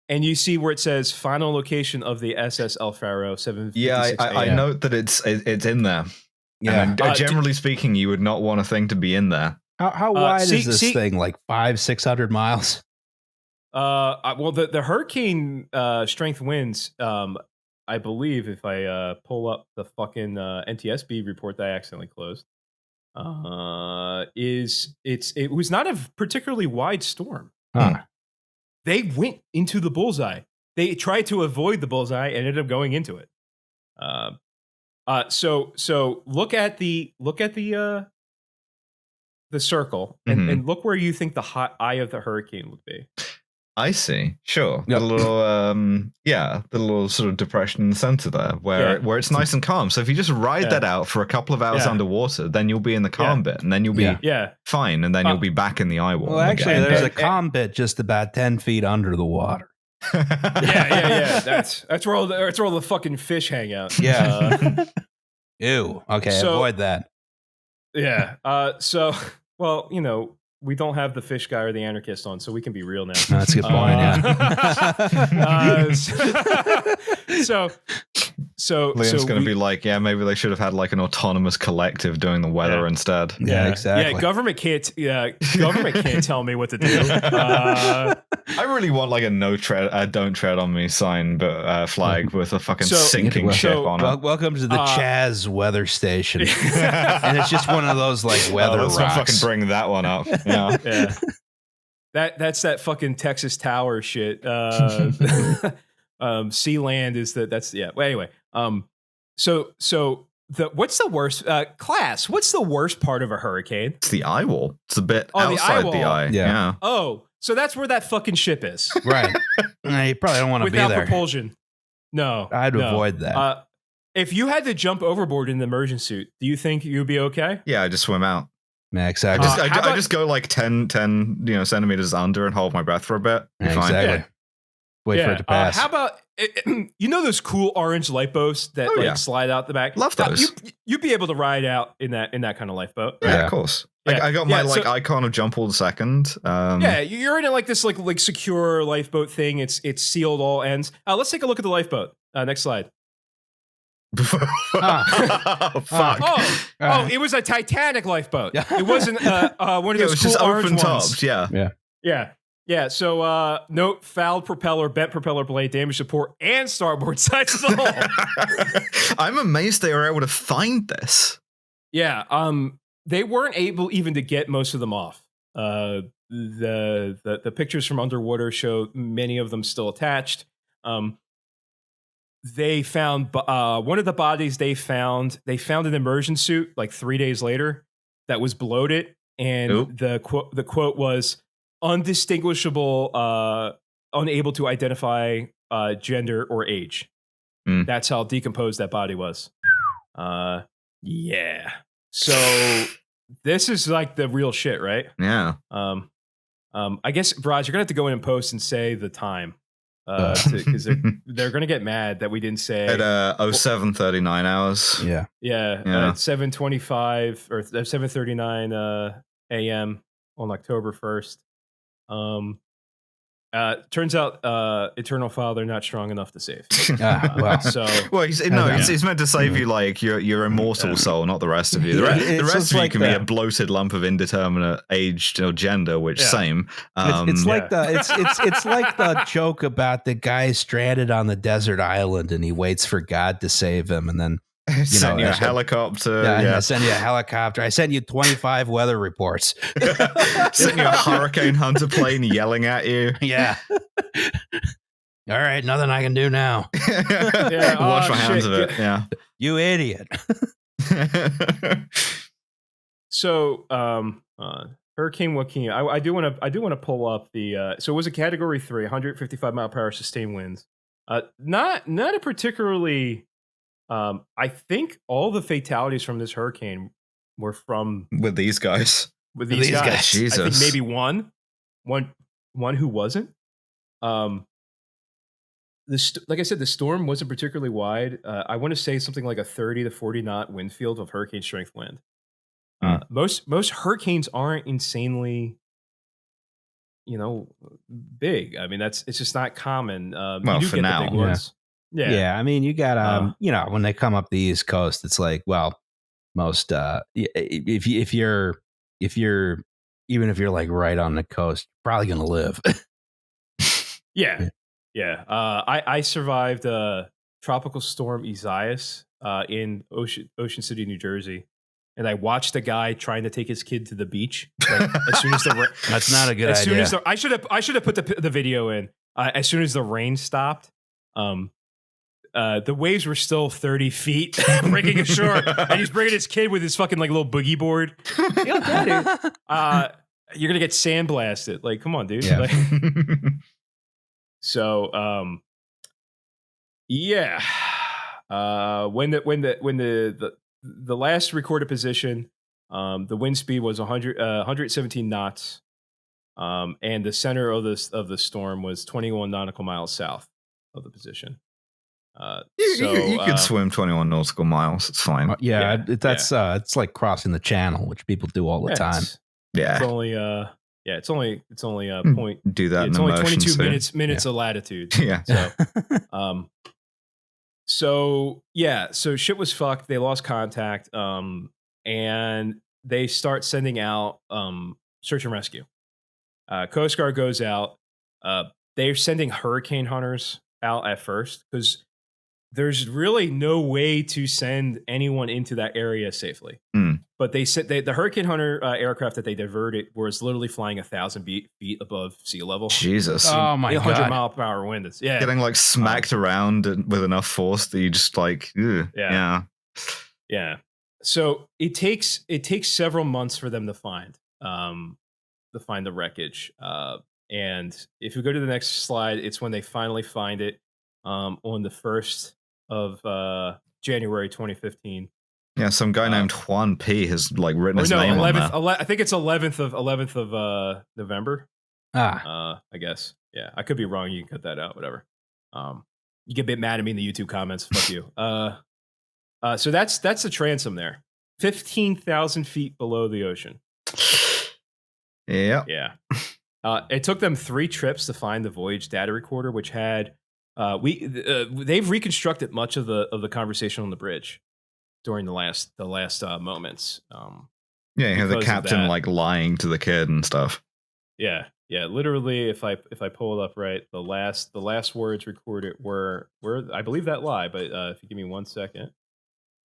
[SPEAKER 3] And you see where it says final location of the SS El Faro 7:56
[SPEAKER 2] Yeah, I note that it's in there.
[SPEAKER 1] Yeah.
[SPEAKER 2] And generally speaking, you would not want a thing to be in there.
[SPEAKER 1] How wide is this thing? 500-600 miles?
[SPEAKER 3] Well, the hurricane strength winds, I believe, if I pull up the fucking NTSB report that I accidentally closed, it was not a particularly wide storm.
[SPEAKER 1] Huh.
[SPEAKER 3] They went into the bullseye. They tried to avoid the bullseye and ended up going into it. So look at the circle and look where you think the hot eye of the hurricane would be.
[SPEAKER 2] I see. Sure.
[SPEAKER 1] Yep.
[SPEAKER 2] The little sort of depression in the center there where it's nice and calm. So if you just ride that out for a couple of hours underwater, then you'll be in the calm bit and then you'll be fine. And then you'll be back in the eye wall.
[SPEAKER 1] Well, actually, there's a calm bit just about 10 feet under the water.
[SPEAKER 3] Yeah. That's where all the fucking fish hang out.
[SPEAKER 1] Yeah. Ew. Okay, avoid that.
[SPEAKER 3] Yeah. Well, we don't have the fish guy or the anarchist on, so we can be real now.
[SPEAKER 1] No, that's a good point.
[SPEAKER 3] So
[SPEAKER 2] Liam's going to be like, maybe they should have had like an autonomous collective doing the weather instead.
[SPEAKER 1] Yeah, exactly.
[SPEAKER 3] Yeah, government can't tell me what to do.
[SPEAKER 2] I really want like a don't tread on me sign, but flag with a fucking sinking ship on it.
[SPEAKER 1] Welcome to the Chaz weather station. And it's just one of those like weather
[SPEAKER 2] let's
[SPEAKER 1] rocks.
[SPEAKER 2] not fucking bring that one up. Yeah.
[SPEAKER 3] That's that fucking Texas Tower shit. Sea land is that's Well, anyway. What's the worst class? What's the worst part of a hurricane?
[SPEAKER 2] It's the eye wall. It's a bit outside the eye. Yeah.
[SPEAKER 3] Oh, so that's where that fucking ship is.
[SPEAKER 1] Right. You probably don't want to be there.
[SPEAKER 3] Without propulsion. No.
[SPEAKER 1] I'd avoid that.
[SPEAKER 3] If you had to jump overboard in the immersion suit, do you think you'd be okay?
[SPEAKER 2] Yeah, I just swim out.
[SPEAKER 1] Yeah, exactly.
[SPEAKER 2] I just go like 10 centimeters under and hold my breath for a bit.
[SPEAKER 1] Exactly.
[SPEAKER 3] Yeah.
[SPEAKER 1] Wait for it to pass.
[SPEAKER 3] How about those cool orange lifeboats that slide out the back?
[SPEAKER 2] Love those.
[SPEAKER 3] You'd be able to ride out in that kind of lifeboat.
[SPEAKER 2] Yeah, of course. I got my icon of jump all the second.
[SPEAKER 3] You're in like this like secure lifeboat thing. It's sealed all ends. Let's take a look at the lifeboat. Next slide.
[SPEAKER 2] Fuck.
[SPEAKER 3] It was a Titanic lifeboat. It wasn't one of those cool
[SPEAKER 2] just
[SPEAKER 3] orange
[SPEAKER 2] open
[SPEAKER 3] ones.
[SPEAKER 2] tops.
[SPEAKER 3] Yeah. So note: fouled propeller, bent propeller blade, damaged support, and starboard sides of the hull.
[SPEAKER 2] I'm amazed they were able to find this.
[SPEAKER 3] Yeah. They weren't able even to get most of them off. The pictures from underwater show many of them still attached. They found one of the bodies they found an immersion suit like 3 days later that was bloated, and the quote was undistinguishable, unable to identify gender or age. That's how decomposed that body was. Yeah. So this is like the real shit, right?
[SPEAKER 2] Yeah.
[SPEAKER 3] I guess, Raj, you're gonna have to go in and post and say the time. Because they're going to get mad that we didn't say
[SPEAKER 2] at 07:39 hours.
[SPEAKER 3] Yeah. At 7:25 or 7:39 a.m. on October 1st. Turns out Eternal Father not strong enough to save.
[SPEAKER 2] He's meant to save you like your immortal soul, not the rest of you. The rest of you can be a bloated lump of indeterminate age or gender, which same.
[SPEAKER 1] It's like the joke about the guy stranded on the desert island and he waits for God to save him, and then
[SPEAKER 2] send you a helicopter.
[SPEAKER 1] I send you a helicopter. I send you 25 weather reports.
[SPEAKER 2] Send you a hurricane hunter plane yelling at you.
[SPEAKER 1] Yeah. All right, nothing I can do now.
[SPEAKER 2] Wash my hands of it. Yeah.
[SPEAKER 1] You idiot.
[SPEAKER 3] So, Hurricane Joaquin. I do want to pull up the. So it was a Category 3, 155 mile per hour sustained winds. Not a particularly. I think all the fatalities from this hurricane were from
[SPEAKER 2] with these guys.
[SPEAKER 3] With these guys.
[SPEAKER 2] Jesus.
[SPEAKER 3] I think maybe one who wasn't. Like I said, the storm wasn't particularly wide. I want to say something like a 30 to 40 knot wind field of hurricane strength wind. Most hurricanes aren't insanely, big. I mean, it's just not common.
[SPEAKER 2] Well,
[SPEAKER 3] you do
[SPEAKER 2] for
[SPEAKER 3] get
[SPEAKER 2] now,
[SPEAKER 3] the big ones.
[SPEAKER 1] Yeah. I mean, you got when they come up the East Coast, it's like, well, most if you're even if you're like right on the coast, you're probably gonna live.
[SPEAKER 3] Yeah. I survived Tropical Storm Isaias in Ocean City, New Jersey, and I watched a guy trying to take his kid to the beach. Like, as soon as
[SPEAKER 1] that's not a good idea.
[SPEAKER 3] Soon as I should have put the video in. As soon as the rain stopped, the waves were still 30 feet breaking ashore, and he's bringing his kid with his fucking like little boogie board. Yo, Daddy, you're gonna get sandblasted. Like, come on, dude.
[SPEAKER 1] Yeah.
[SPEAKER 3] Like, So yeah. When the last recorded position, the wind speed was 117 knots, and the center of the storm was 21 nautical miles south of the position.
[SPEAKER 2] You could swim 21 nautical miles. It's fine.
[SPEAKER 1] It's like crossing the channel, which people do all the time.
[SPEAKER 3] It's only a point.
[SPEAKER 2] Do that.
[SPEAKER 3] It's only 22 minutes of latitude.
[SPEAKER 2] Yeah.
[SPEAKER 3] So shit was fucked. They lost contact, and they start sending out search and rescue. Coast Guard goes out. They're sending hurricane hunters out at first because there's really no way to send anyone into that area safely. But they said the hurricane hunter aircraft that they diverted was literally flying 1,000 feet above sea level.
[SPEAKER 2] Jesus!
[SPEAKER 1] Oh my god!
[SPEAKER 3] 100 mile per hour wind.
[SPEAKER 2] Getting like smacked around with enough force that you just like, yeah.
[SPEAKER 3] So it takes several months for them to find the wreckage. And if you go to the next slide, it's when they finally find it on the 1st of January 2015.
[SPEAKER 2] Yeah, some guy named Juan P has like written his name
[SPEAKER 3] 11th,
[SPEAKER 2] on there.
[SPEAKER 3] I think it's 11th of November. I guess. Yeah, I could be wrong. You can cut that out. Whatever. You get a bit mad at me in the YouTube comments. Fuck you. So that's the transom there. 15,000 feet below the ocean.
[SPEAKER 2] Yeah.
[SPEAKER 3] It took them 3 trips to find the voyage data recorder, which had they've reconstructed much of the conversation on the bridge during the last moments.
[SPEAKER 2] You have the captain like lying to the kid and stuff.
[SPEAKER 3] Yeah. Literally, if I pull it up right, the last words recorded were I believe that lie, but if you give me 1 second,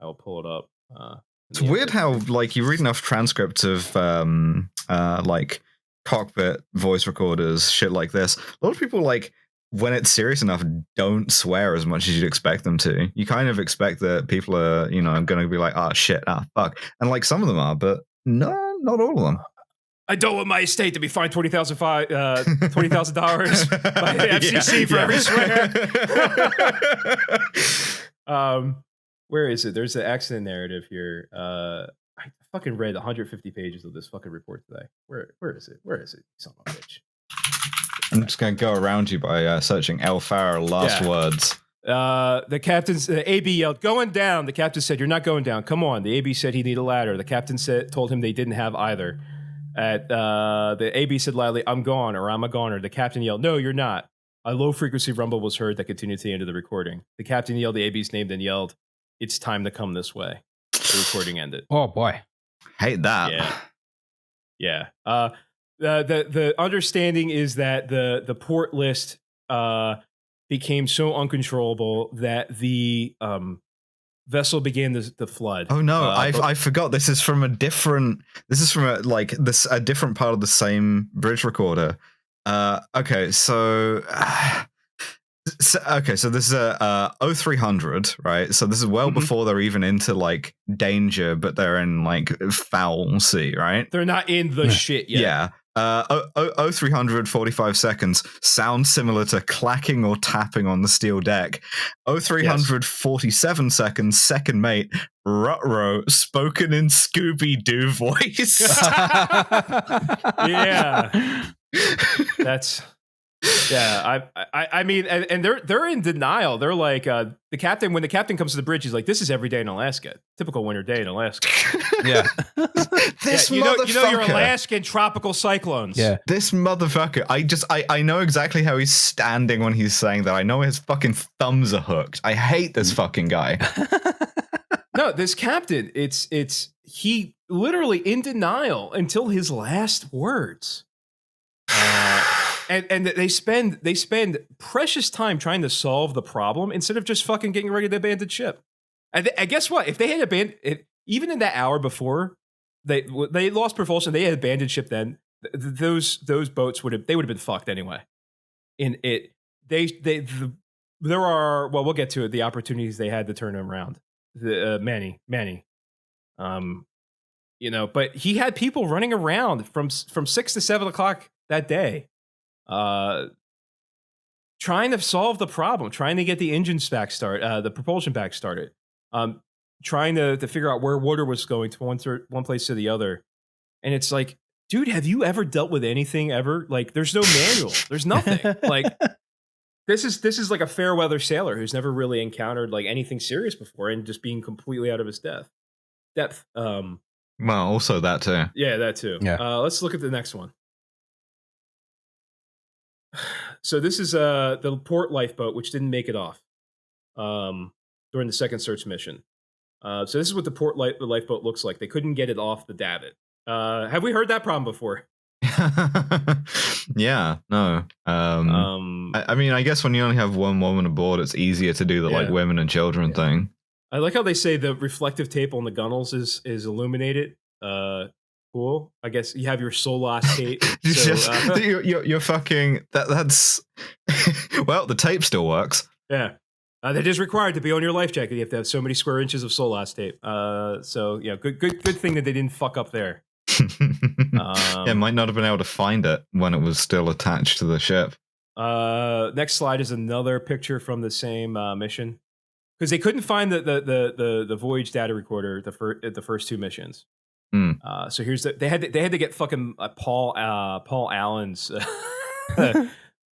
[SPEAKER 3] I will pull it up.
[SPEAKER 2] It's weird how like you read enough transcripts of like cockpit voice recorders, shit like this. A lot of people like when it's serious enough don't swear as much as you'd expect them to. You kind of expect that people are, going to be like, shit, fuck. And like some of them are, but no, not all of them.
[SPEAKER 3] I don't want my estate to be fined $20,000 by the FCC for every swear. Where is it? There's an accident narrative here. I fucking read 150 pages of this fucking report today. Where is it? Son of a bitch.
[SPEAKER 2] I'm just going to go around you by searching El Faro last words.
[SPEAKER 3] The captain's AB yelled, "Going down." The captain said, "You're not going down. Come on." The AB said he needed a ladder. The captain told him they didn't have either. The AB said loudly, "I'm gone," or "I'm a goner." The captain yelled, "No, you're not." A low frequency rumble was heard that continued to the end of the recording. The captain yelled the AB's name, then yelled, "It's time to come this way." The recording ended.
[SPEAKER 1] Oh boy,
[SPEAKER 2] hate that.
[SPEAKER 3] Yeah. The understanding is that the port list became so uncontrollable that the vessel began to flood.
[SPEAKER 2] Oh no, I forgot. This is from a different a different part of the same bridge recorder. Okay, so this is a 0300, right? So this is well before they're even into like danger, but they're in like foul sea, right?
[SPEAKER 3] They're not in the shit yet.
[SPEAKER 2] Yeah. 0300 45 seconds sounds similar to clacking or tapping on the steel deck. 0300 47 seconds, second mate, Rutro, spoken in Scooby-Doo voice.
[SPEAKER 3] Yeah. I mean, and they're in denial. They're like when the captain comes to the bridge, he's like, "This is every day in Alaska. Typical winter day in Alaska."
[SPEAKER 2] Yeah.
[SPEAKER 3] You know your Alaskan tropical cyclones.
[SPEAKER 2] Yeah. This motherfucker. I know exactly how he's standing when he's saying that. I know his fucking thumbs are hooked. I hate this fucking guy.
[SPEAKER 3] No, this captain, he literally in denial until his last words. And they spend precious time trying to solve the problem instead of just fucking getting ready to abandon ship. And guess what? If they had abandoned, even in that hour before they lost propulsion, they had abandoned ship. Then those boats would have been fucked anyway. We'll get to it. The opportunities they had to turn them around, many. But he had people running around from 6 to 7 o'clock that day. trying to solve the problem, trying to get the engines back the propulsion back started, trying to figure out where water was going to one place to the other. And it's like, dude, have you ever dealt with anything ever? Like, there's no manual. There's nothing. Like, this is like a fair weather sailor who's never really encountered like anything serious before and just being completely out of his depth. Well,
[SPEAKER 2] also that too.
[SPEAKER 3] Yeah, that too.
[SPEAKER 1] Yeah.
[SPEAKER 3] Let's look at the next one. So this is the port lifeboat, which didn't make it off during the second search mission. So this is what the port lifeboat looks like. They couldn't get it off the davit. Have we heard that problem before?
[SPEAKER 2] Yeah, no. I mean, I guess when you only have one woman aboard, it's easier to do the like women and children thing.
[SPEAKER 3] I like how they say the reflective tape on the gunnels is illuminated. Cool. I guess you have your Solas tape. So,
[SPEAKER 2] you're fucking. That's. Well, the tape still works.
[SPEAKER 3] Yeah. That is required to be on your life jacket. You have to have so many square inches of Solas tape. So yeah, good thing that they didn't fuck up there.
[SPEAKER 2] Yeah, might not have been able to find it when it was still attached to the ship.
[SPEAKER 3] Next slide is another picture from the same mission, because they couldn't find the voyage data recorder the first two missions. So here's they had to get fucking Paul Allen's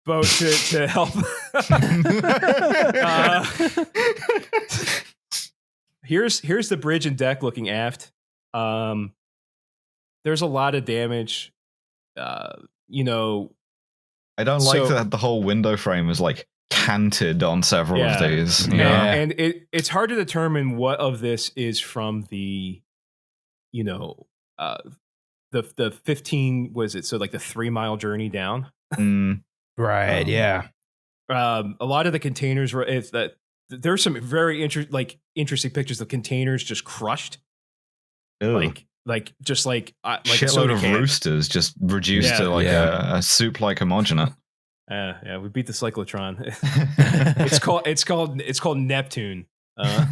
[SPEAKER 3] boat to help. Here's the bridge and deck looking aft. There's a lot of damage. You know,
[SPEAKER 2] I don't like that the whole window frame is like canted on several of these.
[SPEAKER 3] Yeah, and it's hard to determine what of this is from the, you know, the 15 was it so like the 3-mile journey down.
[SPEAKER 1] Right. Yeah.
[SPEAKER 3] A lot of the containers were there's some very interesting pictures of containers just crushed.
[SPEAKER 2] Ew.
[SPEAKER 3] Like
[SPEAKER 2] shitload of roosters just reduced to like a soup-like homogenate.
[SPEAKER 3] Yeah, we beat the cyclotron. it's called Neptune.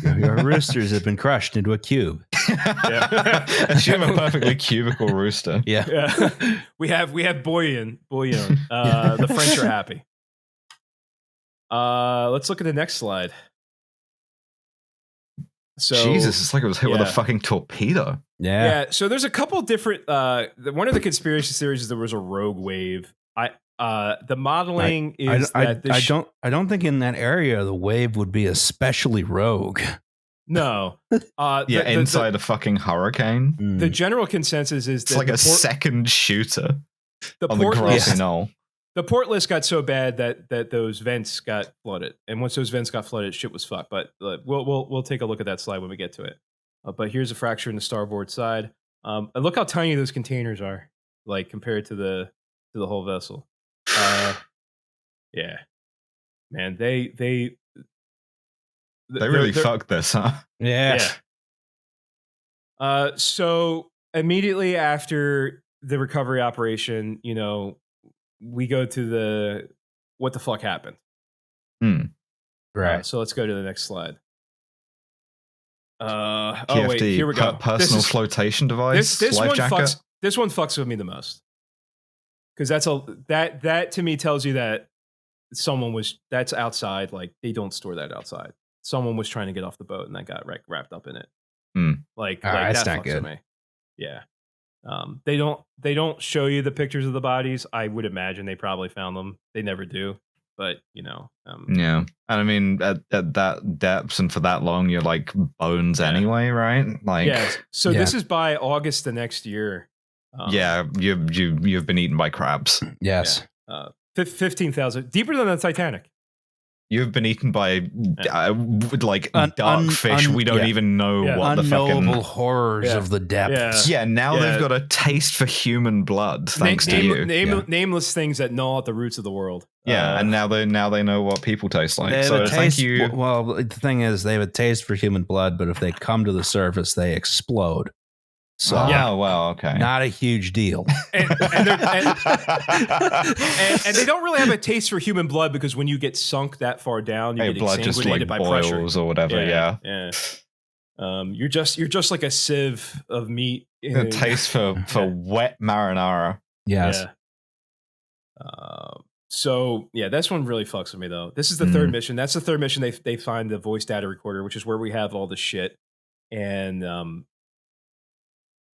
[SPEAKER 1] Your roosters have been crushed into a cube.
[SPEAKER 2] Assume a perfectly cubical rooster.
[SPEAKER 1] Yeah.
[SPEAKER 3] We have bouillon. The French are happy. Let's look at the next slide. So
[SPEAKER 2] Jesus, it's like it was hit with a fucking torpedo.
[SPEAKER 1] Yeah.
[SPEAKER 3] So there's a couple different. One of the conspiracy theories is there was a rogue wave. The modeling is
[SPEAKER 1] I don't think in that area the wave would be especially rogue.
[SPEAKER 3] No.
[SPEAKER 2] Inside a fucking hurricane.
[SPEAKER 3] The general consensus is
[SPEAKER 2] it's like a second shooter on the grassy knoll.
[SPEAKER 3] The port list got so bad that those vents got flooded, and once those vents got flooded, shit was fucked. But we'll take a look at that slide when we get to it. But here's a fracture in the starboard side. And look how tiny those containers are, like compared to the whole vessel. Yeah, man, they
[SPEAKER 2] really fucked this, huh?
[SPEAKER 1] Yeah.
[SPEAKER 3] So immediately after the recovery operation, you know, we go to what the fuck happened.
[SPEAKER 1] Right.
[SPEAKER 3] So let's go to the next slide.
[SPEAKER 2] PFD,
[SPEAKER 3] wait, here we go.
[SPEAKER 2] Personal flotation device.
[SPEAKER 3] This
[SPEAKER 2] life
[SPEAKER 3] one
[SPEAKER 2] jacket.
[SPEAKER 3] This one fucks with me the most, because that to me tells you that that's outside. Like, they don't store that outside. Someone was trying to get off the boat and that got wrapped up in it. Like
[SPEAKER 1] that's
[SPEAKER 3] that
[SPEAKER 1] not
[SPEAKER 3] fucks
[SPEAKER 1] good.
[SPEAKER 3] with me. Yeah. They don't show you the pictures of the bodies. I would imagine they probably found them. They never do, but you know.
[SPEAKER 2] Yeah, and I mean at that depths and for that long, you're like bones anyway, right? Like,
[SPEAKER 3] So this is by August the next year.
[SPEAKER 2] You've been eaten by crabs.
[SPEAKER 1] Yes.
[SPEAKER 3] 15,000 deeper than the Titanic.
[SPEAKER 2] You've been eaten by dark fish. We don't even know what the fucking
[SPEAKER 1] unknowable horrors of the depths.
[SPEAKER 2] Yeah, now they've got a taste for human blood thanks to you.
[SPEAKER 3] Nameless things that gnaw at the roots of the world.
[SPEAKER 2] Yeah, and now they know what people taste like. So thank you.
[SPEAKER 1] Well, the thing is, they have a taste for human blood, but if they come to the surface, they explode. So,
[SPEAKER 2] okay.
[SPEAKER 1] Not a huge deal.
[SPEAKER 3] And they don't really have a taste for human blood, because when you get sunk that far down, you get
[SPEAKER 2] blood just like
[SPEAKER 3] by
[SPEAKER 2] boils
[SPEAKER 3] pressure
[SPEAKER 2] or whatever. Yeah.
[SPEAKER 3] You're just like a sieve of meat.
[SPEAKER 2] A taste for wet marinara.
[SPEAKER 1] Yes.
[SPEAKER 3] So yeah, this one really fucks with me though. This is the third mission. That's the third mission. They find the voice data recorder, which is where we have all this shit. And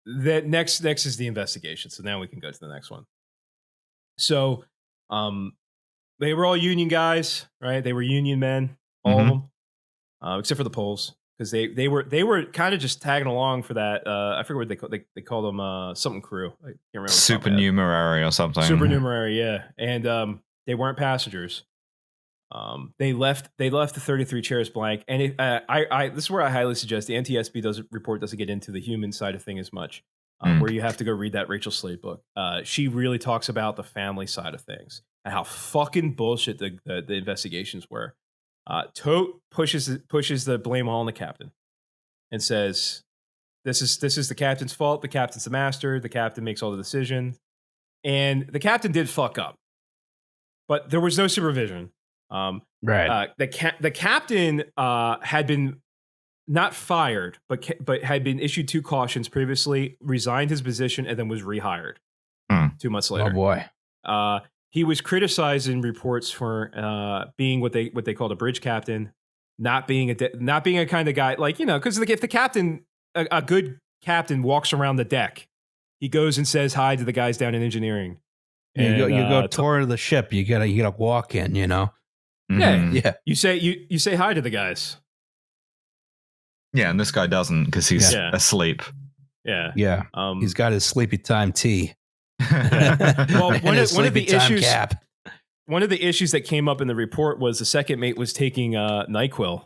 [SPEAKER 3] that next is the investigation. So now we can go to the next one. So they were all union guys, right? They were union men, all of them, except for the Poles, because they were kind of just tagging along for that. I forget what they call them, something crew. I can't remember.
[SPEAKER 2] Supernumerary or something.
[SPEAKER 3] Supernumerary, yeah. And they weren't passengers. They left the 33 chairs blank, and this is where I highly suggest the NTSB report doesn't get into the human side of thing as much, where you have to go read that Rachel Slade book. She really talks about the family side of things and how fucking bullshit the investigations were. Tote pushes the blame all on the captain and says, "This is the captain's fault. The captain's the master. The captain makes all the decisions." And the captain did fuck up, but there was no supervision.
[SPEAKER 1] Right.
[SPEAKER 3] The captain had been not fired, but had been issued 2 cautions previously, resigned his position, and then was rehired 2 months later.
[SPEAKER 1] Oh boy.
[SPEAKER 3] He was criticized in reports for being what they called a bridge captain, not being a kind of guy because if the captain, a good captain, walks around the deck, he goes and says hi to the guys down in engineering.
[SPEAKER 1] And you go tour the ship. You gotta walk in.
[SPEAKER 3] Yeah. You say hi to the guys.
[SPEAKER 2] Yeah, and this guy doesn't because he's asleep.
[SPEAKER 3] Yeah.
[SPEAKER 1] Yeah. He's got his sleepy time tea.
[SPEAKER 3] Yeah. Well, one of the issues.
[SPEAKER 1] Cap.
[SPEAKER 3] One of the issues that came up in the report was the second mate was taking NyQuil.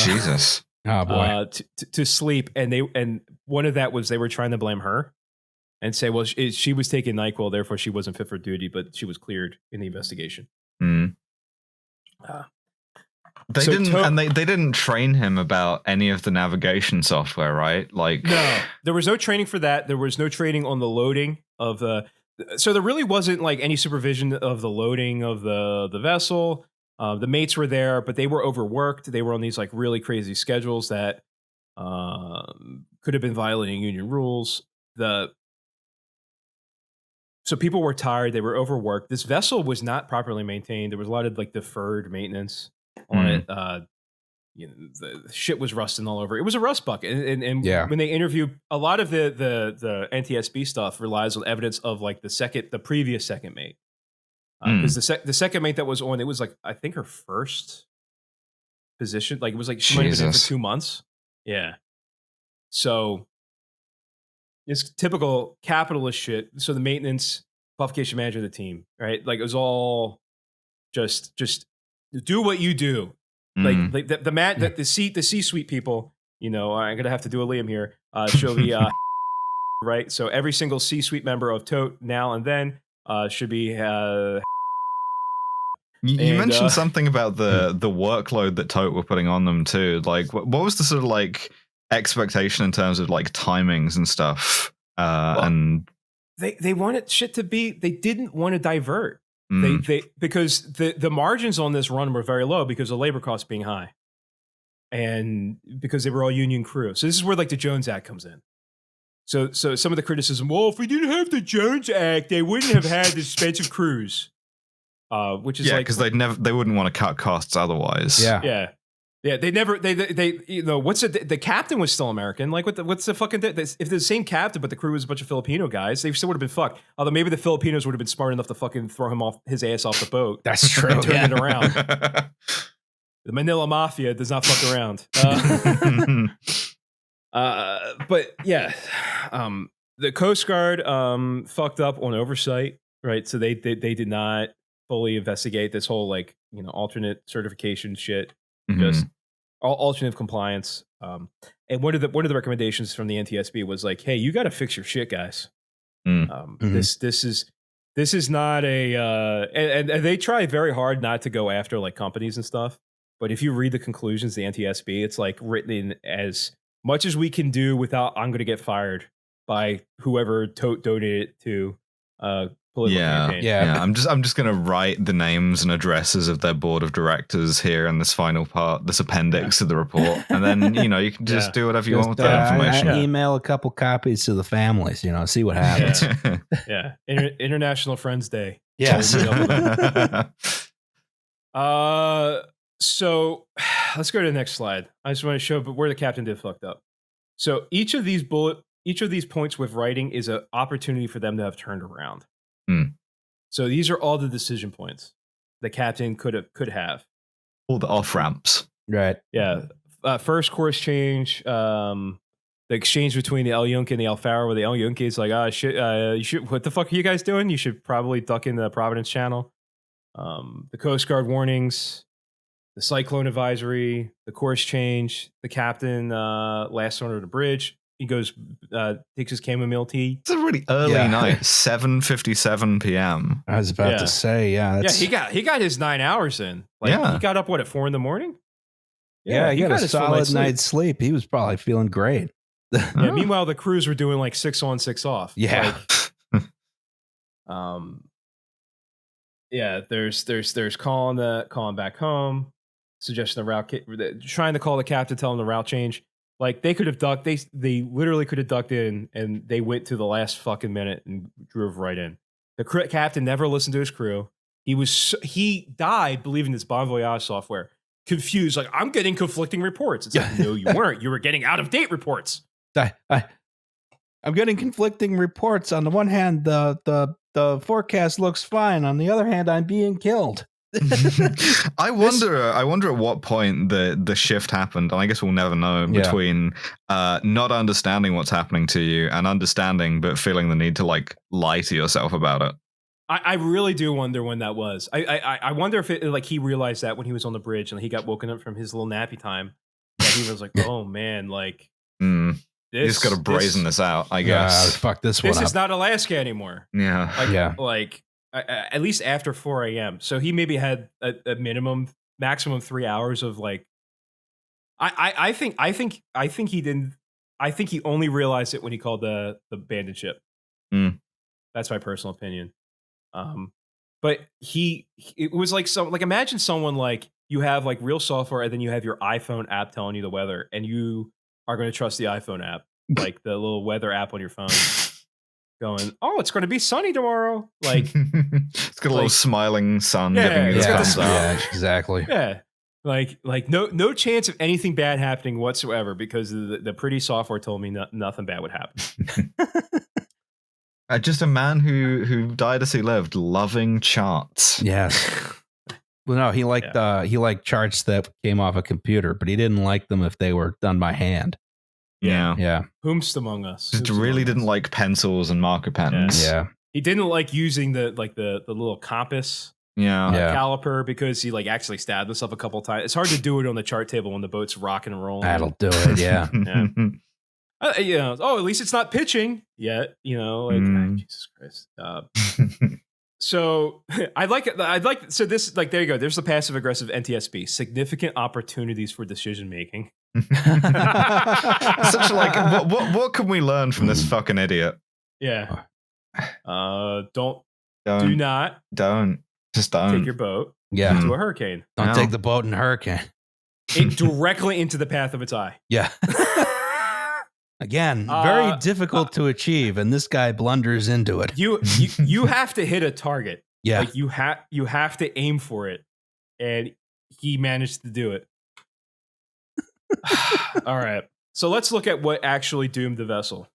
[SPEAKER 2] Jesus.
[SPEAKER 1] Oh boy.
[SPEAKER 3] To sleep, and one of that was they were trying to blame her and say, well, she was taking NyQuil, therefore she wasn't fit for duty, but she was cleared in the investigation.
[SPEAKER 2] They didn't train him about any of the navigation software, right?
[SPEAKER 3] No, there was no training for that. There was no training on the loading of the. So there really wasn't any supervision of the loading of the vessel. The mates were there, but they were overworked. They were on these really crazy schedules that could have been violating union rules. So people were tired. They were overworked. This vessel was not properly maintained. There was a lot of deferred maintenance on it. The shit was rusting all over. It was a rust bucket. And when they interview, a lot of the NTSB stuff relies on evidence of the previous second mate. Because the second mate that was on, it was I think her first position. It was she might have been in for 2 months. Yeah. So it's typical capitalist shit. So the maintenance qualification manager of the team, right? It was all just do what you do. The C-suite people, I'm gonna have to do a Liam here. Should be right. So every single C-suite member of Tote now and then should be.
[SPEAKER 2] You mentioned something about the workload that Tote were putting on them too. What was the sort of expectation in terms of timings and stuff? And
[SPEAKER 3] they wanted shit to be. They didn't want to divert. Because the margins on this run were very low because of labor costs being high, and because they were all union crew. So this is where the Jones Act comes in. So some of the criticism, well, if we didn't have the Jones Act, they wouldn't have had the expensive crews. Which is
[SPEAKER 2] because they wouldn't want to cut costs otherwise.
[SPEAKER 3] Yeah. They never what's the captain was still American. What's the fucking if the same captain but the crew was a bunch of Filipino guys, they still would have been fucked. Although maybe the Filipinos would have been smart enough to fucking throw his ass off the boat.
[SPEAKER 1] That's true.
[SPEAKER 3] And turn it around. The Manila Mafia does not fuck around. But yeah, the Coast Guard fucked up on oversight, right? So they did not fully investigate this whole alternate certification shit. Just alternative compliance. And one of the recommendations from the NTSB was hey, you got to fix your shit, guys. This is not a and they try very hard not to go after companies and stuff. But if you read the conclusions, the NTSB, it's written in as much as we can do without I'm going to get fired by whoever donated it to political campaign.
[SPEAKER 2] Yeah. I'm just gonna write the names and addresses of their board of directors here in this final part, this appendix to the report, and then you can just do whatever you want with that information.
[SPEAKER 1] Email a couple copies to the families. See what happens.
[SPEAKER 3] International Friends Day.
[SPEAKER 1] Yes.
[SPEAKER 3] So let's go to the next slide. I just want to show where the captain did fucked up. So each of these points with writing is an opportunity for them to have turned around. So these are all the decision points the captain could have.
[SPEAKER 2] All the off ramps.
[SPEAKER 1] Right.
[SPEAKER 3] Yeah. First course change. The exchange between the El Yunque and the El Faro, where the El Yunque is like, shit, you should. What the fuck are you guys doing? You should probably duck in the Providence Channel. The Coast Guard warnings, the cyclone advisory, the course change, the captain last one over the bridge. He goes, takes his chamomile tea.
[SPEAKER 2] It's a really early night, 7:57 p.m.
[SPEAKER 1] I was about to say,
[SPEAKER 3] he got his 9 hours in. He got up at 4 a.m.
[SPEAKER 1] Yeah, he got a solid night's sleep. He was probably feeling great.
[SPEAKER 3] Meanwhile, the crews were doing like 6 on, 6 off.
[SPEAKER 1] Yeah.
[SPEAKER 3] There's calling back home, suggesting the route, trying to call the captain, tell him the route change. Like they could have ducked, they literally could have ducked in, and they went to the last fucking minute and drove right in. The captain never listened to his crew. He died believing this Bon Voyage software. Confused, like, I'm getting conflicting reports. It's like, no, you weren't. You were getting out of date reports.
[SPEAKER 1] I'm getting conflicting reports. On the one hand, the forecast looks fine. On the other hand, I'm being killed.
[SPEAKER 2] I wonder at what point the shift happened, and I guess we'll never know, between not understanding what's happening to you and understanding but feeling the need to like lie to yourself about it.
[SPEAKER 3] I really do wonder when that was. I wonder if it, like, he realized that when he was on the bridge and he got woken up from his little nappy time, that he was like, oh man, like
[SPEAKER 2] you just got to brazen this out, I guess.
[SPEAKER 1] Fuck this one.
[SPEAKER 3] This is not Alaska anymore.
[SPEAKER 2] Yeah.
[SPEAKER 3] Like at least after 4 a.m. So he maybe had a maximum 3 hours of like. I think he didn't. I think he only realized it when he called the abandoned ship. That's my personal opinion. But it was like imagine someone like you have like real software and then you have your iPhone app telling you the weather, and you are going to trust the iPhone app, like the little weather app on your phone, going, oh, it's going to be sunny tomorrow. Like
[SPEAKER 2] it's got a little smiling sun giving you the thumbs up.
[SPEAKER 1] Yeah, exactly.
[SPEAKER 3] Yeah. Like no chance of anything bad happening whatsoever because the pretty software told me nothing bad would happen.
[SPEAKER 2] Just a man who died as he lived, loving charts.
[SPEAKER 1] Yes. Well, no, he liked charts that came off a computer, but he didn't like them if they were done by hand.
[SPEAKER 2] Yeah.
[SPEAKER 3] Whomst among us.
[SPEAKER 2] Just really didn't like pencils and marker pens.
[SPEAKER 1] Yeah.
[SPEAKER 3] He didn't like using the little compass. Caliper, because he like actually stabbed himself a couple times. It's hard to do it on the chart table when the boat's rocking and rolling.
[SPEAKER 1] That'll do it. Yeah.
[SPEAKER 3] At least it's not pitching yet. Jesus Christ. So I'd like. So this, like, there you go. There's the passive aggressive NTSB. Significant opportunities for decision making.
[SPEAKER 2] Such like, what can we learn from this fucking idiot?
[SPEAKER 3] Yeah. Don't
[SPEAKER 2] just don't
[SPEAKER 3] take your boat.
[SPEAKER 1] into
[SPEAKER 3] a hurricane.
[SPEAKER 1] Don't take the boat in a hurricane.
[SPEAKER 3] Directly into the path of its eye.
[SPEAKER 1] Yeah. Again, very difficult to achieve, and this guy blunders into it.
[SPEAKER 3] You have to hit a target.
[SPEAKER 1] Yeah.
[SPEAKER 3] Like you have to aim for it, and he managed to do it. All right. So let's look at what actually doomed the vessel.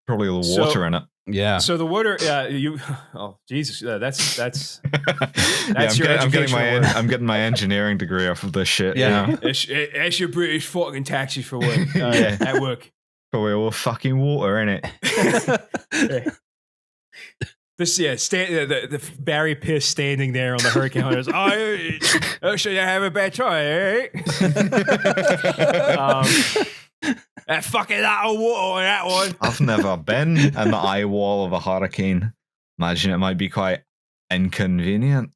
[SPEAKER 2] Probably the water in it.
[SPEAKER 1] Yeah.
[SPEAKER 3] So the water, oh Jesus, that's
[SPEAKER 2] I'm getting my engineering degree off of this shit.
[SPEAKER 1] Yeah.
[SPEAKER 3] That's your British fucking taxi for work. At work.
[SPEAKER 2] Probably all fucking water in it.
[SPEAKER 3] This the Barry Piss standing there on the Hurricane Hunters. Oh, should I have a bad try, eh? That fucking lot of water on that one.
[SPEAKER 2] I've never been in the eye wall of a hurricane. Imagine it might be quite inconvenient.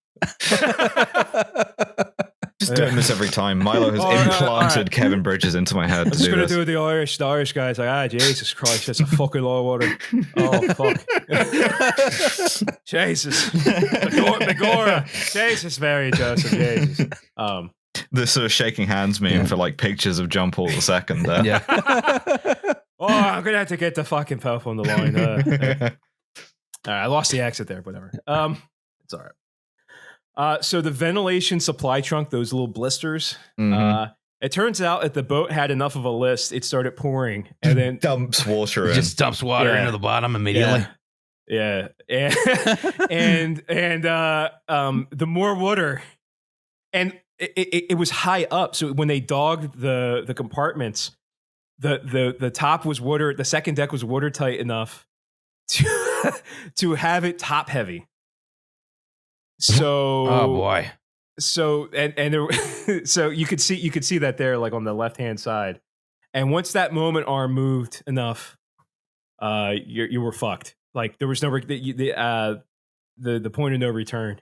[SPEAKER 2] Just doing this every time. Milo has implanted Kevin Bridges into my head. I'm
[SPEAKER 3] just going to do the Irish guys. Like, Jesus Christ, that's a fucking lot of water. Oh, fuck. Jesus. Megora. Jesus, Mary Joseph. Jesus.
[SPEAKER 2] The sort of shaking hands meme for like pictures of John Paul II there.
[SPEAKER 1] Yeah.
[SPEAKER 3] I'm going to have to get the fucking Pope on the line. All right, I lost the accent there, whatever. It's all right. So the ventilation supply trunk, those little blisters, it turns out that the boat had enough of a list, it started pouring and then
[SPEAKER 2] dumps water in.
[SPEAKER 1] Just dumps water into the bottom immediately.
[SPEAKER 3] Yeah. And the more water, and it was high up. So when they dogged the compartments, the top was water, the second deck was watertight enough to have it top heavy. So
[SPEAKER 1] oh boy.
[SPEAKER 3] So and there, so you could see that there, like on the left hand side, and once that moment arm moved enough, you were fucked. Like there was no the point of no return,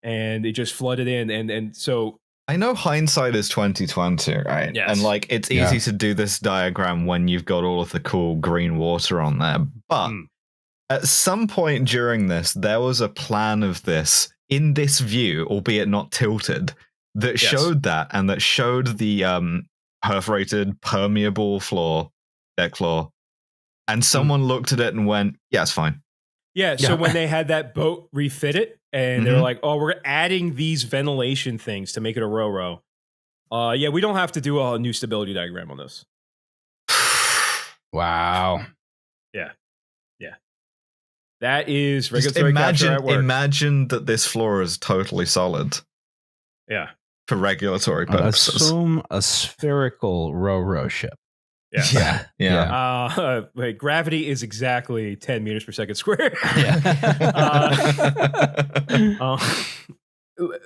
[SPEAKER 3] and it just flooded in, and so
[SPEAKER 2] I know hindsight is 2020, right?
[SPEAKER 3] Yes.
[SPEAKER 2] And like it's easy to do this diagram when you've got all of the cool green water on there, but at some point during this, there was a plan of this. In this view, albeit not tilted, that showed that, and that showed the perforated, permeable deck floor, and someone looked at it and went, "Yeah, it's fine."
[SPEAKER 3] Yeah. So when they had that boat refitted, and they were like, "Oh, we're adding these ventilation things to make it a row." Yeah, we don't have to do a new stability diagram on this.
[SPEAKER 1] Wow.
[SPEAKER 3] Yeah. That is regulatory capture at work.
[SPEAKER 2] Imagine that this floor is totally solid.
[SPEAKER 3] Yeah.
[SPEAKER 2] For regulatory purposes.
[SPEAKER 1] Assume a spherical row ship.
[SPEAKER 2] Yeah.
[SPEAKER 3] Wait, gravity is exactly 10 meters per second squared. All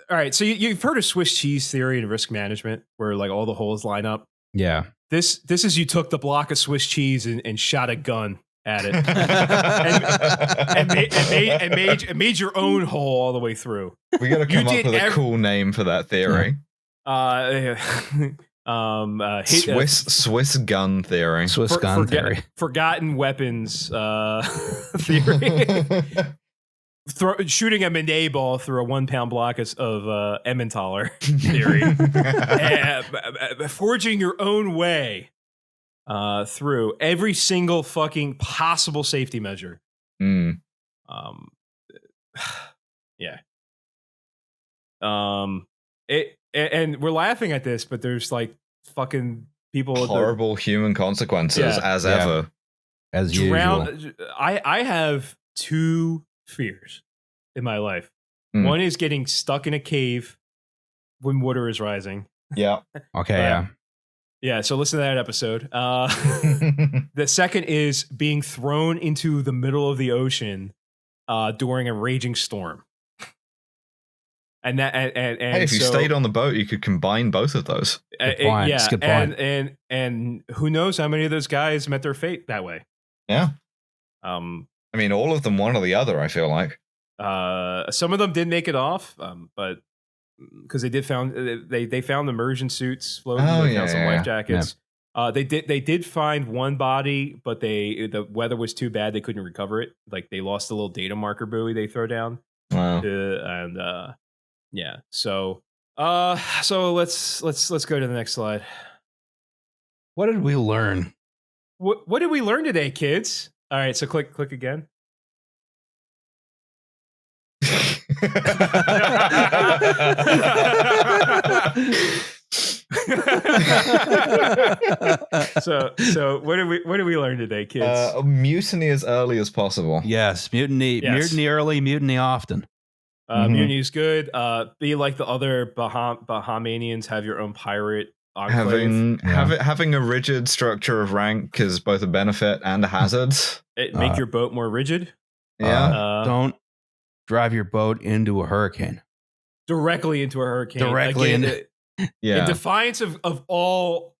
[SPEAKER 3] right. So you've heard of Swiss cheese theory and risk management, where like all the holes line up.
[SPEAKER 1] Yeah.
[SPEAKER 3] This is you took the block of Swiss cheese and shot a gun at it, and made your own hole all the way through.
[SPEAKER 2] We got to come up with a cool name for that theory. Swiss gun theory.
[SPEAKER 1] Swiss gun theory.
[SPEAKER 3] Forgotten weapons theory. Shooting a Manet ball through a 1 pound block of Emmentaler theory. Forging your own way through every single fucking possible safety measure.
[SPEAKER 2] Yeah.
[SPEAKER 3] And we're laughing at this, but there's like fucking people
[SPEAKER 2] horrible human consequences as ever.
[SPEAKER 1] As usual.
[SPEAKER 3] I have 2 fears in my life. One is getting stuck in a cave when water is rising.
[SPEAKER 2] Yeah.
[SPEAKER 1] Okay.
[SPEAKER 3] Yeah, so listen to that episode. The second is being thrown into the middle of the ocean during a raging storm. And
[SPEAKER 2] if you stayed on the boat, you could combine both of those.
[SPEAKER 1] Good point.
[SPEAKER 3] Yeah,
[SPEAKER 1] good point.
[SPEAKER 3] And who knows how many of those guys met their fate that way?
[SPEAKER 2] Yeah. I mean, all of them, one or the other. I feel like
[SPEAKER 3] some of them did make it off, but. Because they found immersion suits floating. They found some life jackets. Yeah. They did find one body, but the weather was too bad they couldn't recover it. Like they lost the little data marker buoy they throw down.
[SPEAKER 2] Wow.
[SPEAKER 3] So let's go to the next slide.
[SPEAKER 1] What did we learn?
[SPEAKER 3] What did we learn today, kids? All right, so click again. So what did we learn today, kids?
[SPEAKER 2] Mutiny as early as possible.
[SPEAKER 1] Yes, mutiny early, mutiny often.
[SPEAKER 3] Mutiny is good. Be like the other Bahamanians. Have your own pirate enclave.
[SPEAKER 2] Having a rigid structure of rank is both a benefit and a hazard.
[SPEAKER 3] Make your boat more rigid.
[SPEAKER 2] Yeah.
[SPEAKER 1] Don't drive your boat into a hurricane.
[SPEAKER 3] Directly into a hurricane. In defiance of all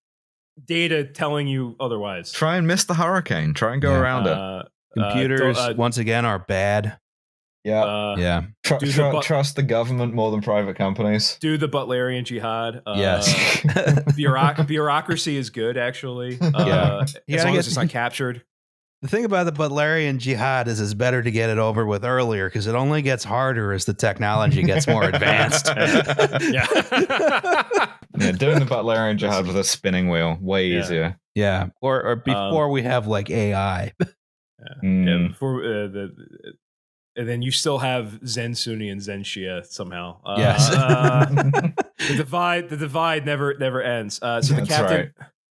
[SPEAKER 3] data telling you otherwise.
[SPEAKER 2] Try and miss the hurricane. Try and go around it.
[SPEAKER 1] Computers, once again, are bad.
[SPEAKER 2] Yeah. Trust the government more than private companies.
[SPEAKER 3] Do the Butlerian jihad.
[SPEAKER 1] Yes.
[SPEAKER 3] Bureaucracy is good, actually. As long as it's not captured.
[SPEAKER 1] The thing about the Butlerian jihad is it's better to get it over with earlier because it only gets harder as the technology gets more advanced.
[SPEAKER 3] Yeah,
[SPEAKER 2] doing the Butlerian jihad with a spinning wheel, way easier.
[SPEAKER 1] Yeah, or before we have like AI.
[SPEAKER 3] Before and then you still have Zen Sunni and Zen Shia somehow.
[SPEAKER 1] Yes.
[SPEAKER 3] The divide never ends. So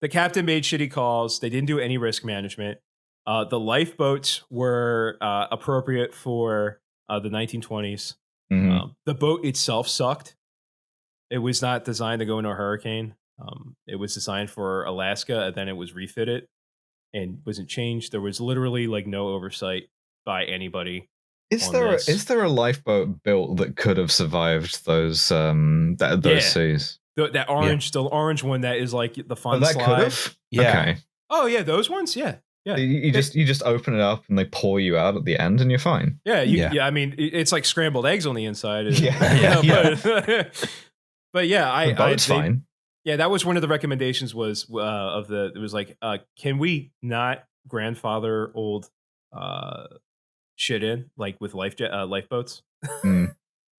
[SPEAKER 3] the captain made shitty calls. They didn't do any risk management. The lifeboats were appropriate for the 1920s.
[SPEAKER 2] Mm-hmm.
[SPEAKER 3] The boat itself sucked. It was not designed to go into a hurricane. It was designed for Alaska, and then it was refitted and wasn't changed. There was literally like no oversight by anybody.
[SPEAKER 2] Is there a lifeboat built that could have survived those seas?
[SPEAKER 3] The orange one that is like the fun
[SPEAKER 2] that
[SPEAKER 3] slide.
[SPEAKER 2] Could have?
[SPEAKER 1] Yeah.
[SPEAKER 2] Okay.
[SPEAKER 3] Oh yeah, those ones. Yeah.
[SPEAKER 2] You just open it up and they pour you out at the end and you're fine.
[SPEAKER 3] Yeah. I mean, it's like scrambled eggs on the inside. But yeah,
[SPEAKER 2] boat's fine.
[SPEAKER 3] Yeah, that was one of the recommendations. It was like, can we not grandfather old shit in like with lifeboats?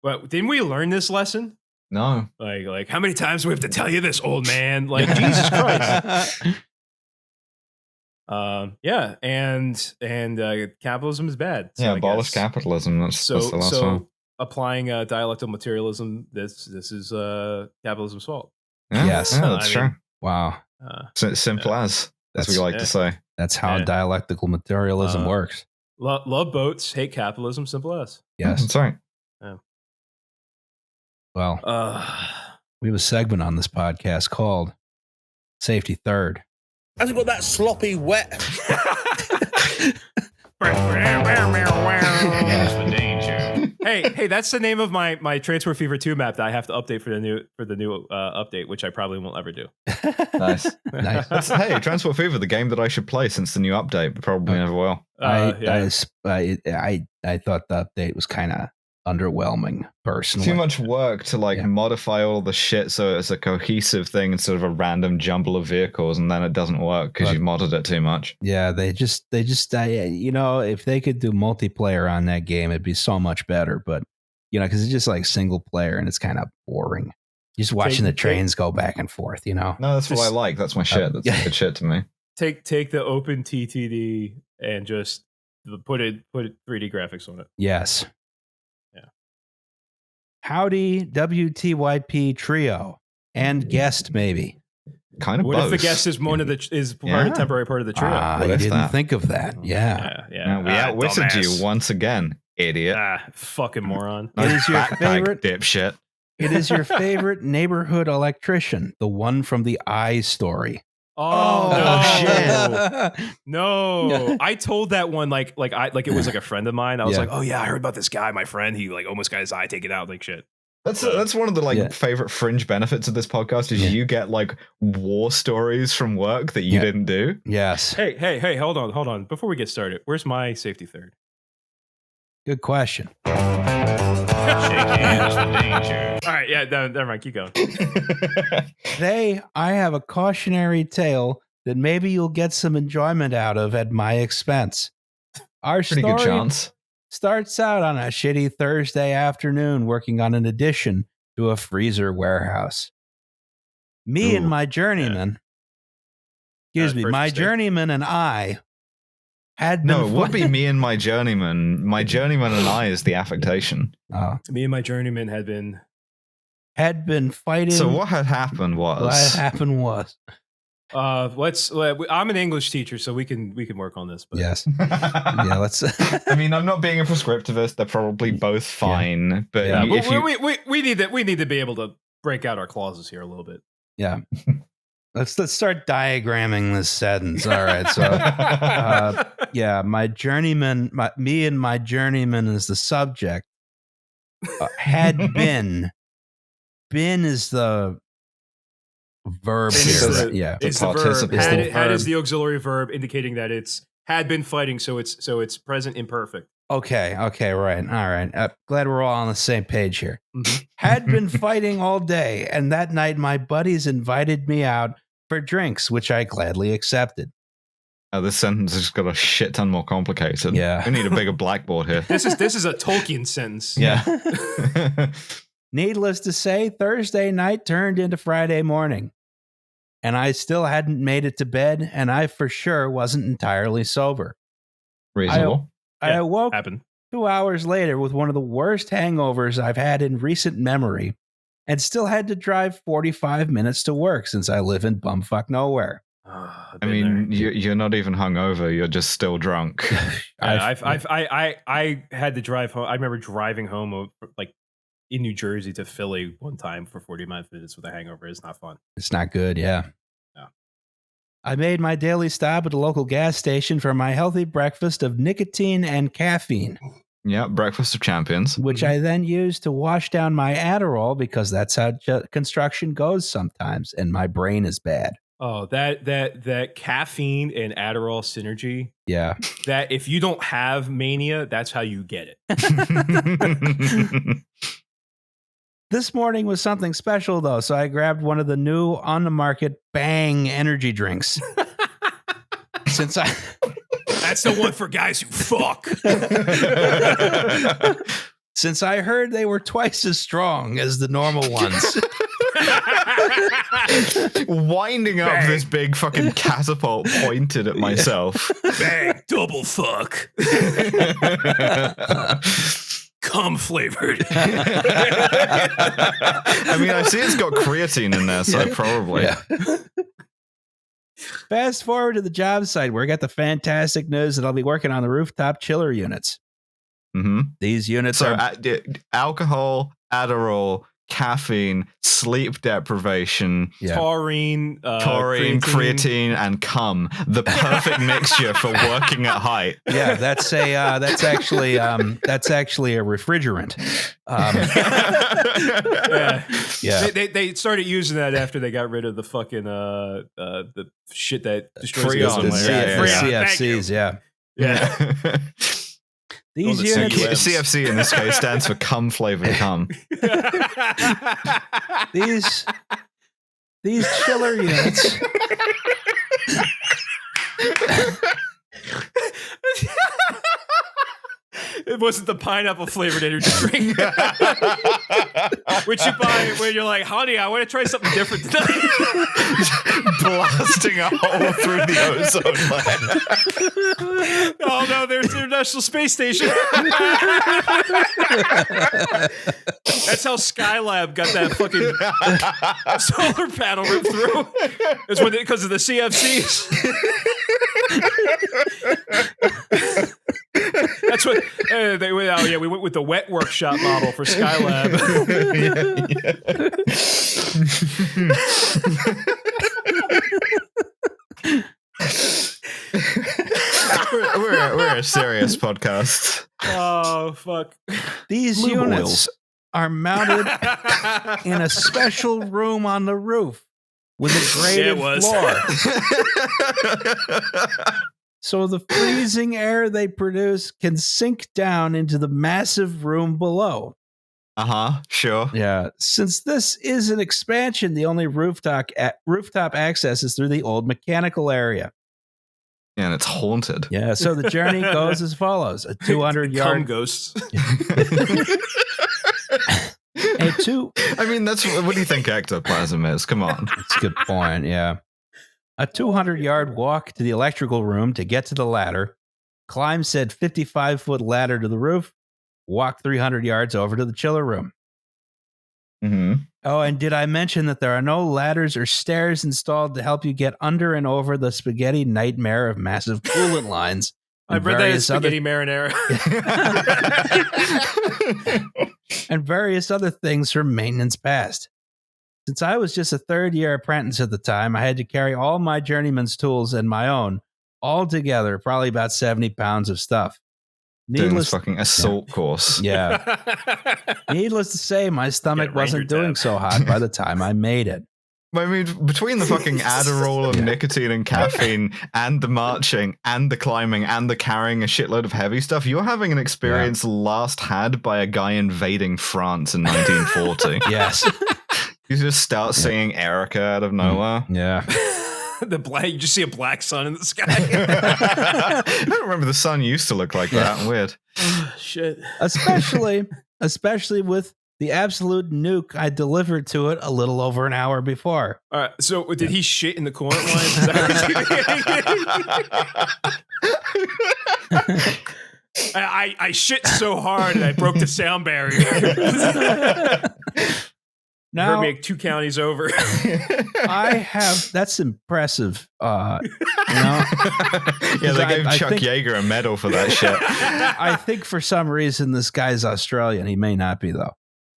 [SPEAKER 3] But didn't we learn this lesson?
[SPEAKER 2] No.
[SPEAKER 3] Like how many times do we have to tell you this, old man? Like Jesus Christ. And capitalism is bad. So
[SPEAKER 2] abolish capitalism. That's the last one.
[SPEAKER 3] Applying dialectical materialism, this is capitalism's fault.
[SPEAKER 1] Yes,
[SPEAKER 2] that's true.
[SPEAKER 1] Wow.
[SPEAKER 2] Simple as we like to say.
[SPEAKER 1] That's how dialectical materialism works.
[SPEAKER 3] Love boats, hate capitalism. Simple as.
[SPEAKER 1] Yes,
[SPEAKER 2] that's right.
[SPEAKER 3] Yeah.
[SPEAKER 1] Well, we have a segment on this podcast called "Safety Third."
[SPEAKER 4] Hasn't got that sloppy wet.
[SPEAKER 3] Hey, that's the name of my Transfer Fever 2 map that I have to update for the new update, which I probably won't ever do.
[SPEAKER 2] Nice. Hey, Transfer Fever, the game that I should play since the new update, but probably never will.
[SPEAKER 1] I thought the update was kind of underwhelming, personally.
[SPEAKER 2] Too much work to modify all the shit so it's a cohesive thing instead of a random jumble of vehicles, and then it doesn't work because you've modded it too much.
[SPEAKER 1] Yeah, they just if they could do multiplayer on that game, it'd be so much better. But because it's just like single player and it's kind of boring. Just watching the trains go back and forth. No,
[SPEAKER 2] that's what I like. That's my shit. That's good shit to me.
[SPEAKER 3] Take the open TTD and just put 3D graphics on it.
[SPEAKER 1] Yes. Howdy, WTYP trio and guest, maybe.
[SPEAKER 2] Kind of.
[SPEAKER 3] What if the guest is temporary part of the trio?
[SPEAKER 1] You didn't think of that. Yeah.
[SPEAKER 2] We outwitted you once again, idiot.
[SPEAKER 3] Fucking moron.
[SPEAKER 1] It is your favorite
[SPEAKER 2] dipshit.
[SPEAKER 1] It is your favorite neighborhood electrician, the one from the Eye story.
[SPEAKER 3] Oh shit! No, I told that one like it was like a friend of mine. I was like, oh yeah, I heard about this guy, my friend. He like almost got his eye taken out, like shit.
[SPEAKER 2] That's one of the favorite fringe benefits of this podcast is you get like war stories from work that you didn't do.
[SPEAKER 1] Yes.
[SPEAKER 3] Hey, hold on. Before we get started, where's my safety third?
[SPEAKER 1] Good question.
[SPEAKER 3] All right, never mind. Keep going.
[SPEAKER 1] Today, I have a cautionary tale that maybe you'll get some enjoyment out of at my expense. Our
[SPEAKER 2] Pretty
[SPEAKER 1] story
[SPEAKER 2] good chance.
[SPEAKER 1] Starts out on a shitty Thursday afternoon working on an addition to a freezer warehouse. Me and my journeyman, my journeyman and I had been...
[SPEAKER 2] No, it would be me and my journeyman. My journeyman and I is the affectation.
[SPEAKER 3] Me and my journeyman had been
[SPEAKER 1] fighting.
[SPEAKER 2] So what had happened was...
[SPEAKER 3] I'm an English teacher, so we can work on this. But.
[SPEAKER 1] Yes. Yeah, let's...
[SPEAKER 2] I mean, I'm not being a prescriptivist. They're probably both fine. But
[SPEAKER 3] we need to be able to break out our clauses here a little bit.
[SPEAKER 1] Yeah. Let's start diagramming this sentence. All right. So, my journeyman, me and my journeyman is the subject. Had been. Been is the verb here.
[SPEAKER 3] It's the verb. Had is the auxiliary verb indicating that it's had been fighting, so it's present imperfect.
[SPEAKER 1] Okay, right. All right. Glad we're all on the same page here. Mm-hmm. Had been fighting all day, and that night my buddies invited me out for drinks, which I gladly accepted.
[SPEAKER 2] Oh, this sentence has got a shit ton more complicated.
[SPEAKER 1] Yeah.
[SPEAKER 2] We need a bigger blackboard here.
[SPEAKER 3] This is a Tolkien sentence.
[SPEAKER 2] Yeah.
[SPEAKER 1] Needless to say, Thursday night turned into Friday morning, and I still hadn't made it to bed, and I for sure wasn't entirely sober.
[SPEAKER 2] Reasonable.
[SPEAKER 1] I awoke.
[SPEAKER 3] Happened.
[SPEAKER 1] 2 hours later with one of the worst hangovers I've had in recent memory, and still had to drive 45 minutes to work since I live in bumfuck nowhere.
[SPEAKER 2] I mean, you're not even hungover. You're just still drunk.
[SPEAKER 3] I had to drive home. I remember driving home like in New Jersey to Philly one time for 45 minutes with a hangover. It's not fun.
[SPEAKER 1] It's not good, yeah.
[SPEAKER 3] No.
[SPEAKER 1] I made my daily stop at a local gas station for my healthy breakfast of nicotine and caffeine.
[SPEAKER 2] Yeah, breakfast of champions.
[SPEAKER 1] Which I then used to wash down my Adderall because that's how construction goes sometimes, and my brain is bad.
[SPEAKER 3] Oh, that caffeine and Adderall synergy.
[SPEAKER 1] Yeah.
[SPEAKER 3] That if you don't have mania, that's how you get it.
[SPEAKER 1] This morning was something special, though, so I grabbed one of the new on-the-market Bang energy drinks.
[SPEAKER 3] That's the one for guys who fuck.
[SPEAKER 1] Since I heard they were twice as strong as the normal ones.
[SPEAKER 2] Winding up this big fucking catapult pointed at myself.
[SPEAKER 3] Bang, double fuck. Cum flavored.
[SPEAKER 2] I mean, I see it's got creatine in there, so probably.
[SPEAKER 1] Yeah. Fast forward to the job site where I got the fantastic news that I'll be working on the rooftop chiller units.
[SPEAKER 2] Mm-hmm.
[SPEAKER 1] These units
[SPEAKER 2] are alcohol, Adderall, caffeine, sleep deprivation,
[SPEAKER 3] taurine,
[SPEAKER 2] creatine, and cum. The perfect mixture for working at height.
[SPEAKER 1] Yeah, that's actually a refrigerant.
[SPEAKER 3] Yeah. They started using that after they got rid of the fucking the shit that destroys the ozone layer.
[SPEAKER 1] CFCs. Yeah. These units,
[SPEAKER 2] CFC in this case stands for cum flavored cum.
[SPEAKER 1] These chiller units.
[SPEAKER 3] It wasn't the pineapple flavored energy drink. Which you buy when you're like, honey, I want to try something different tonight.
[SPEAKER 2] Blasting a hole through the ozone layer.
[SPEAKER 3] Oh no, there's the International Space Station. That's how Skylab got that fucking solar panel ripped through. It's because of the CFCs. That's what they went. Oh yeah, we went with the wet workshop model for Skylab.
[SPEAKER 2] We're a serious podcast.
[SPEAKER 3] Oh fuck!
[SPEAKER 1] These units are mounted in a special room on the roof with a graded floor. So the freezing air they produce can sink down into the massive room below.
[SPEAKER 2] Sure.
[SPEAKER 1] Yeah. Since this is an expansion, the only rooftop access is through the old mechanical area.
[SPEAKER 2] Yeah, and it's haunted.
[SPEAKER 1] Yeah. So the journey goes as follows: a 200-yard
[SPEAKER 3] ghosts.
[SPEAKER 2] I mean, that's what do you think ectoplasm is? Come on.
[SPEAKER 1] That's a good point. Yeah. A 200-yard walk to the electrical room to get to the ladder, climb said 55-foot ladder to the roof, walk 300 yards over to the chiller room.
[SPEAKER 2] Mm-hmm.
[SPEAKER 1] Oh, and did I mention that there are no ladders or stairs installed to help you get under and over the spaghetti nightmare of massive coolant lines?
[SPEAKER 3] I've read that as spaghetti marinara.
[SPEAKER 1] And various other things from maintenance past. Since I was just a third-year apprentice at the time, I had to carry all my journeyman's tools and my own, all together, probably about 70 pounds of stuff.
[SPEAKER 2] Doing this fucking assault course.
[SPEAKER 1] Yeah. Needless to say, my stomach wasn't doing so hot by the time I made it.
[SPEAKER 2] I mean, between the fucking Adderall and nicotine and caffeine and the marching and the climbing and the carrying a shitload of heavy stuff, you're having an experience last had by a guy invading France in 1940.
[SPEAKER 1] Yes.
[SPEAKER 2] You just start singing Erica out of nowhere.
[SPEAKER 1] Yeah.
[SPEAKER 3] You just see a black sun in the sky.
[SPEAKER 2] I don't remember the sun used to look like that. Weird.
[SPEAKER 3] Oh, shit.
[SPEAKER 1] Especially with the absolute nuke I delivered to it a little over an hour before.
[SPEAKER 3] All right. So did he shit in the coolant line? I shit so hard and I broke the sound barrier.
[SPEAKER 1] Now,
[SPEAKER 3] heard me 2 counties over.
[SPEAKER 1] That's impressive.
[SPEAKER 2] Yeah, they gave Chuck Yeager a medal for that shit.
[SPEAKER 1] I think for some reason this guy's Australian. He may not be, though.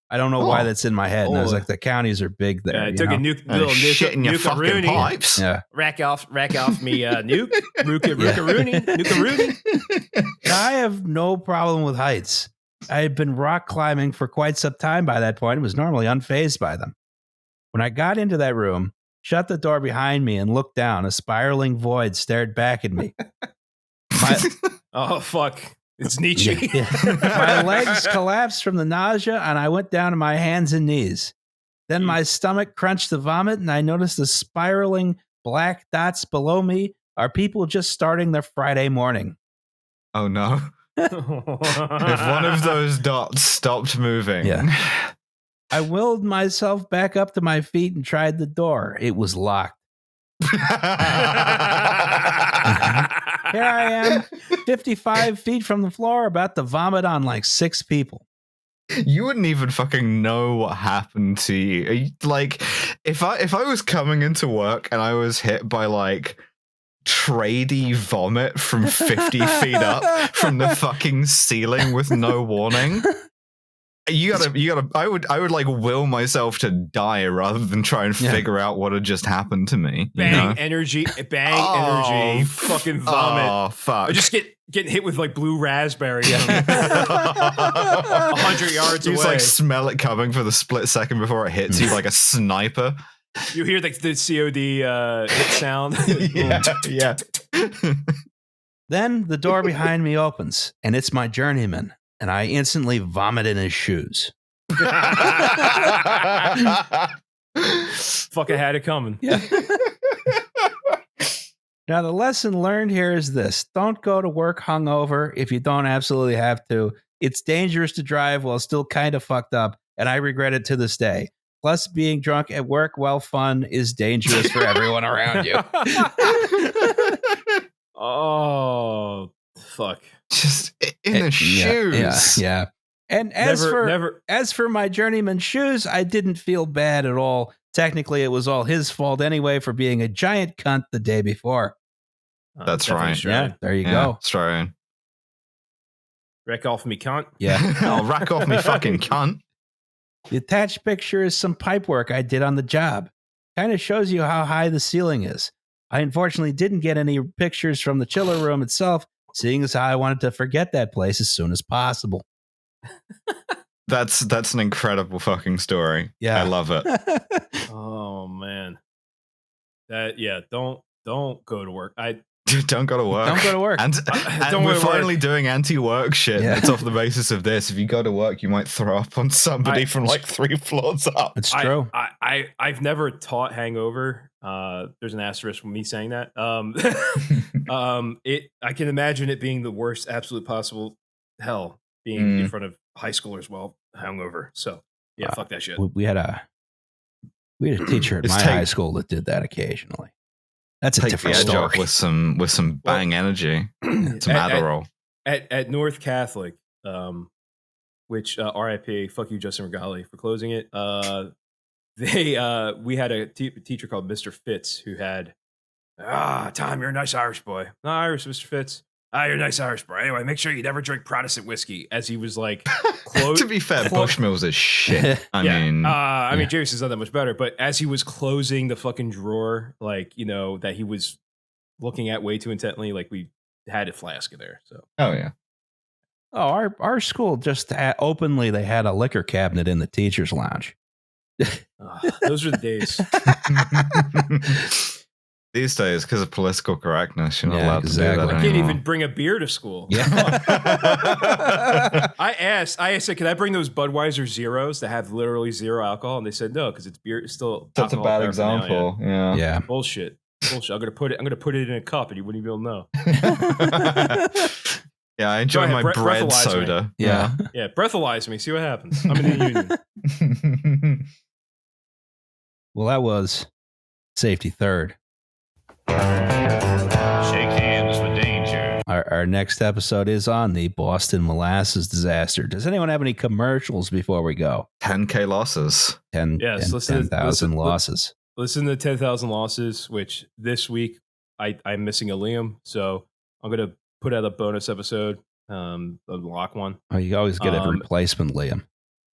[SPEAKER 1] I don't know why that's in my head. And I was like, the counties are big there.
[SPEAKER 3] I took a little
[SPEAKER 2] shit in your fucking pipes.
[SPEAKER 1] Yeah.
[SPEAKER 3] Rack off me, nuke. Rooney.
[SPEAKER 1] I have no problem with heights. I had been rock climbing for quite some time by that point and was normally unfazed by them. When I got into that room, shut the door behind me and looked down, a spiraling void stared back at me.
[SPEAKER 3] Oh, fuck. It's Nietzsche.
[SPEAKER 1] Yeah. My legs collapsed from the nausea and I went down to my hands and knees. Then my stomach crunched the vomit and I noticed the spiraling black dots below me are people just starting their Friday morning.
[SPEAKER 2] Oh, no. If one of those dots stopped moving.
[SPEAKER 1] Yeah. I willed myself back up to my feet and tried the door. It was locked. Here I am, 55 feet from the floor, about to vomit on like 6 people.
[SPEAKER 2] You wouldn't even fucking know what happened to you. Like, if I was coming into work and I was hit by like tradie vomit from 50 feet up from the fucking ceiling with no warning. You gotta. I would like will myself to die rather than try and figure out what had just happened to me.
[SPEAKER 3] Bang energy, fucking vomit.
[SPEAKER 2] Oh fuck!
[SPEAKER 3] I just getting hit with like blue raspberry. 100 yards
[SPEAKER 2] you
[SPEAKER 3] away.
[SPEAKER 2] Just like smell it coming for the split second before it hits you like a sniper.
[SPEAKER 3] You hear like the COD hit sound.
[SPEAKER 2] yeah.
[SPEAKER 1] Then the door behind me opens, and it's my journeyman. And I instantly vomit in his shoes.
[SPEAKER 3] Fucking had it coming.
[SPEAKER 1] Yeah. Now, the lesson learned here is this. Don't go to work hungover if you don't absolutely have to. It's dangerous to drive while still kind of fucked up, and I regret it to this day. Plus, being drunk at work while fun is dangerous for everyone around you.
[SPEAKER 3] Oh, fuck.
[SPEAKER 2] Just in the shoes.
[SPEAKER 1] Yeah. And as for my journeyman's shoes, I didn't feel bad at all. Technically, it was all his fault anyway for being a giant cunt the day before.
[SPEAKER 2] That's right.
[SPEAKER 1] Yeah, there you go.
[SPEAKER 2] That's right.
[SPEAKER 3] Rack off me, cunt.
[SPEAKER 1] Yeah.
[SPEAKER 2] I'll rack off me fucking cunt.
[SPEAKER 1] The attached picture is some pipe work I did on the job. Kind of shows you how high the ceiling is. I unfortunately didn't get any pictures from the chiller room itself, seeing as how I wanted to forget that place as soon as possible.
[SPEAKER 2] That's an incredible fucking story.
[SPEAKER 1] Yeah.
[SPEAKER 2] I love it.
[SPEAKER 3] Oh man. Don't go to work.
[SPEAKER 2] Don't go to work.
[SPEAKER 1] Don't go to work.
[SPEAKER 2] And we're finally doing anti-work shit.
[SPEAKER 1] Yeah.
[SPEAKER 2] It's off the basis of this. If you go to work, you might throw up on somebody from like 3 floors up.
[SPEAKER 1] It's true.
[SPEAKER 3] I've never taught hangover. There's an asterisk with me saying that. I can imagine it being the worst absolute possible hell being in front of high schoolers while hungover. So yeah, fuck that shit.
[SPEAKER 1] We had a teacher at my high school that did that occasionally. That's a different story.
[SPEAKER 2] With some bang energy, some Adderall.
[SPEAKER 3] At North Catholic, which RIP, fuck you, Justin Regali, for closing it. We had a teacher called Mr. Fitz who had, Tom, you're a nice Irish boy. Not Irish, Mr. Fitz. You're a nice Irish boy. Anyway, make sure you never drink Protestant whiskey. As he was like,
[SPEAKER 2] to be fair, Bushmills is shit. I mean,
[SPEAKER 3] Jameson's not that much better. But as he was closing the fucking drawer, like that he was looking at way too intently, like we had a flask in there. So,
[SPEAKER 2] oh yeah.
[SPEAKER 1] Oh, our school just openly they had a liquor cabinet in the teachers' lounge.
[SPEAKER 3] Those are the days.
[SPEAKER 2] These days, because of political correctness, you're not allowed to do that anymore.
[SPEAKER 3] I can't even bring a beer to school.
[SPEAKER 1] Yeah.
[SPEAKER 3] I said, can I bring those Budweiser Zeros that have literally zero alcohol? And they said no, because it's beer. It's still
[SPEAKER 2] that's a bad example. Yeah.
[SPEAKER 3] Bullshit. I'm gonna put it in a cup, and you wouldn't even be able to know.
[SPEAKER 2] Yeah, I enjoy my bread soda.
[SPEAKER 3] Me. Yeah, breathalyze me. See what happens. I'm in the union.
[SPEAKER 1] Well, that was safety third.
[SPEAKER 5] Shake hands with danger.
[SPEAKER 1] Our next episode is on the Boston molasses disaster. Does anyone have any commercials before we go?
[SPEAKER 2] 10K losses.
[SPEAKER 1] 10,000 losses.
[SPEAKER 3] Listen to 10,000 losses, which this week I'm missing a Liam. So I'm going to put out a bonus episode, unlock one.
[SPEAKER 1] Oh, you always get a replacement Liam.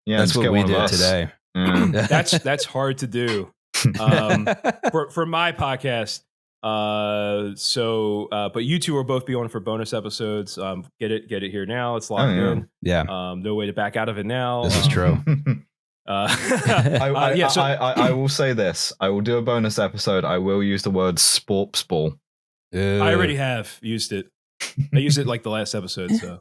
[SPEAKER 2] Yeah,
[SPEAKER 1] that's what we did today.
[SPEAKER 3] That's hard to do for my podcast. But you two will both be on for bonus episodes. Get it here now. It's locked in.
[SPEAKER 1] Yeah.
[SPEAKER 3] No way to back out of it now.
[SPEAKER 1] This is true.
[SPEAKER 2] I will say this. I will do a bonus episode. I will use the word sports ball.
[SPEAKER 3] I already have used it. I used it like the last episode. So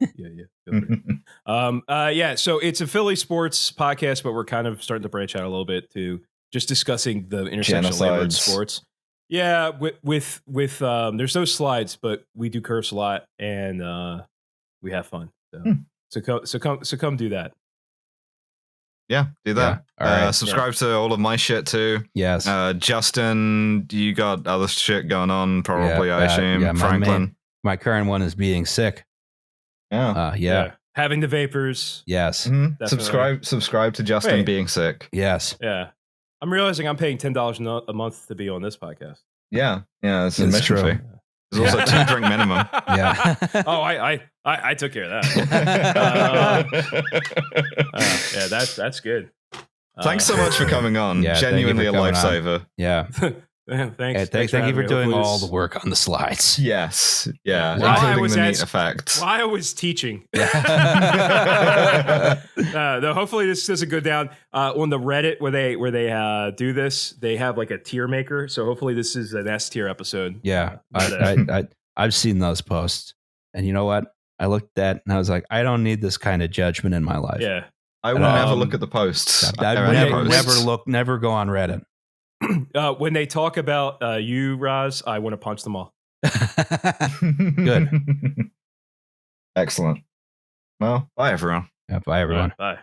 [SPEAKER 3] yeah. So it's a Philly sports podcast, but we're kind of starting to branch out a little bit to just discussing the intersection of labor and sports. Yeah, with there's no slides, but we do curse a lot and we have fun. So come do that.
[SPEAKER 2] Yeah, do that.
[SPEAKER 1] Yeah. All right.
[SPEAKER 2] Subscribe to all of my shit too.
[SPEAKER 1] Yes.
[SPEAKER 2] Justin, you got other shit going on, probably. I assume.
[SPEAKER 1] Yeah,
[SPEAKER 2] Franklin.
[SPEAKER 1] My current one is being sick.
[SPEAKER 2] Yeah.
[SPEAKER 3] Having the vapors.
[SPEAKER 1] Yes.
[SPEAKER 2] Mm-hmm. Subscribe to Justin being sick.
[SPEAKER 1] Yes.
[SPEAKER 3] Yeah. I'm realizing I'm paying $10 a month to be on this podcast.
[SPEAKER 2] Yeah. It's a mission fee. There's also 2 drink minimum.
[SPEAKER 1] Yeah.
[SPEAKER 3] Oh, I took care of that. Yeah, that's good.
[SPEAKER 2] Thanks so much for coming on.
[SPEAKER 1] Yeah,
[SPEAKER 2] genuinely a lifesaver.
[SPEAKER 1] Yeah.
[SPEAKER 3] Thanks.
[SPEAKER 1] Hey, thank you for doing all the work on the slides.
[SPEAKER 2] Yes. Yeah.
[SPEAKER 3] Including
[SPEAKER 2] the neat effects.
[SPEAKER 3] While I was teaching. Hopefully this doesn't go down on the Reddit where they do this. They have like a tier maker. So hopefully this is an S tier episode.
[SPEAKER 1] Yeah. I've seen those posts. And you know what? I looked at and I was like, I don't need this kind of judgment in my life.
[SPEAKER 3] Yeah.
[SPEAKER 2] I will never look at the posts.
[SPEAKER 1] Never go on Reddit.
[SPEAKER 3] When they talk about you, Roz, I want to punch them all.
[SPEAKER 1] Good.
[SPEAKER 2] Excellent. Well, bye everyone.
[SPEAKER 1] Yeah, bye everyone.
[SPEAKER 3] Bye.